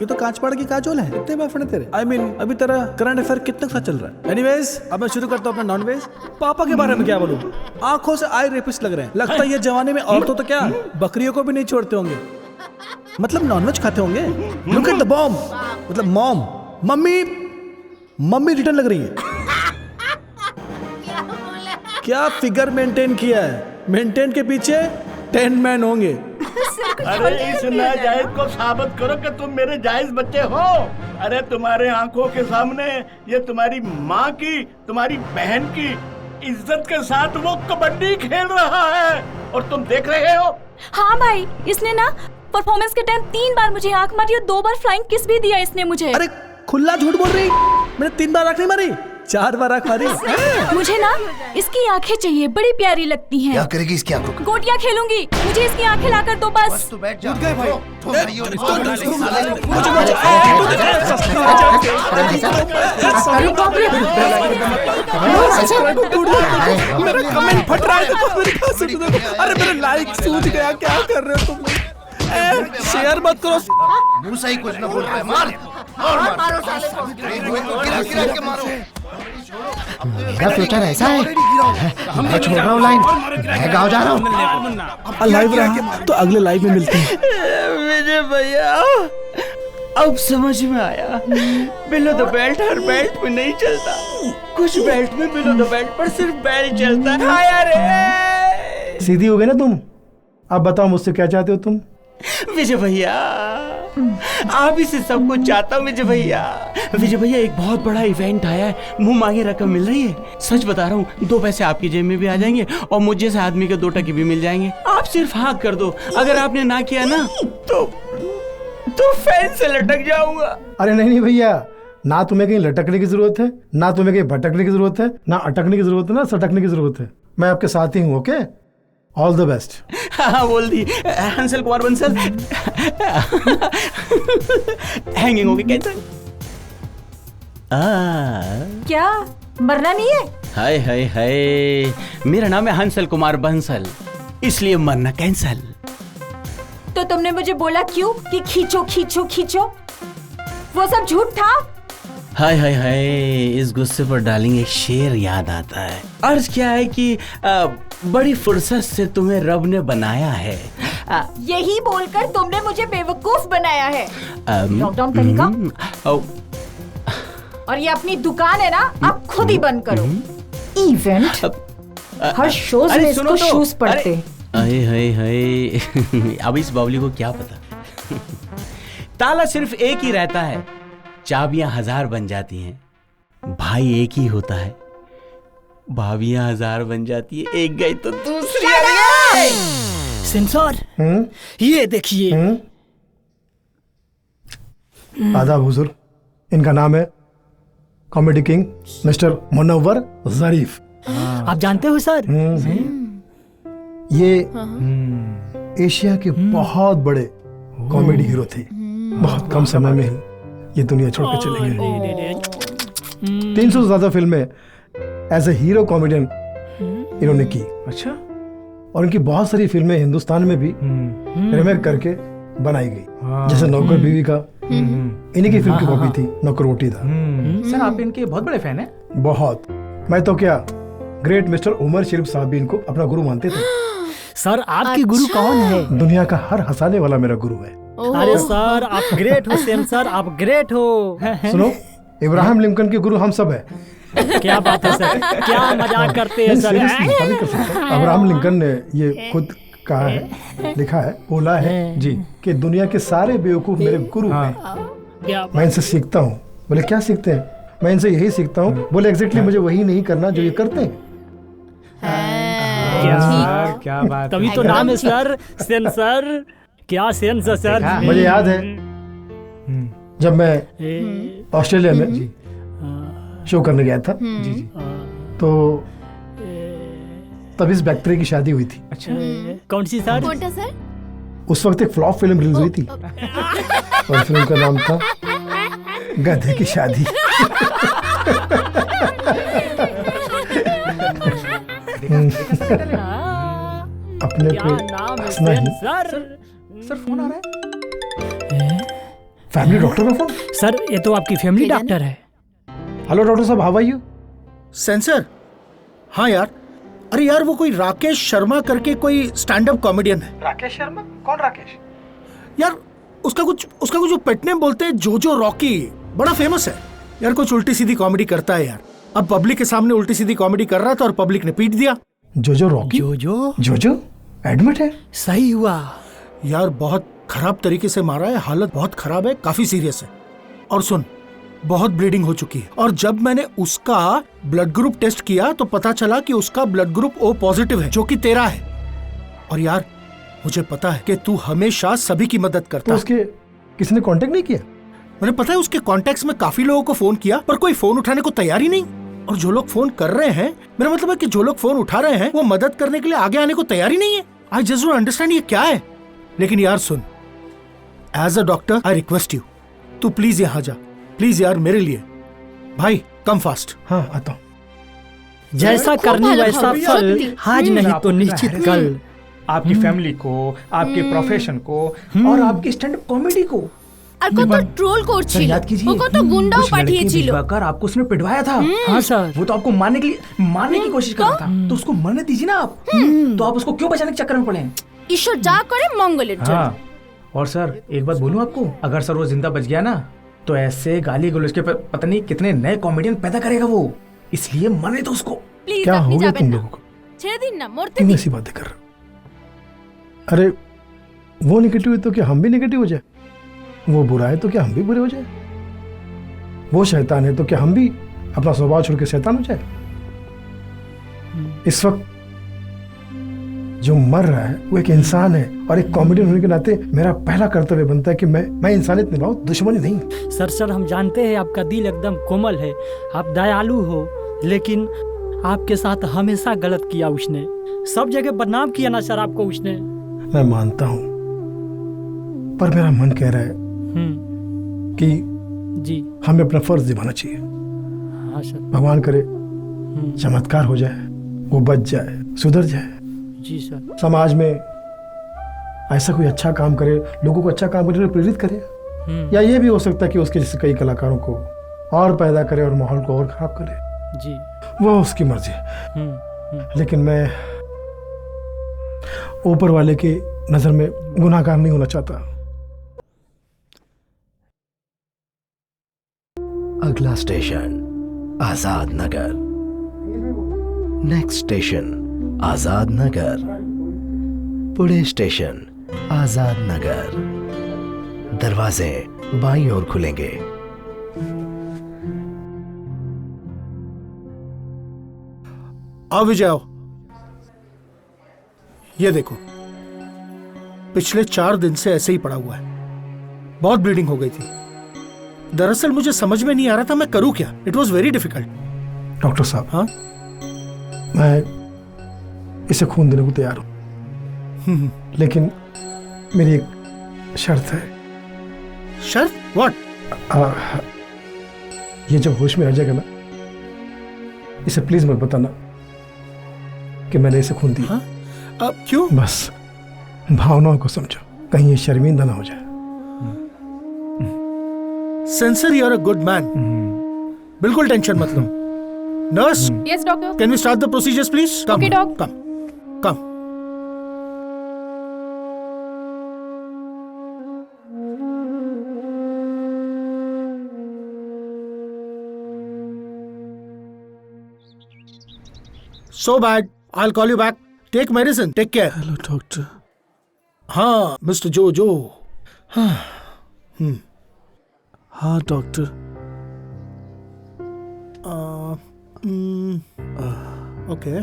ये तो कांचपाड़ की काजोल है. इतने बाफड़े तेरे. I mean, अभी तेरा करंट अफेयर कितना सा चल रहा है? Anyways, अब मैं शुरू करता हूँ अपना नॉनवेज. पापा के बारे में क्या बोलूँ? आंखों से आई रेपिस्ट लग रहे हैं. लगता है ये जमाने में औरतों तो क्या बकरियों को भी नहीं छोड़ते होंगे. मतलब नॉनवेज खाते होंगे. Look at the bomb. मतलब मॉम, मम्मी रिटर्न लग रही है. क्या फिगर मेंटेन किया है. मेंटेन के पीछे 10 मैन होंगे. अरे इस नाजायज को साबित करो कि तुम मेरे जायज बच्चे हो. अरे तुम्हारे आंखों के सामने ये तुम्हारी माँ की, तुम्हारी बहन की इज्जत के साथ वो कबड्डी खेल रहा है और तुम देख रहे हो. हाँ भाई, इसने ना परफॉर्मेंस के टाइम 3 बार मुझे आंख मारी और 2 बार फ्लाइंग किस भी दिया इसने मुझे. अरे खुला झूठ बोल रही. मैंने 3 बार आंख नहीं मारी, 4 बार आंख मारी. मुझे ना इसकी आंखें चाहिए, बड़ी प्यारी लगती हैं. क्या करेगी इसकी आंखों को? गोटियां खेलूंगी. मुझे इसकी आंखें लाकर दो बस. तू बैठ जा. उठ गए भाई. मेरा कमेंट फट रहा है. अरे मेरा लाइक सूझ गया. क्या कर रहे हो तुम? शेयर मत करो. मुंह से ही कुछ ना बोल रहा है. मार मारो साले को. गिरा के मारो. मेरा फ्यूचर ऐसा है. मैं छोड़ रहा हूँ लाइन. मैं गाँव जा रहा हूँ. लाइव रहा तो अगले लाइव में मिलते हैं. मेरे भैया अब समझ में आया. Below the belt her belt में नहीं चलता. कुछ बेल्ट में बिलो द बेल्ट पर सिर्फ बेल्ट चलता है. अरे सीधी हो गई ना तुम. अब बताओ मुझसे क्या चाहते हो तुम? विजय भैया, आप ही से सब कुछ चाहता हूँ. विजय भैया एक बहुत बड़ा इवेंट आया है. मुंह मांगे रकम मिल रही है. सच बता रहा हूँ, 2 पैसे आपकी जेब में भी आ जाएंगे और मुझ जैसे आदमी के 2 टके भी मिल जाएंगे. आप सिर्फ हाँ कर दो. अगर आपने ना किया ना तो फैन से लटक जाऊंगा. अरे नहीं भैया, ना तुम्हें कहीं लटकने की जरूरत है, ना तुम्हें कहीं भटकने की जरूरत है, ना अटकने की जरूरत है, ना सटकने की जरूरत है. मैं आपके साथ ही हूँ. Okay, all the best. हाँ बोल दी. हंसल कुमार बंसल हैंगिंग हो गई. कैंसल. क्या मरना नहीं है? हाय हाय हाय, मेरा नाम है हंसल कुमार बंसल, इसलिए मरना कैंसल. तो तुमने मुझे बोला क्यों कि खींचो खींचो खींचो? वो सब झूठ था. हाय हाय हाय, इस गुस्से पर डार्लिंग एक शेर याद आता है. अर्ज क्या है कि बड़ी फुर्सत से तुम्हें रब ने बनाया है. यही बोलकर तुमने मुझे बेवकूफ बनाया है. लॉकडाउन करेगा और ये अपनी दुकान है ना, आप खुद ही बंद करो. इवेंट हर शोज में इसको शूज पड़ते. हाय हाय हाय, अब इस बावली को क्या पता. ताला सिर्फ एक ही रहता है, चाबियां 1000 बन जाती हैं. भाई एक ही होता है, भाभियां 1000 बन जाती है. एक गई तो दूसरी आ गई. सेंसर, ये देखिए. आदाब हुजूर, इनका नाम है कॉमेडी किंग मिस्टर मुनव्वर ज़रीफ. आप जानते हो सर, ये एशिया के बहुत बड़े कॉमेडी हीरो थे. बहुत कम समय में ही ये दुनिया छोड़कर चले गए. 300 से ज्यादा फिल्में एज ए हीरो कॉमेडियन इन्होंने की. अच्छा. और इनकी बहुत सारी फिल्में हिंदुस्तान में भी रीमेक करके बनाई गई. जैसे नौकर बीवी का इन्हीं की फिल्म की कॉपी थी, नौकर रोटी था. सर आप इनके बहुत बड़े फैन हैं. बहुत. मैं तो क्या, ग्रेट मिस्टर उमर शरीफ साहब भी इनको अपना गुरु मानते थे. सर आपके गुरु कौन है? दुनिया का हर हंसाने वाला मेरा गुरु है. अरे सर आप ग्रेट हो. सेम सर आप ग्रेट हो. सुनो, इब्राहिम लिंकन के गुरु हम सब है. क्या बात है सर, क्या मजाक करते हैं सर. अब्राहम लिंकन ने ये खुद कहा है, लिखा है, बोला है जी कि दुनिया के सारे बेवकूफ मेरे गुरु हैं। मैं इनसे सीखता हूँ। बोले क्या सीखते हैं? मैं इनसे यही सीखता हूँ। बोले एग्जैक्टली मुझे वही नहीं करना जो ये करते हैं। क्या बात, तभी तो नाम है सर, सेंसर। क्या सेंसर सर? मुझे याद है जब मैं ऑस्ट्रेलिया में शो करने गया था, तो तब इस बैक्टीरिया की शादी हुई थी। अच्छा, कौन सी सर? कौन सर? उस वक्त एक फ्लॉप फिल्म रिलीज हुई थी और फिल्म का नाम था गधे की शादी। अपने पे हंसना ही। सर फोन आ रहा है। फैमिली डॉक्टर का फोन? सर ये तो आपकी फैमिली डॉक्टर है। हेलो डॉक्टर साहब, हाउ आर यू? सेंसर? हाँ यार, अरे यार वो कोई राकेश शर्मा करके कोई स्टैंड अप कॉमेडियन है। राकेश शर्मा? कौन राकेश? यार उसका कुछ जो पेट नेम बोलते हैं जोजो रॉकी, बड़ा फेमस है यार। कुछ उल्टी सीधी कॉमेडी करता है यार। अब पब्लिक के सामने उल्टी सीधी कॉमेडी कर रहा था और पब्लिक ने पीट दिया। जोजो रॉकी? जोजो एडमिट है? सही हुआ यार, बहुत खराब तरीके से मारा है, हालत बहुत खराब है, काफी सीरियस है। और सुन, बहुत ब्लीडिंग हो चुकी है। और जब मैंने उसका ब्लड ग्रुप टेस्ट किया तो पता चला कि उसका ब्लड ग्रुप O पॉजिटिव है, जो कि तेरा है। और यार मुझे पता है कि तू हमेशा सभी की मदद करता तो उसके किसी ने कांटेक्ट नहीं किया? मैंने पता है उसके कॉन्टेक्ट्स में काफी लोगों को फोन किया, पर कोई फोन उठाने को तैयार ही नहीं। और जो लोग फोन कर रहे हैं, मेरा मतलब है कि जो लोग फोन उठा रहे हैं वो मदद करने के लिए आगे आने को तैयार ही नहीं है। आई जस्ट डोंट अंडरस्टैंड ये क्या है। लेकिन यार सुन, as a doctor I request you, तू प्लीज यहाँ जा, प्लीज यार, मेरे लिए। भाई कम फास्ट। हाँ आता हूँ। जैसा करने वैसा फल, आज नहीं तो निश्चित कल। आपकी फैमिली को, आपके प्रोफेशन को और आपकी स्टैंड अप कॉमेडी को। আর কত ট্রোল করছিল, ও কত গুন্ডাও পাঠিয়েছিল। आपको उसने पिटवाया था। हाँ सर। वो तो आपको मारने की कोशिश कर रहा था, तो उसको मरने दीजिए ना आप। तो आप उसको क्यों बचाने के चक्कर में पड़े हैं? ঈশ্বর যা করে মঙ্গলের জন্য। हाँ, और सर एक बात बोलूं आपको, अगर सर वो जिंदा बच गया ना तो ऐसे गाली गलौज के पता नहीं कितने नए कॉमेडियन पैदा करेगा वो। इसलिए मरने दो उसको। प्लीज क्या हो আপনি गया যাবেন तुम না, लोगों को? ছেড়ে দিন না, মরতে तुम দিন। ऐसी बातें कर रहे हो? अरे वो निगेटिव है तो क्या हम भी निगेटिव हो जाए? वो बुरा है तो क्या हम भी बुरे हो जाए? वो शैतान है तो क्या हम भी अपना स्वभाव छोड़ के शैतान हो जाए? इस वक्त जो मर रहा है वो एक इंसान है, और एक कॉमेडियन होने के नाते मेरा पहला कर्तव्य बनता है कि मैं इंसानियत निभाऊं, दुश्मनी नहीं। सर हम जानते हैं आपका दिल एकदम कोमल है, आप दयालु हो, लेकिन आपके साथ हमेशा गलत किया उसने। सब जगह बदनाम किया ना सर आपको उसने। मैं मानता हूं, पर मेरा मन कह रहा है कि जी हमें अपना फर्ज निभाना चाहिए। हाँ सर। भगवान करे चमत्कार हो जाए, वो बच जाए, सुधर जाए। जी सर। समाज में ऐसा कोई अच्छा काम करे, लोगों को अच्छा काम करने के लिए प्रेरित करे। या ये भी हो सकता है कि उसके जैसे कई कलाकारों को और पैदा करे और माहौल को और खराब करे। जी वो उसकी मर्जी है। लेकिन मैं ऊपर वाले की नजर में गुनाहगार नहीं होना चाहता। अगला station Azad Nagar. Next station Azad Nagar. Pune station Azad Nagar. दरवाजे बाईं ओर खुलेंगे। आओ विजय आओ। ये देखो, पिछले 4 दिन से ऐसे ही पड़ा हुआ है, बहुत ब्लीडिंग हो गई थी। दरअसल मुझे समझ में नहीं आ रहा था मैं करूं क्या। It was very difficult. Doctor साहब, हाँ, मैं इसे खून देने को तैयार हूं, लेकिन मेरी एक शर्त है। शर्त? व्हाट? ये जब होश में आ जाएगा ना, इसे प्लीज मत बताना कि मैंने इसे खून दिया। अब क्यों? बस भावनाओं को समझो, कहीं ये शर्मिंदा ना हो जाए। Sensor, you are a good man. बिल्कुल टेंशन मत लो। Nurse, yes doctor. Can we start the procedures please? Okay doc. Come. So bad. I'll call you back. Take medicine, take care. Hello doctor. हाँ mister Jojo. हाँ हाँ doctor. Okay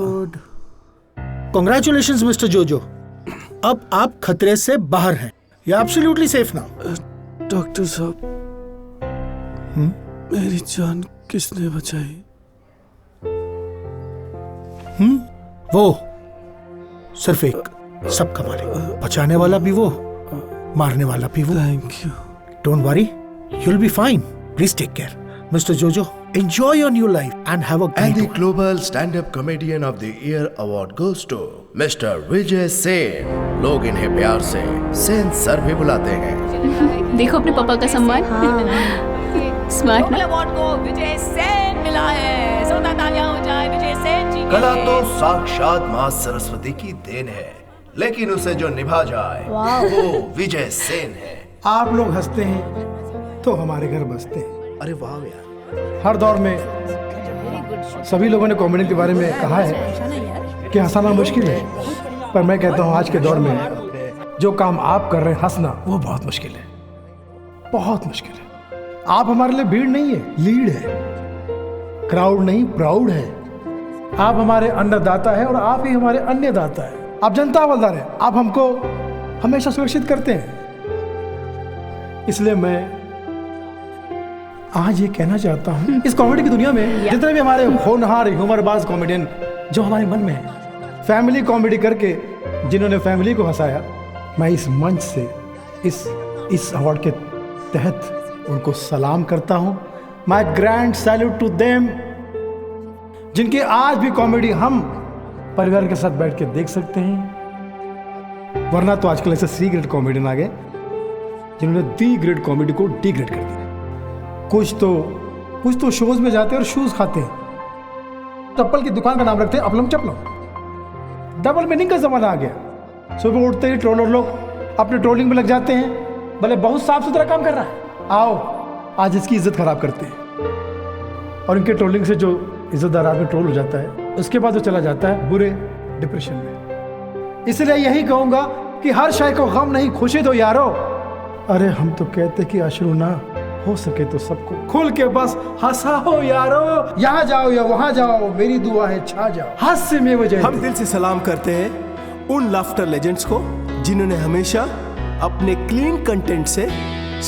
good. Congratulations mister Jojo, अब आप खतरे से बाहर हैं। You are absolutely safe now. Doctor साहब, मेरी जान किसने बचाई? वो सिर्फ एक, सबका मालिक। बचाने वाला भी वो, मारने वाला भी वो। Thank you. Don't worry, you will be fine. Please take care mister Jojo. Enjoy your new life and have a great And the one. Global Stand-Up Comedian of the Year Award goes to Mr. Vijay Sen. लोग इन्हें प्यार से Sen sir भी बुलाते हैं। देखो अपने पापा का सम्मान। स्मार्ट ना? अवार्ड को विजय सेन मिला है। जोरदार तालियां हो जाए विजय सेन जी। कला तो साक्षात माँ सरस्वती की देन है, लेकिन उसे जो निभा जाए वो विजय सेन है। आप लोग हंसते हैं तो हमारे घर बसते हैं। अरे वाह यार। हर दौर में सभी लोगों ने कॉमेडी के बारे में कहा है कि हंसाना मुश्किल है, पर मैं कहता हूँ आज के दौर में जो काम आप कर रहे हैं, हंसना, वो बहुत मुश्किल है, बहुत मुश्किल है। आप हमारे लिए भीड़ नहीं है, लीड है। क्राउड नहीं, प्राउड है। आप हमारे अन्नदाता है और आप ही हमारे अन्यदाता है। आप जनता हवलदार है, आप हमको हमेशा सुरक्षित करते हैं। इसलिए मैं आज ये कहना चाहता हूँ, इस कॉमेडी की दुनिया में जितने भी हमारे होनहार ह्यूमरबाज कॉमेडियन जो हमारे मन में है, फैमिली कॉमेडी करके जिन्होंने फैमिली को हंसाया, मैं इस मंच से इस अवार्ड के तहत उनको सलाम करता हूँ। My grand salute to them, जिनकी आज भी कॉमेडी हम परिवार के साथ बैठ के देख सकते हैं। वरना तो आजकल ऐसे सी ग्रेड कॉमेडियन आ गए जिन्होंने डी ग्रेड कॉमेडी को डी ग्रेड कर दिया। कुछ तो शोज में जाते हैं और शूज खाते हैं। चप्पल की दुकान का नाम रखते हैं अपलम चप्पल। डबल मीनिंग का जमाना आ गया। सुबह उठते ही ट्रोलर लोग अपने ट्रोलिंग में लग जाते हैं, भले बहुत साफ सुथरा काम कर रहा है। आओ आज इसकी इज्जत खराब करते हैं, और इनके ट्रोलिंग से जो इज्जतदार आदमी ट्रोल हो जाता है, उसके बाद वो चला जाता है बुरे डिप्रेशन में। इसलिए यही कहूंगा कि हर शय को गम नहीं, खुशी दो यारो। अरे हम तो कहते कि अश्रु ना, हो सके तो सबको खुल के बस हंसाओ यारो। यहाँ जाओ या वहाँ जाओ, मेरी दुआ है छा जाओ। हास्य में वजह हम दिल से सलाम करते हैं उन लाफ्टर लेजेंड्स को जिन्होंने हमेशा अपने क्लीन कंटेंट से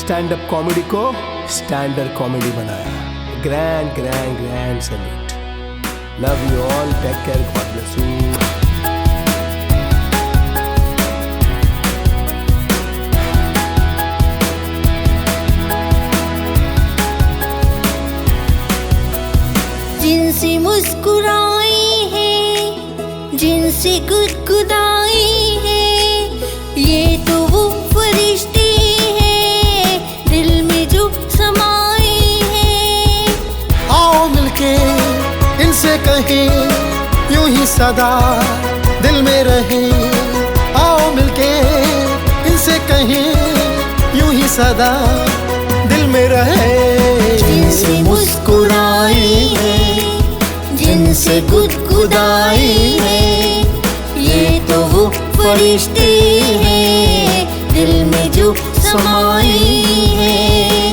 स्टैंड अप कॉमेडी को स्टैंडर्ड कॉमेडी बनाया। Grand grand grand salute. Love you all, take care, God bless you. जिनसे मुस्कुराई है, जिनसे गुदगुदाई है, ये तो वो फरिश्ते हैं दिल में जो समाए हैं। आओ मिलके इनसे कहें यूं ही सदा दिल में रहे। आओ मिलके इनसे कहें यूं ही सदा दिल में रहे। जिनसे मुस्कुराई है, जिनसे गुदगुदाई है, ये तो वो फरिश्ते हैं दिल में जो समाए हैं।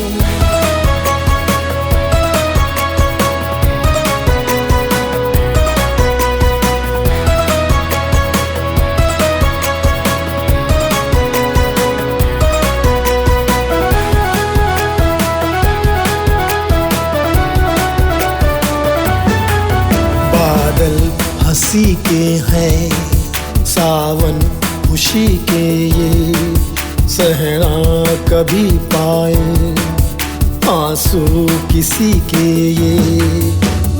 हंसी के हैं, सावन खुशी के ये, सहना कभी पाए आंसू किसी के ये।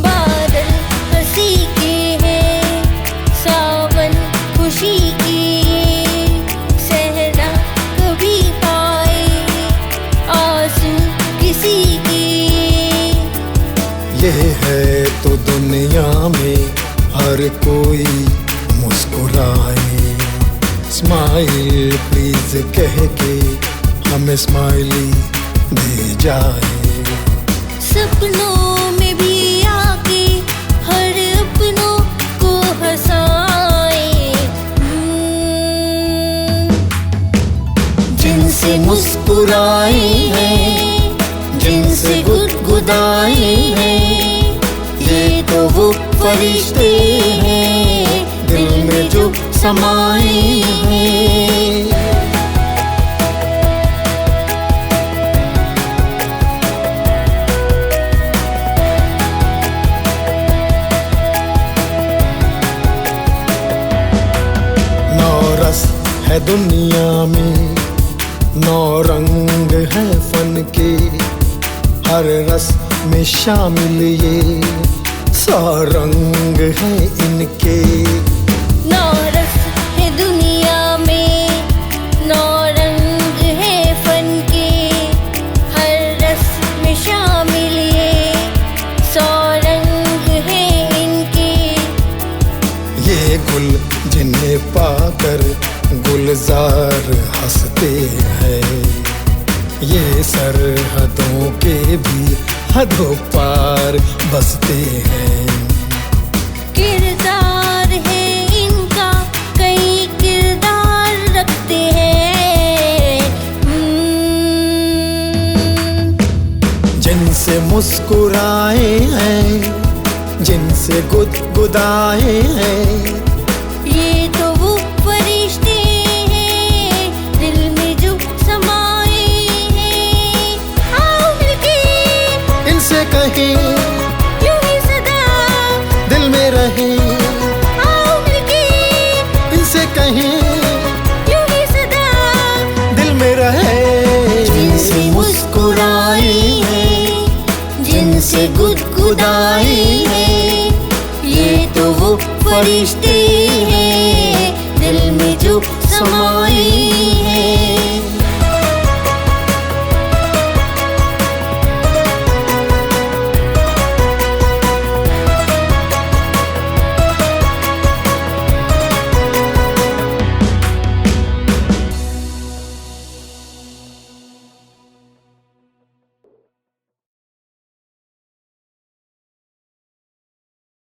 बादल हंसी के हैं, सावन खुशी के ये, सहना कभी पाए आंसू किसी के। ये है तो दुनिया में हर कोई मुस्कुराए। स्माइल प्लीज कह के हमें स्माइली दे जाए। सपनों में भी आके हर अपनों मुस्कुराए हैं, जिनसे गुदगुदाए हैं, ये तो वो फरिश्ते हैं दिल में जो समाए हैं। है दुनिया में 9 रंग है फन के, हर रस में शामिल ये 100 रंग है इनके। 9 रस है दुनिया में, 9 रंग है फन के, हर रस में शामिल ये 100 रंग है इनके। ये गुल जिन्हें पाकर गुलजार हंसते हैं, ये सरहदों के भी हदों पार बसते हैं। किरदार है इनका, कई किरदार रखते हैं। जिनसे मुस्कुराए हैं, जिनसे गुदगुदाए हैं, ये तो वो फरिश्ते हैं दिल में जो समाए हैं। आओ मिलके इनसे कहें यूं ही सदा दिल में रहे। आओ मिलके इनसे कहें यूं ही सदा दिल में रहे। जिनसे मुस्कुराए हैं, जिनसे गुदगुदाए हैं, ये तो वो फरिश्ते हैं दिल में जो समाए